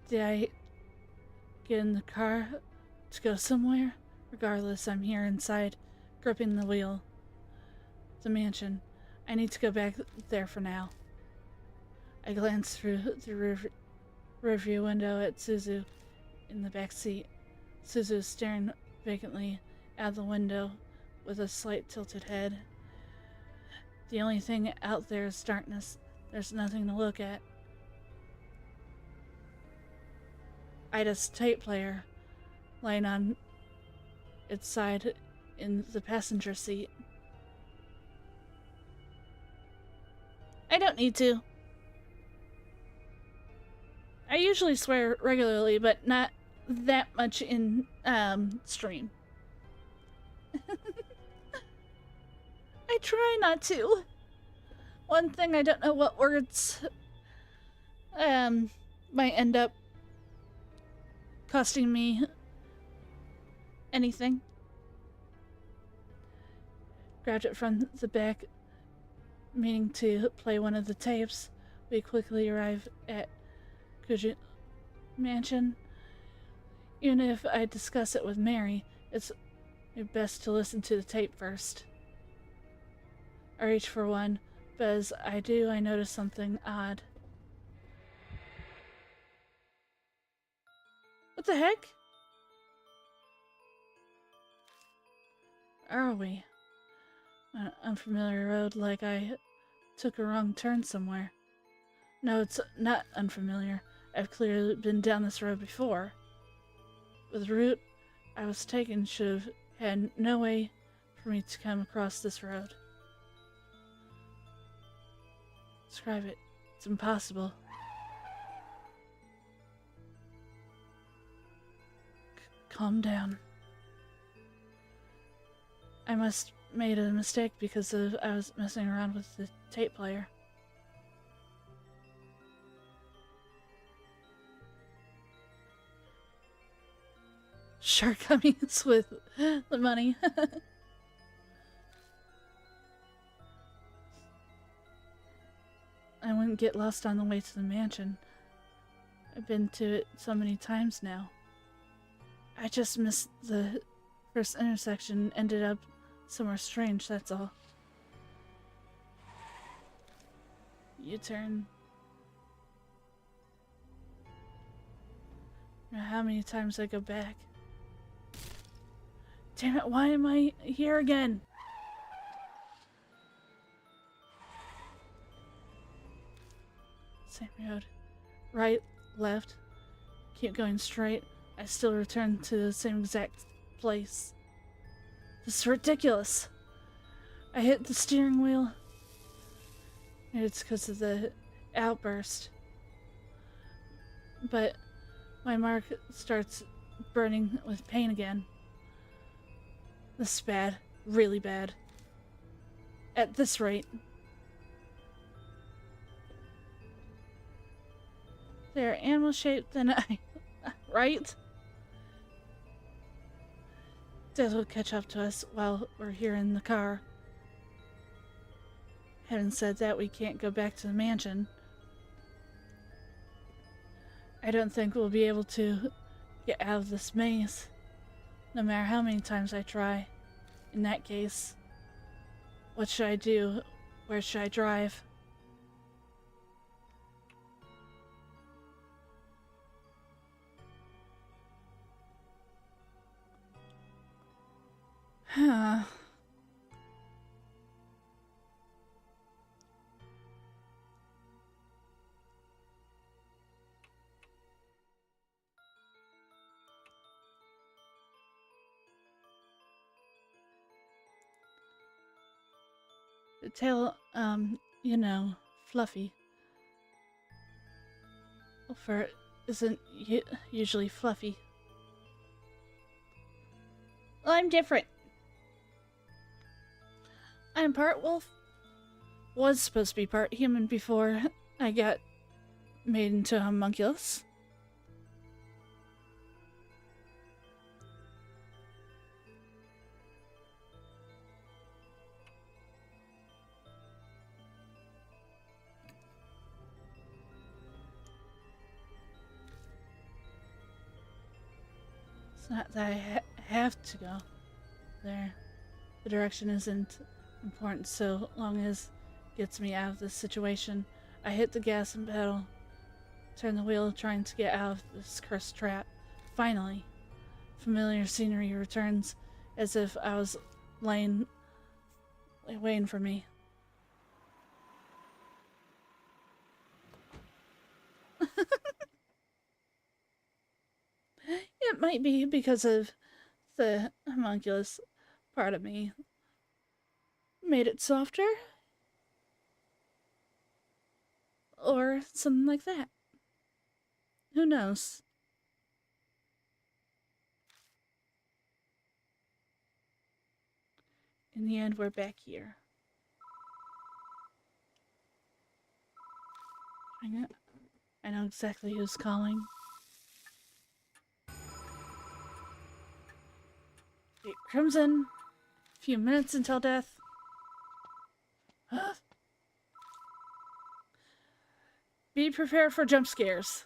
Did I get in the car to go somewhere? Regardless, I'm here inside, gripping the wheel. The mansion. I need to go back there for now. I glance through the rearview window at Suzu in the back seat. Suzu is staring vacantly out the window with a slight tilted head. The only thing out there is darkness. There's nothing to look at. Ida's tape player lying on its side in the passenger seat. I don't need to. I usually swear regularly, but not that much in stream. I try not to. One thing, I don't know what words might end up costing me anything. Grabbed it from the back, meaning to play one of the tapes. We quickly arrive at Kuju Mansion. Even if I discuss it with Mary, it's best to listen to the tape first. I reach for one, but as I do, I notice something odd. What the heck? Where are we? An unfamiliar road, like I took a wrong turn somewhere. No, it's not unfamiliar. I've clearly been down this road before. The route I was taking should have had no way for me to come across this road. Describe it. It's impossible. Calm down. I must made a mistake because I was messing around with the tape player. Shortcomings with the money. I wouldn't get lost on the way to the mansion. I've been to it so many times now. I just missed the first intersection and ended up somewhere strange, that's all. U-turn. How many times I go back? Damn it, why am I here again? Same road. Right, left. Keep going straight. I still return to the same exact place. This is ridiculous. I hit the steering wheel. Maybe it's because of the outburst. But my mark starts burning with pain again. This is bad. Really bad. At this rate. They're animal shaped, then right? Death will catch up to us while we're here in the car. Having said that, we can't go back to the mansion. I don't think we'll be able to get out of this maze, no matter how many times I try. In that case, what should I do? Where should I drive? Huh. The tail, you know, fluffy. Fur isn't usually fluffy. Well, I'm different. I'm part wolf. Was supposed to be part human before I got made into a homunculus. It's not that I have to go there. The direction isn't important so long as it gets me out of this situation. I hit the gas and pedal, turn the wheel trying to get out of this cursed trap. Finally, familiar scenery returns as if I was waiting for me. It might be because of the homunculus part of me made it softer, or something like that. Who knows? In the end, we're back here. I know exactly who's calling. Crimson, a few minutes until death. Be prepared for jump scares.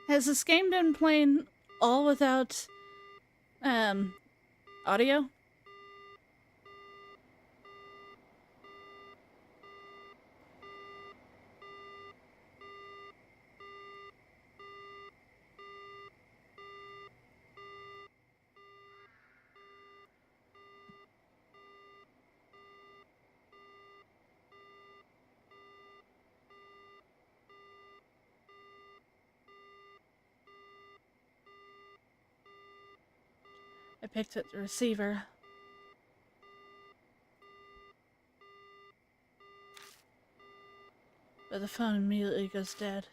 Has this game been playing all without audio? I picked up the receiver. But the phone immediately goes dead.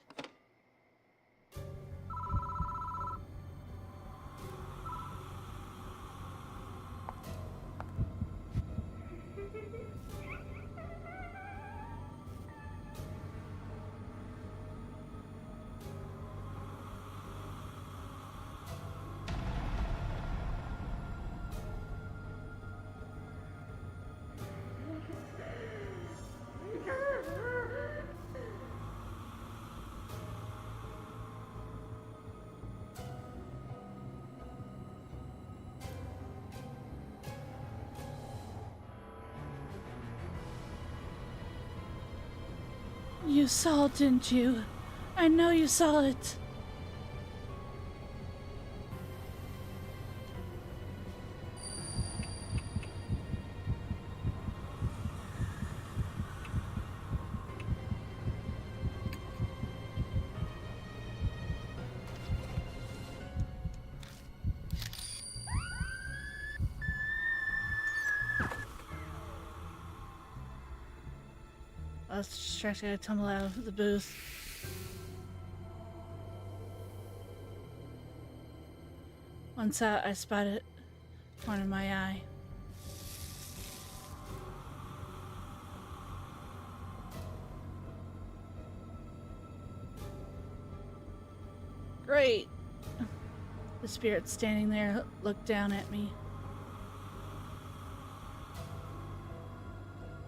You saw it, didn't you? I know you saw it. I was distracted. I tumbled out of the booth. Once out, I spotted the corner of my eye. Great! The spirit standing there looked down at me.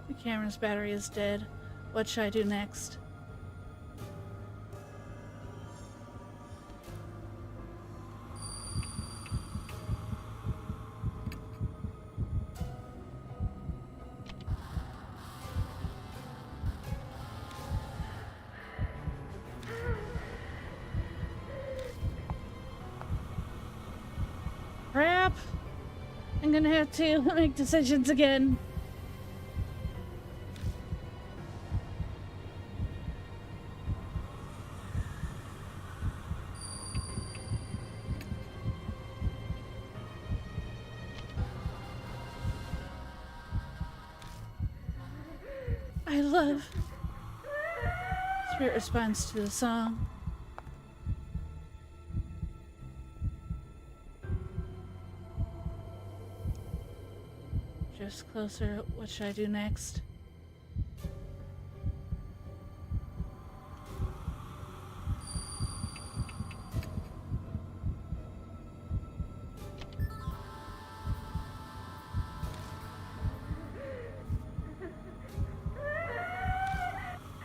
The camera's battery is dead. What should I do next? Crap! I'm gonna have to make decisions again. I love. Spirit responds to the song. Just closer. What should I do next?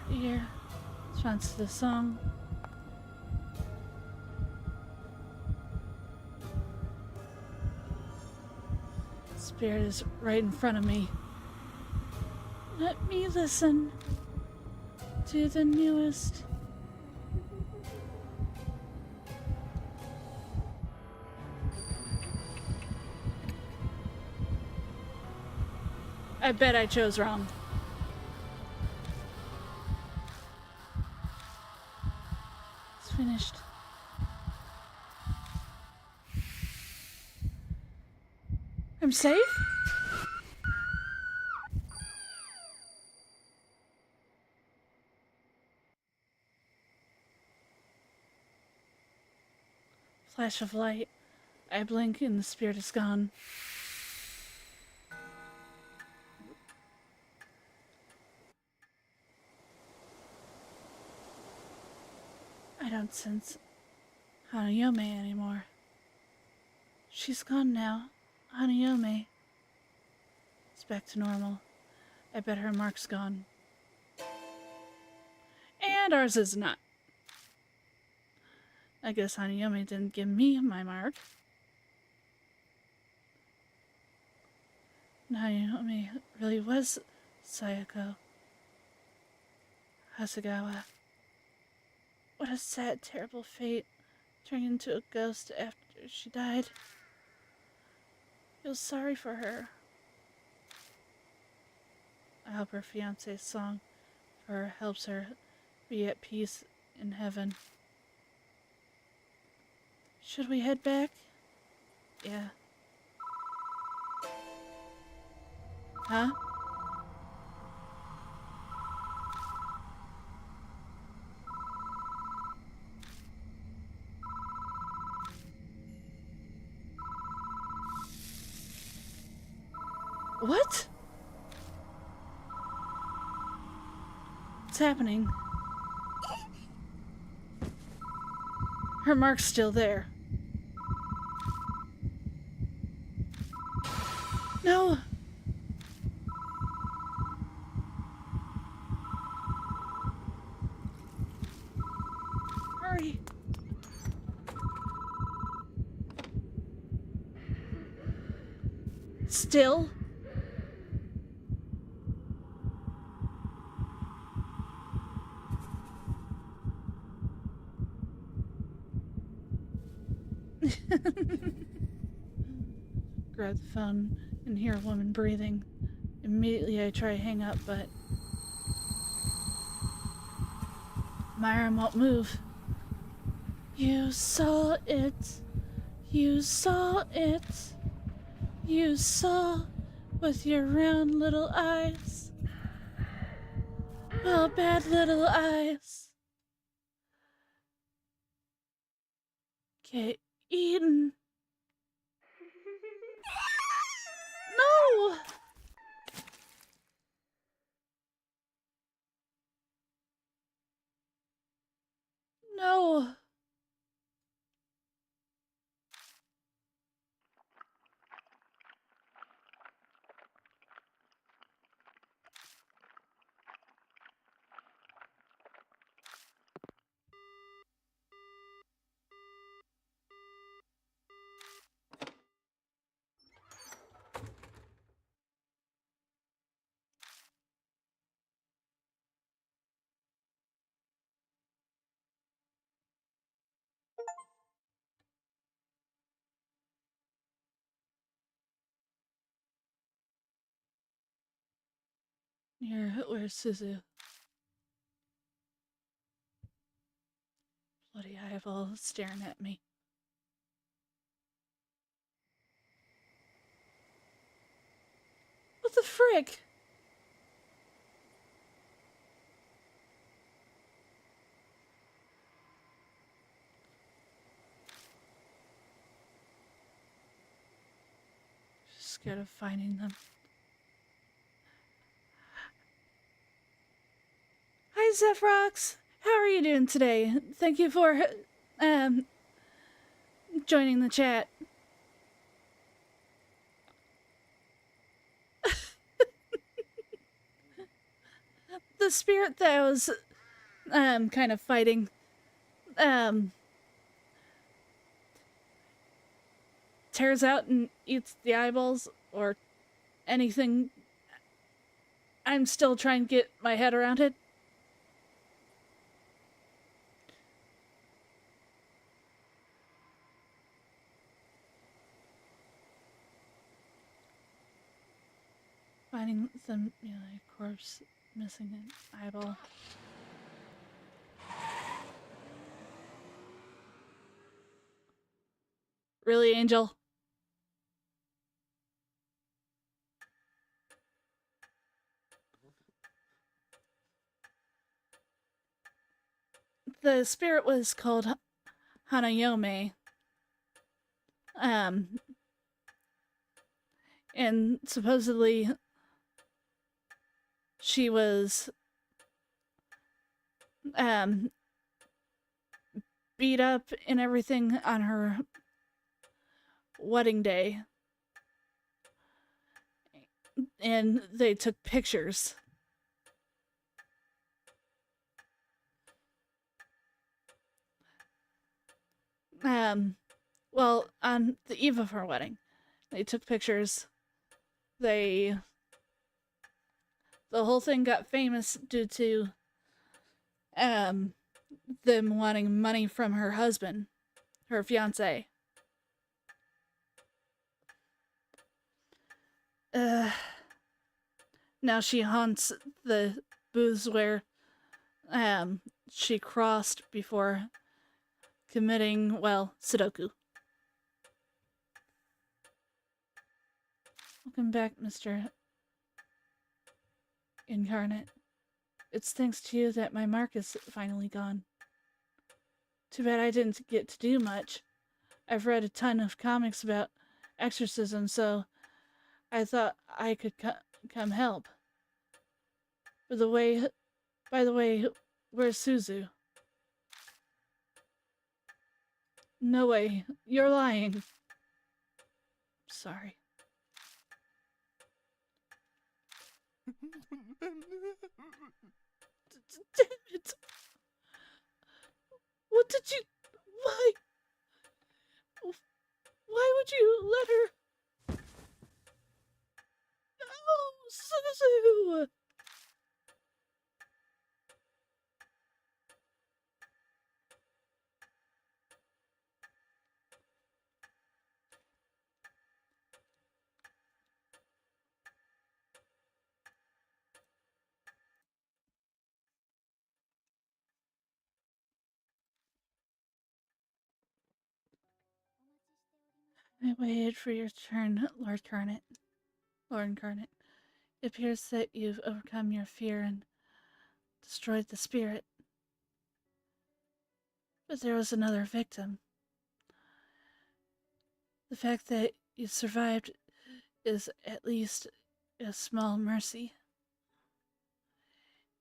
Here. Response to the song. spirit is right in front of me. Let me listen to the newest. I bet I chose wrong. It's finished. I'm safe? Flash of light. I blink and the spirit is gone. I don't sense Hanayome anymore. She's gone now. Hanayome. It's back to normal. I bet her mark's gone. And ours is not. I guess Hanayome didn't give me my mark. Hanayome really was Sayako Hasegawa. What a sad, terrible fate. Turning into a ghost after she died. I feel sorry for her. I hope her fiance's song for her helps her be at peace in heaven. Should we head back? Yeah. Huh? What? What's happening? Her mark's still there. No! Hurry! Still? Grab the phone and hear a woman breathing. Immediately I try to hang up, but my arm won't move. You saw it. You saw it. You saw with your round little eyes. Oh, bad little eyes. Get eaten. No! No. Where's Suzu? Bloody eyeball staring at me. What the frick? Just scared of finding them. Hi, Zephrox. How are you doing today? Thank you for joining the chat. The spirit that I was kind of fighting tears out and eats the eyeballs, or anything? I'm still trying to get my head around it. Finding some corpse missing an eyeball. Really, Angel? The spirit was called Hanayome. And supposedly she was beat up and everything on her wedding day. And they took pictures. Well, on the eve of her wedding, they took pictures. The whole thing got famous due to them wanting money from her husband, her fiance. Now she haunts the booths where she crossed before committing, well, Sudoku. Welcome back, Mr. Incarnate. It's thanks to you that my mark is finally gone. Too bad I didn't get to do much. I've read a ton of comics about exorcism, so I thought I could come help. By the way, where's Suzu? No way, you're lying. Sorry. Damn it! What did you... Why? Why would you let her... Oh, Suzu! I waited for your turn, Lord Incarnate. It appears that you've overcome your fear and destroyed the spirit. But there was another victim. The fact that you survived is at least a small mercy.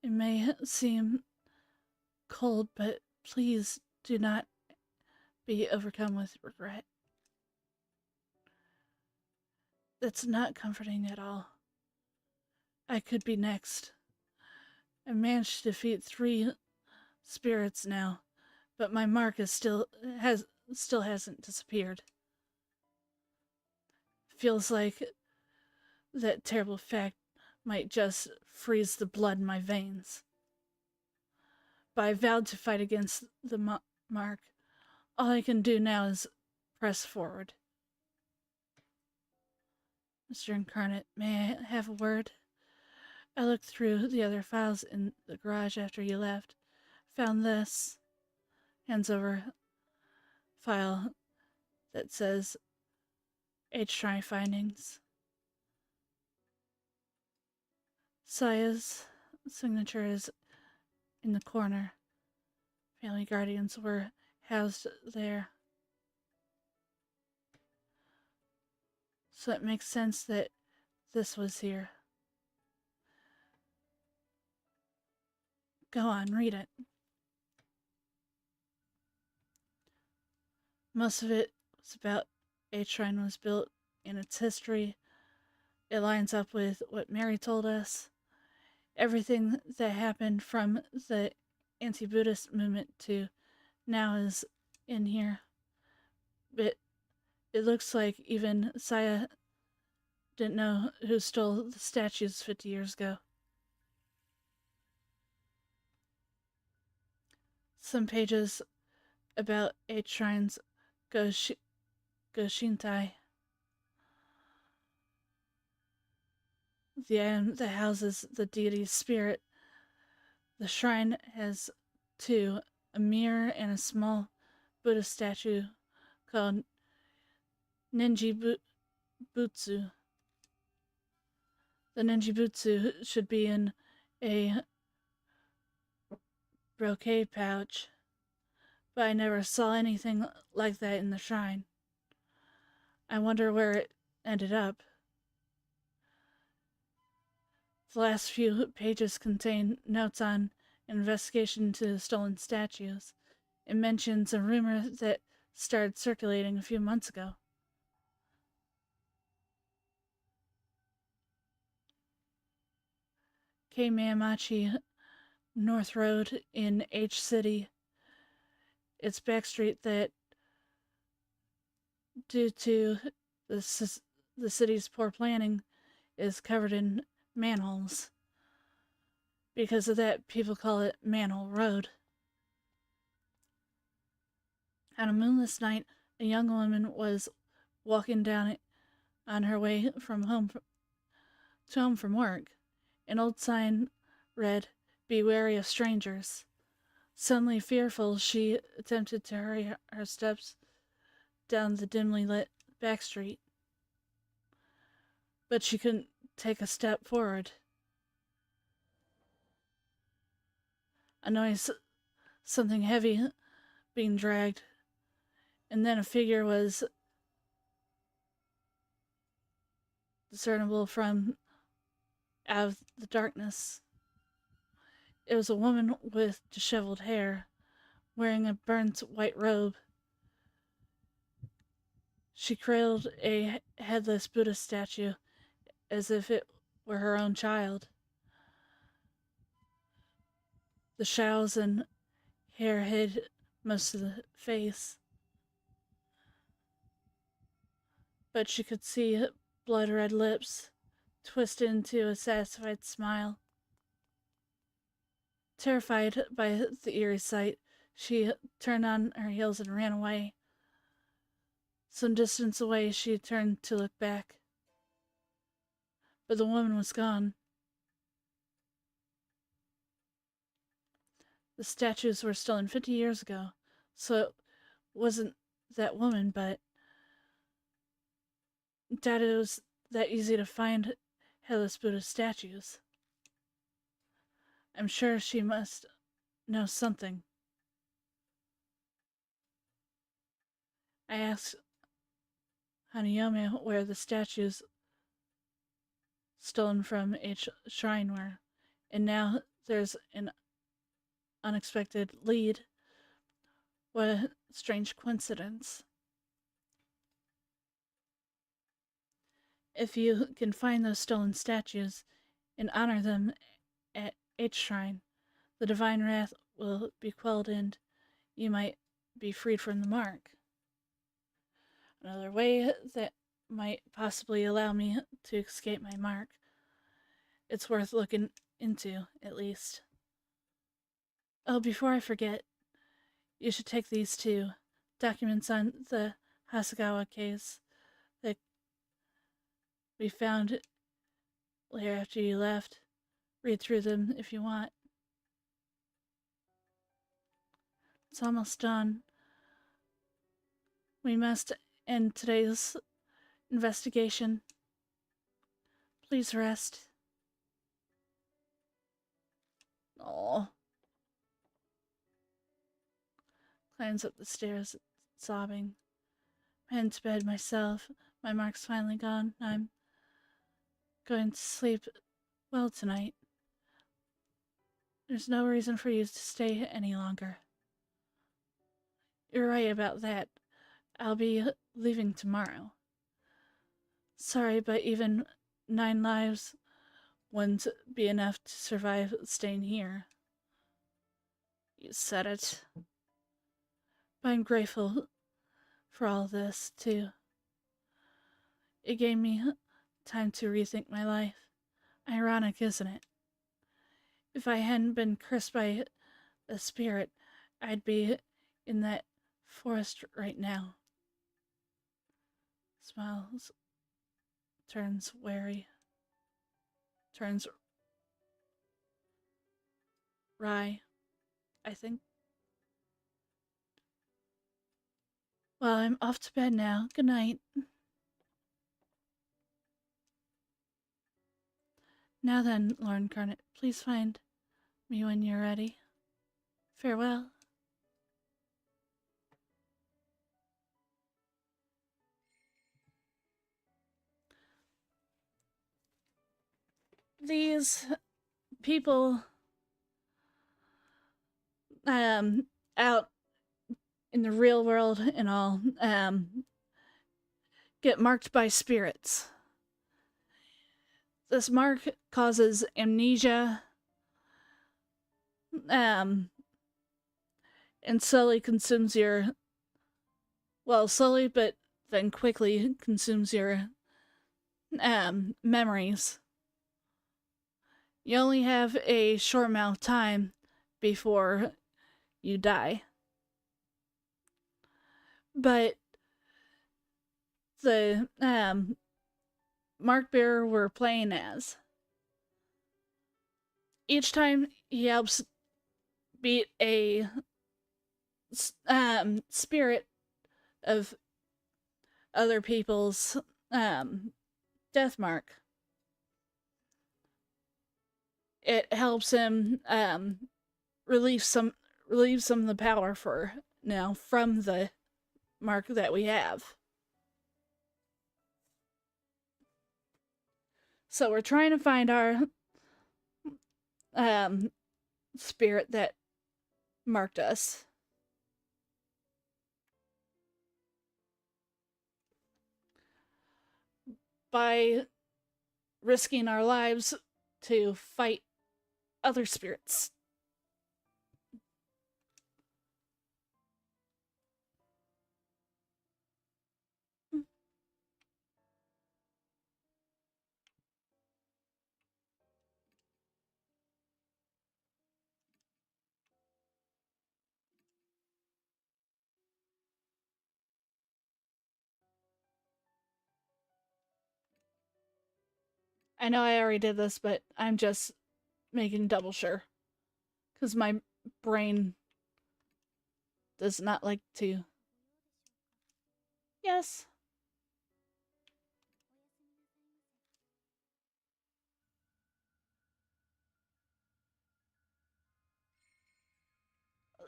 It may seem cold, but please do not be overcome with regret. That's not comforting at all. I could be next. I managed to defeat 3 spirits now, but my mark still hasn't disappeared. Feels like that terrible fact might just freeze the blood in my veins. But I vowed to fight against the mark. All I can do now is press forward. Mr. Incarnate, may I have a word? I looked through the other files in the garage after you left. Found this. Hands over file that says H-Try findings. Saya's signature is in the corner. Family guardians were housed there. So it makes sense that this was here. Go on, read it. Most of it was about H-Shrine was built and its history. It lines up with what Mary told us. Everything that happened from the anti-Buddhist movement to now is in here. But it looks like even Saya didn't know who stole the statues 50 years ago. Some pages about 8 shrines Goshintai. The item that houses the deity's spirit. The shrine has 2, a mirror and a small Buddha statue called Ninji Butsu. The Ninji Butsu should be in a brocade pouch, but I never saw anything like that in the shrine. I wonder where it ended up. The last few pages contain notes on an investigation into the stolen statues. It mentions a rumor that started circulating a few months ago. K. Miyamachi North Road in H City. It's backstreet that, due to the city's poor planning, is covered in manholes. Because of that, people call it Manhole Road. On a moonless night, a young woman was walking down it on her way home from work. An old sign read, "Be wary of strangers." Suddenly fearful, she attempted to hurry her steps down the dimly lit back street. But she couldn't take a step forward. A noise, something heavy being dragged, and then a figure was discernible from out of the darkness. It was a woman with disheveled hair, wearing a burnt white robe. She cradled a headless Buddha statue as if it were her own child. The shadows and hair hid most of the face, but she could see blood-red lips twisted into a satisfied smile. Terrified by the eerie sight, she turned on her heels and ran away. Some distance away, she turned to look back, but the woman was gone. The statues were stolen 50 years ago, so it wasn't that woman, but doubt it was that easy to find headless Buddha statues. I'm sure she must know something. I asked Hanayome where the statues stolen from a shrine were, and now there's an unexpected lead. What a strange coincidence. If you can find those stolen statues and honor them at H Shrine, the divine wrath will be quelled and you might be freed from the mark. Another way that might possibly allow me to escape my mark. It's worth looking into, at least. Oh, before I forget, you should take these 2 documents on the Hasegawa case that we found later after you left. Read through them if you want. It's almost done. We must end today's investigation. Please rest. Oh. Climbs up the stairs, sobbing. I'm heading to bed myself. My mark's finally gone. I'm going to sleep well tonight. There's no reason for you to stay any longer. You're right about that. I'll be leaving tomorrow. Sorry, but even 9 lives wouldn't be enough to survive staying here. You said it. But I'm grateful for all this, too. It gave me time to rethink my life. Ironic, isn't it? If I hadn't been cursed by a spirit, I'd be in that forest right now. Smiles, turns wary, turns wry, I think. Well, I'm off to bed now. Good night. Now then, Lord Incarnate, please find me when you're ready. Farewell. These people out in the real world and all get marked by spirits. This mark causes amnesia and slowly consumes your slowly but then quickly consumes your memories. You only have a short amount of time before you die. But the mark bearer we're playing as, each time he helps beat a spirit of other people's death mark, it helps him relieve some of the power for now from the mark that we have. So we're trying to find our spirit that marked us. By risking our lives to fight other spirits. I know I already did this, but I'm just making double sure. Because my brain does not like to. Yes.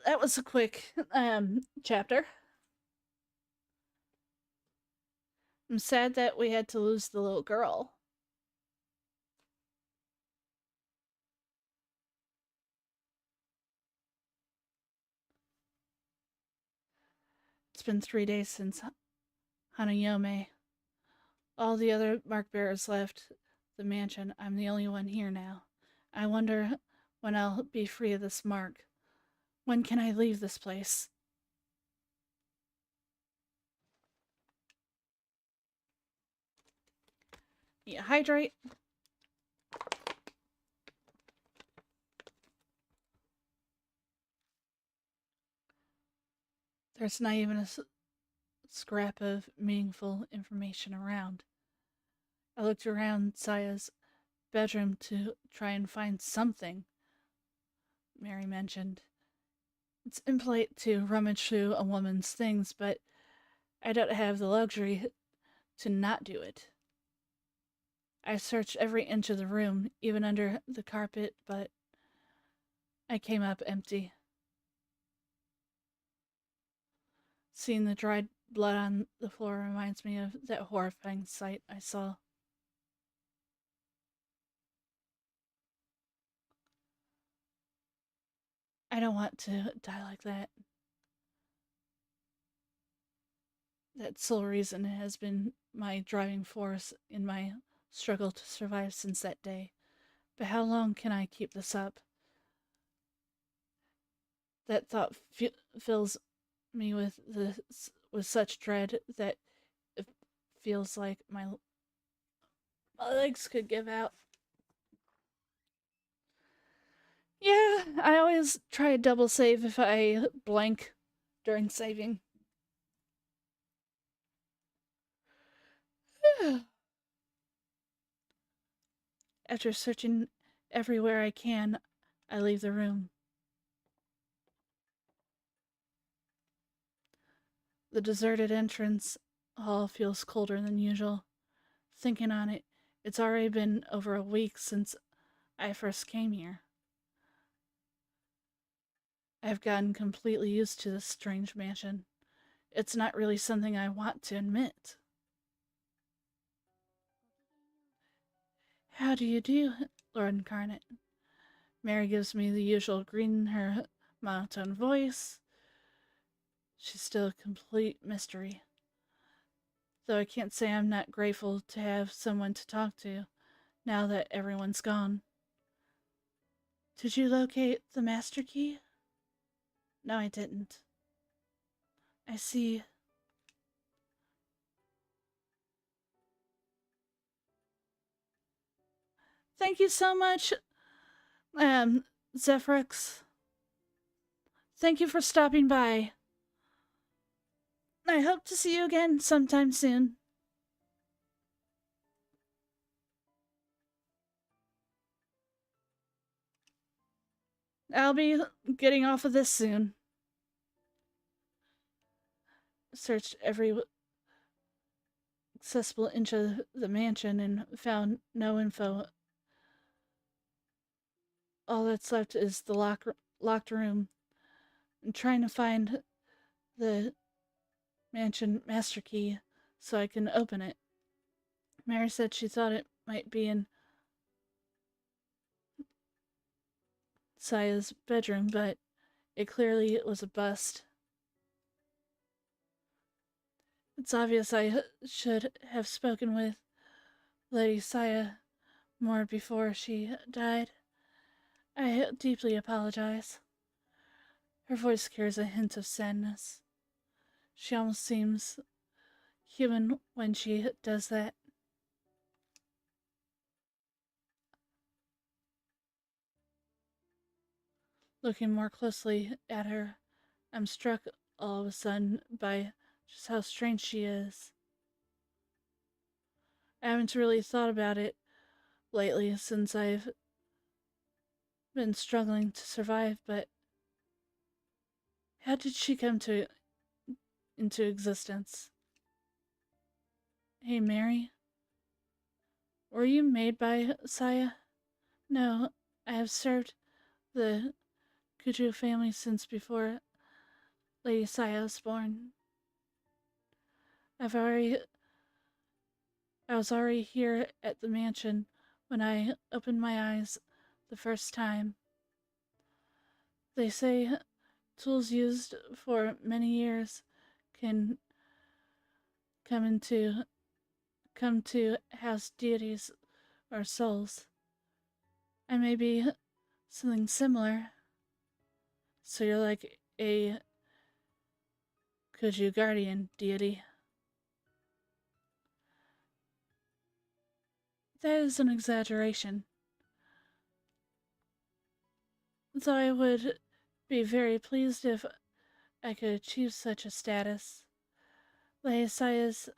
That was a quick chapter. I'm sad that we had to lose the little girl. It's been 3 days since Hanayome. All the other mark bearers left the mansion. I'm the only one here now. I wonder when I'll be free of this mark. When can I leave this place? Yeah, hydrate. There's not even a scrap of meaningful information around. I looked around Saya's bedroom to try and find something, Mary mentioned. It's impolite to rummage through a woman's things, but I don't have the luxury to not do it. I searched every inch of the room, even under the carpet, but I came up empty. Seeing the dried blood on the floor reminds me of that horrifying sight I saw. I don't want to die like that. That sole reason has been my driving force in my struggle to survive since that day. But how long can I keep this up? That thought fills me with such dread that it feels like My legs could give out. Yeah, I always try a double save if I blank during saving. After searching everywhere I can, I leave the room. The deserted entrance hall feels colder than usual. Thinking on it, it's already been over a week since I first came here. I've gotten completely used to this strange mansion. It's not really something I want to admit. How do you do, Lord Incarnate? Mary gives me the usual greeting in her monotone voice. She's still a complete mystery. Though I can't say I'm not grateful to have someone to talk to, now that everyone's gone. Did you locate the master key? No, I didn't. I see. Thank you so much, Zephyrix. Thank you for stopping by. I hope to see you again sometime soon. I'll be getting off of this soon. Searched every accessible inch of the mansion and found no info. All that's left is the locked room. I'm trying to find the mansion master key so I can open it. Mary said she thought it might be in Saya's bedroom, but it clearly was a bust. It's obvious I should have spoken with Lady Saya more before she died. I deeply apologize. Her voice carries a hint of sadness. She almost seems human when she does that. Looking more closely at her, I'm struck all of a sudden by just how strange she is. I haven't really thought about it lately since I've been struggling to survive, but how did she come into existence? Hey, Mary, were you made by Saya? No, I have served the Kuju family since before Lady Saya was born. I was already here at the mansion when I opened my eyes the first time. They say tools used for many years can come to house deities or souls. I may be something similar. So you're like a Kuju guardian deity. That is an exaggeration. Though I would be very pleased if I could achieve such a status. Laisaya's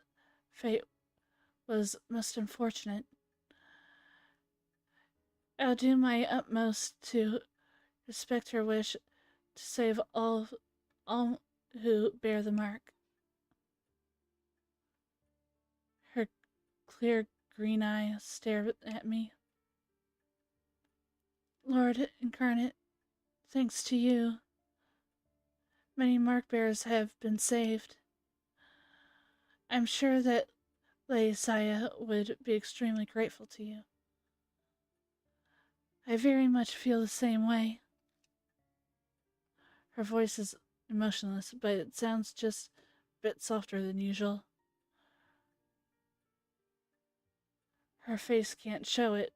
fate was most unfortunate. I'll do my utmost to respect her wish to save all who bear the mark. Her clear green eyes stare at me. Lord Incarnate, thanks to you, many mark bearers have been saved. I'm sure that Lady Saya would be extremely grateful to you. I very much feel the same way. Her voice is emotionless, but it sounds just a bit softer than usual. Her face can't show it,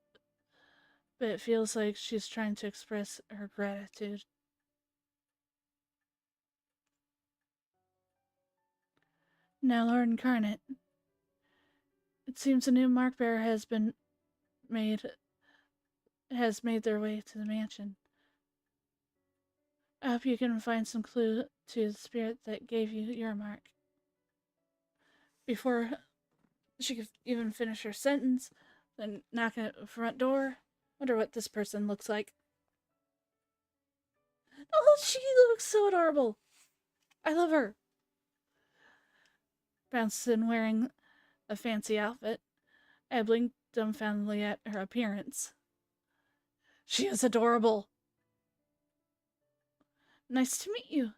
but it feels like she's trying to express her gratitude. Now, Lord Incarnate, It seems a new mark bearer made has made their way to the mansion. I hope you can find some clue to the spirit that gave you your mark. Before she could even finish her sentence, then knocking at the front door. Wonder what this person looks like. Oh, she looks so adorable. I love her. Bounced in wearing a fancy outfit. I blinked dumbfoundedly at her appearance. She is adorable. Nice to meet you.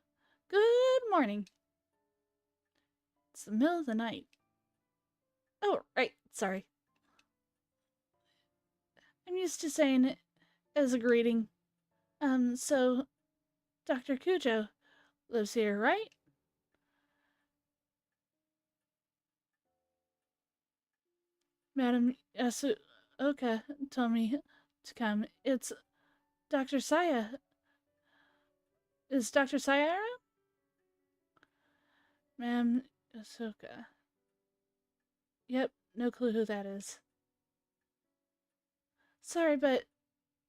Good morning. It's the middle of the night. Oh, right, sorry. I'm used to saying it as a greeting. So Dr. Cujo lives here, right? Madam Yasuoka told me to come. It's Dr. Saya. Is Dr. Saya around? Madam Yasuoka. Yep, no clue who that is. Sorry, but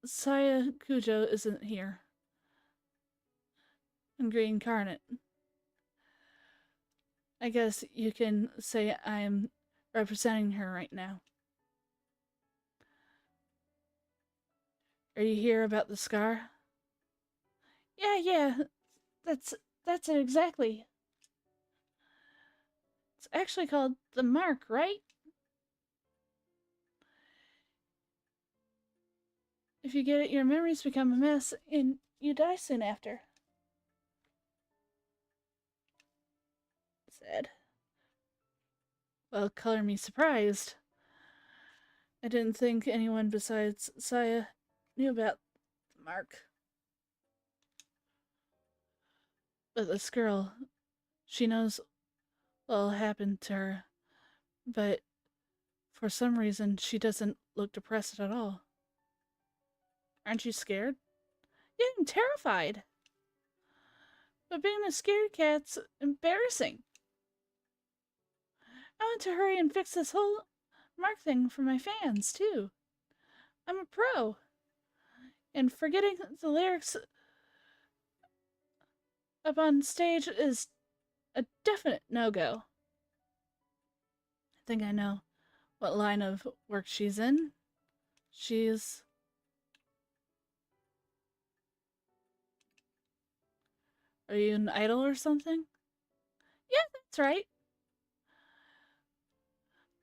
Saya Cujo isn't here. Avarice Incarnate. I guess you can say I'm representing her right now. Are you here about the scar? Yeah, that's it exactly. It's actually called the mark, right? If you get it, your memories become a mess and you die soon after. Sad. Well, color me surprised. I didn't think anyone besides Saya knew about the mark. But this girl, she knows what'll happen to her, but for some reason she doesn't look depressed at all. Aren't you scared? Yeah, I'm terrified. But being a scared cat's embarrassing. I want to hurry and fix this whole mark thing for my fans, too. I'm a pro. And forgetting the lyrics up on stage is a definite no-go. I think I know what line of work she's in. She's... Are you an idol or something? Yeah, that's right.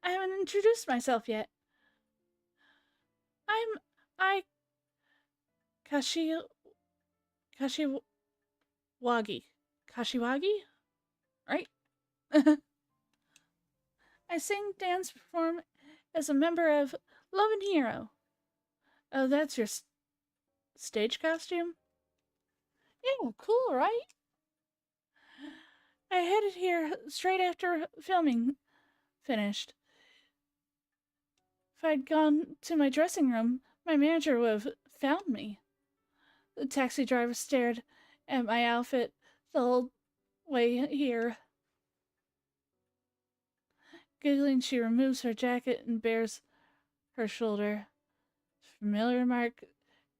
I haven't introduced myself yet. I Kashiwagi. Kashiwagi? Right? I sing, dance, perform as a member of Love and Hero. Oh, that's your stage costume? Yeah, cool, right? I headed here straight after filming finished. If I'd gone to my dressing room, my manager would have found me. The taxi driver stared at my outfit the whole way here. Giggling, she removes her jacket and bares her shoulder. Familiar mark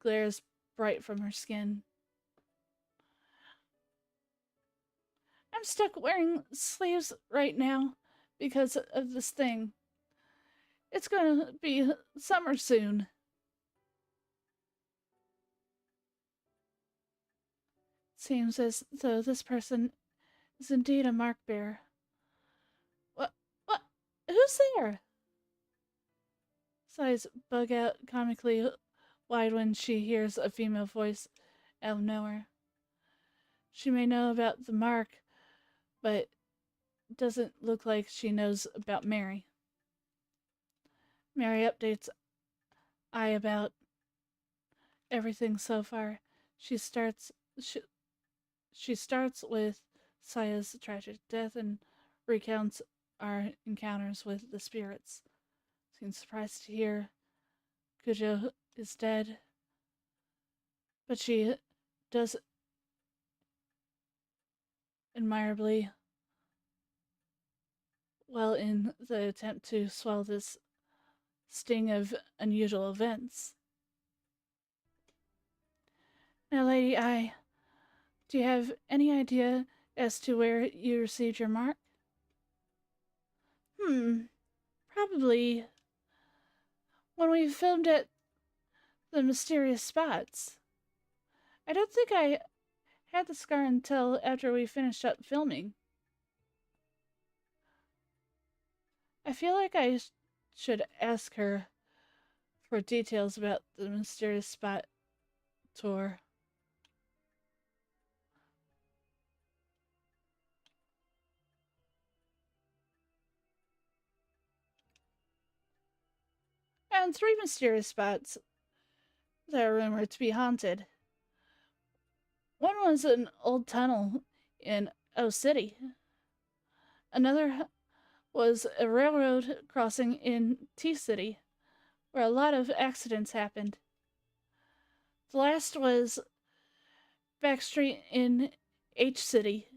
glares bright from her skin. I'm stuck wearing sleeves right now because of this thing. It's gonna be summer soon. Seems as though this person is indeed a mark bearer. What? Who's there? Sighs bug out comically wide when she hears a female voice out of nowhere. She may know about the mark, but doesn't look like she knows about Mary. Mary updates I about everything so far. She starts with Saya's tragic death and recounts our encounters with the spirits. Seems surprised to hear Cujo is dead, but she does admirably well in the attempt to swell this sting of unusual events. Now, Lady I, do you have any idea as to where you received your mark? Probably when we filmed at the mysterious spots. I don't think I had the scar until after we finished up filming. I feel like I should ask her for details about the mysterious spot tour. And 3 mysterious spots that are rumored to be haunted. One was an old tunnel in O City. Another was a railroad crossing in T City, where a lot of accidents happened. The last was backstreet in H City.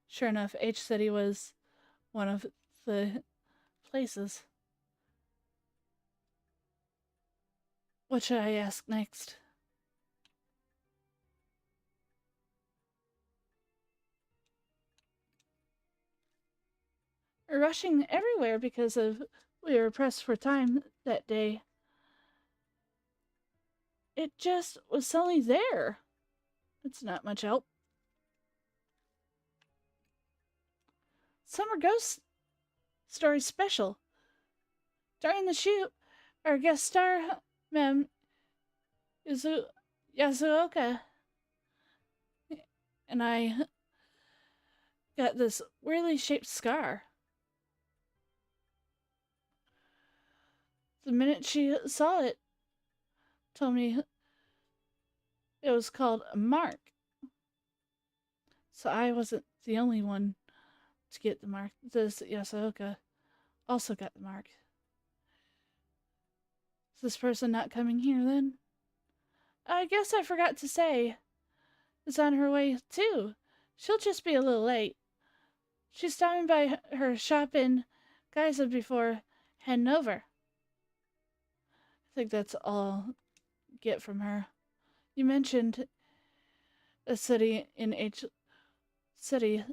Sure enough, H City was one of the places. What should I ask next? We're rushing everywhere because we were pressed for time that day. It just was suddenly there. It's not much help. Summer Ghost Story Special. During the shoot, our guest star, Mem Yasuoka, and I got this weirdly shaped scar. The minute she saw it, told me it was called a mark. So I wasn't the only one to get the mark. This Yasuoka also got the mark. Is this person not coming here then? I guess I forgot to say. Is on her way too. She'll just be a little late. She's stopping by her shop in Geisa before heading over. I think that's all I'll get from her. You mentioned a city in H City.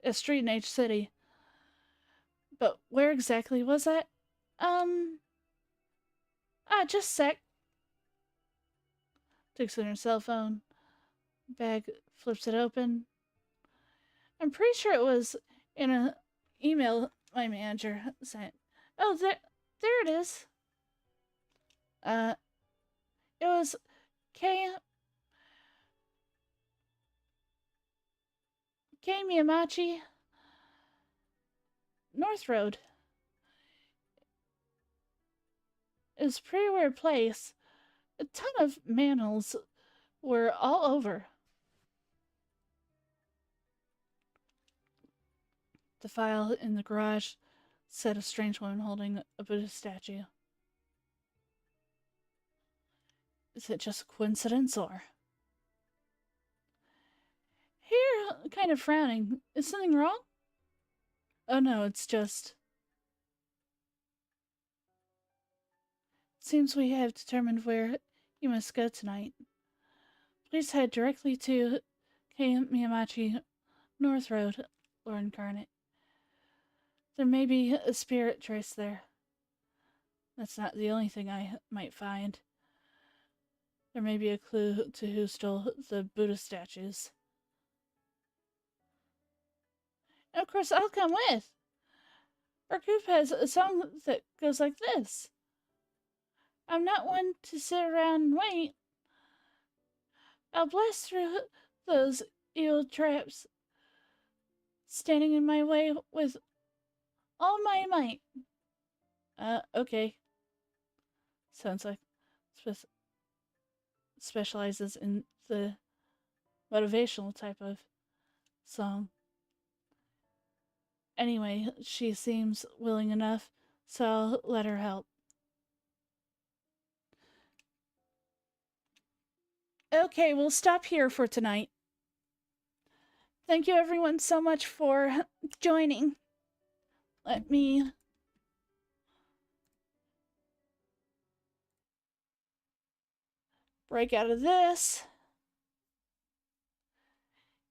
A street in H City. But where exactly was that? Just a sec. Takes in her cell phone. Bag, flips it open. I'm pretty sure it was in an email my manager sent. Oh, there it is. It was K Miyamachi North Road. It's a pretty weird place. A ton of manholes were all over. The file in the garage said a strange woman holding a Buddha statue. Is it just a coincidence or? Here, kind of frowning. Is something wrong? Oh no, it's just. It seems we have determined where you must go tonight. Please head directly to K. Miyamachi North Road, Lord Incarnate. There may be a spirit trace there. That's not the only thing I might find. There may be a clue to who stole the Buddha statues. And of course, I'll come with. Our group has a song that goes like this. I'm not one to sit around and wait. I'll blast through those evil traps standing in my way with all my might. Okay. Sounds like specializes in the motivational type of song. Anyway, she seems willing enough, so I'll let her help. Okay, we'll stop here for tonight. thank you everyone so much for joining. Let me break out of this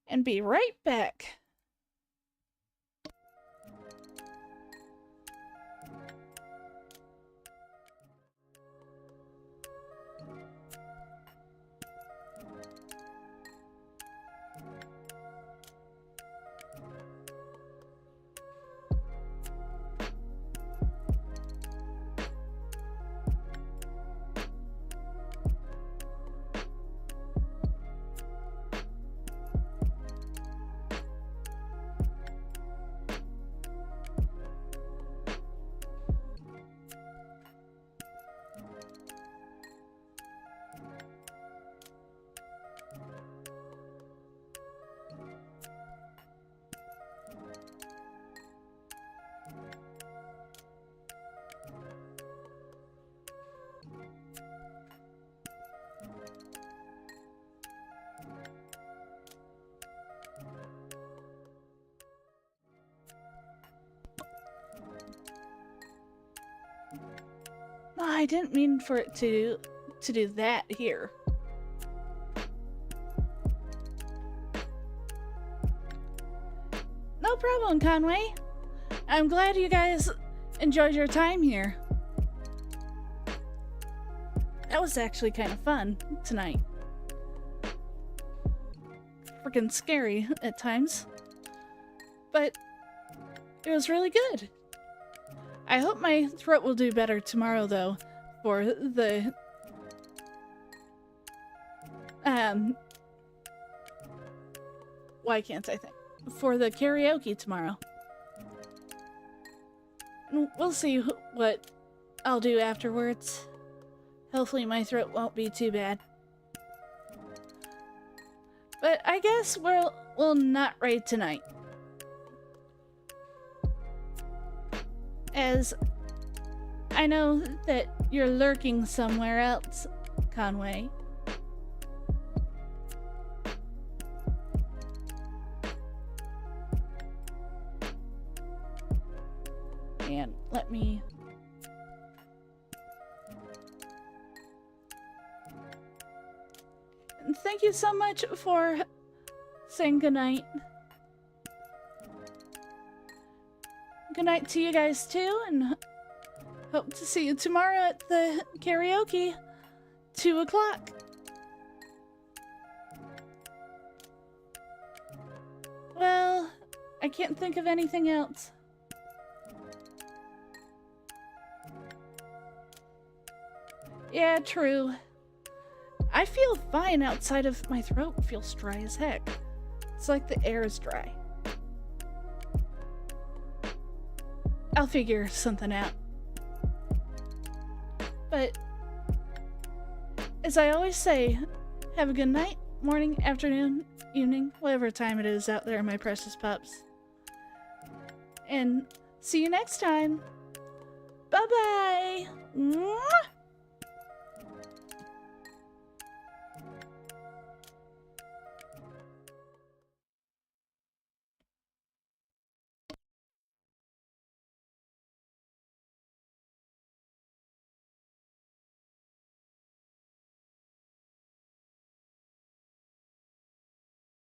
and be right back. I didn't mean for it to do that here. No problem, Conway. I'm glad you guys enjoyed your time here. That was actually kind of fun tonight. Freaking scary at times. But it was really good. I hope my throat will do better tomorrow, though, for the why can't I think? For the karaoke tomorrow. We'll see what I'll do afterwards. Hopefully my throat won't be too bad. But I guess we'll not raid tonight. As I know that you're lurking somewhere else, Conway. And let me... And thank you so much for saying goodnight. Good night to you guys too, and hope to see you tomorrow at the karaoke, 2 o'clock. Well, I can't think of anything else. Yeah, true. I feel fine outside of my throat feels dry as heck. It's like the air is dry. I'll figure something out. But, as I always say, have a good night, morning, afternoon, evening, whatever time it is out there, my precious pups. And see you next time. Bye-bye!